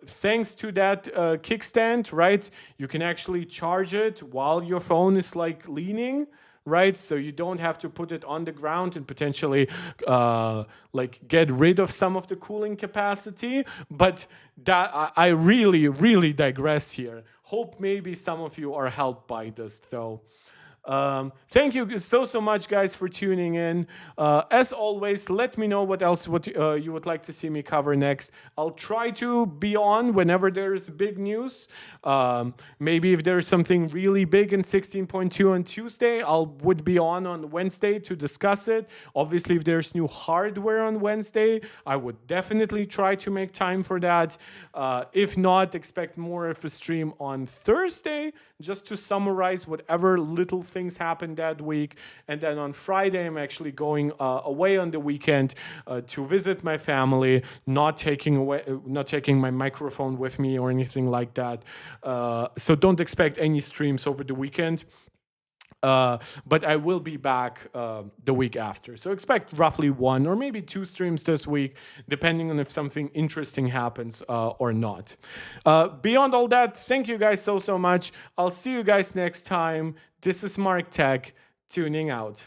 thanks to that kickstand, right, you can actually charge it while your phone is like leaning, right? So you don't have to put it on the ground and potentially get rid of some of the cooling capacity. But that I really digress here. Hope maybe some of you are helped by this though. Thank you so much, guys, for tuning in. As always, let me know what you would like to see me cover next. I'll try to be on whenever there's big news. Maybe if there's something really big in 16.2 on Tuesday, would be on Wednesday to discuss it. Obviously, if there's new hardware on Wednesday, I would definitely try to make time for that. If not, expect more of a stream on Thursday, just to summarize whatever little things happened that week. And then on Friday, I'm actually going away on the weekend to visit my family, not taking my microphone with me or anything like that. So don't expect any streams over the weekend. But I will be back the week after. So expect roughly 1 or maybe 2 streams this week, depending on if something interesting happens or not. Beyond all that, thank you guys so much. I'll see you guys next time. This is Mark Tech, tuning out.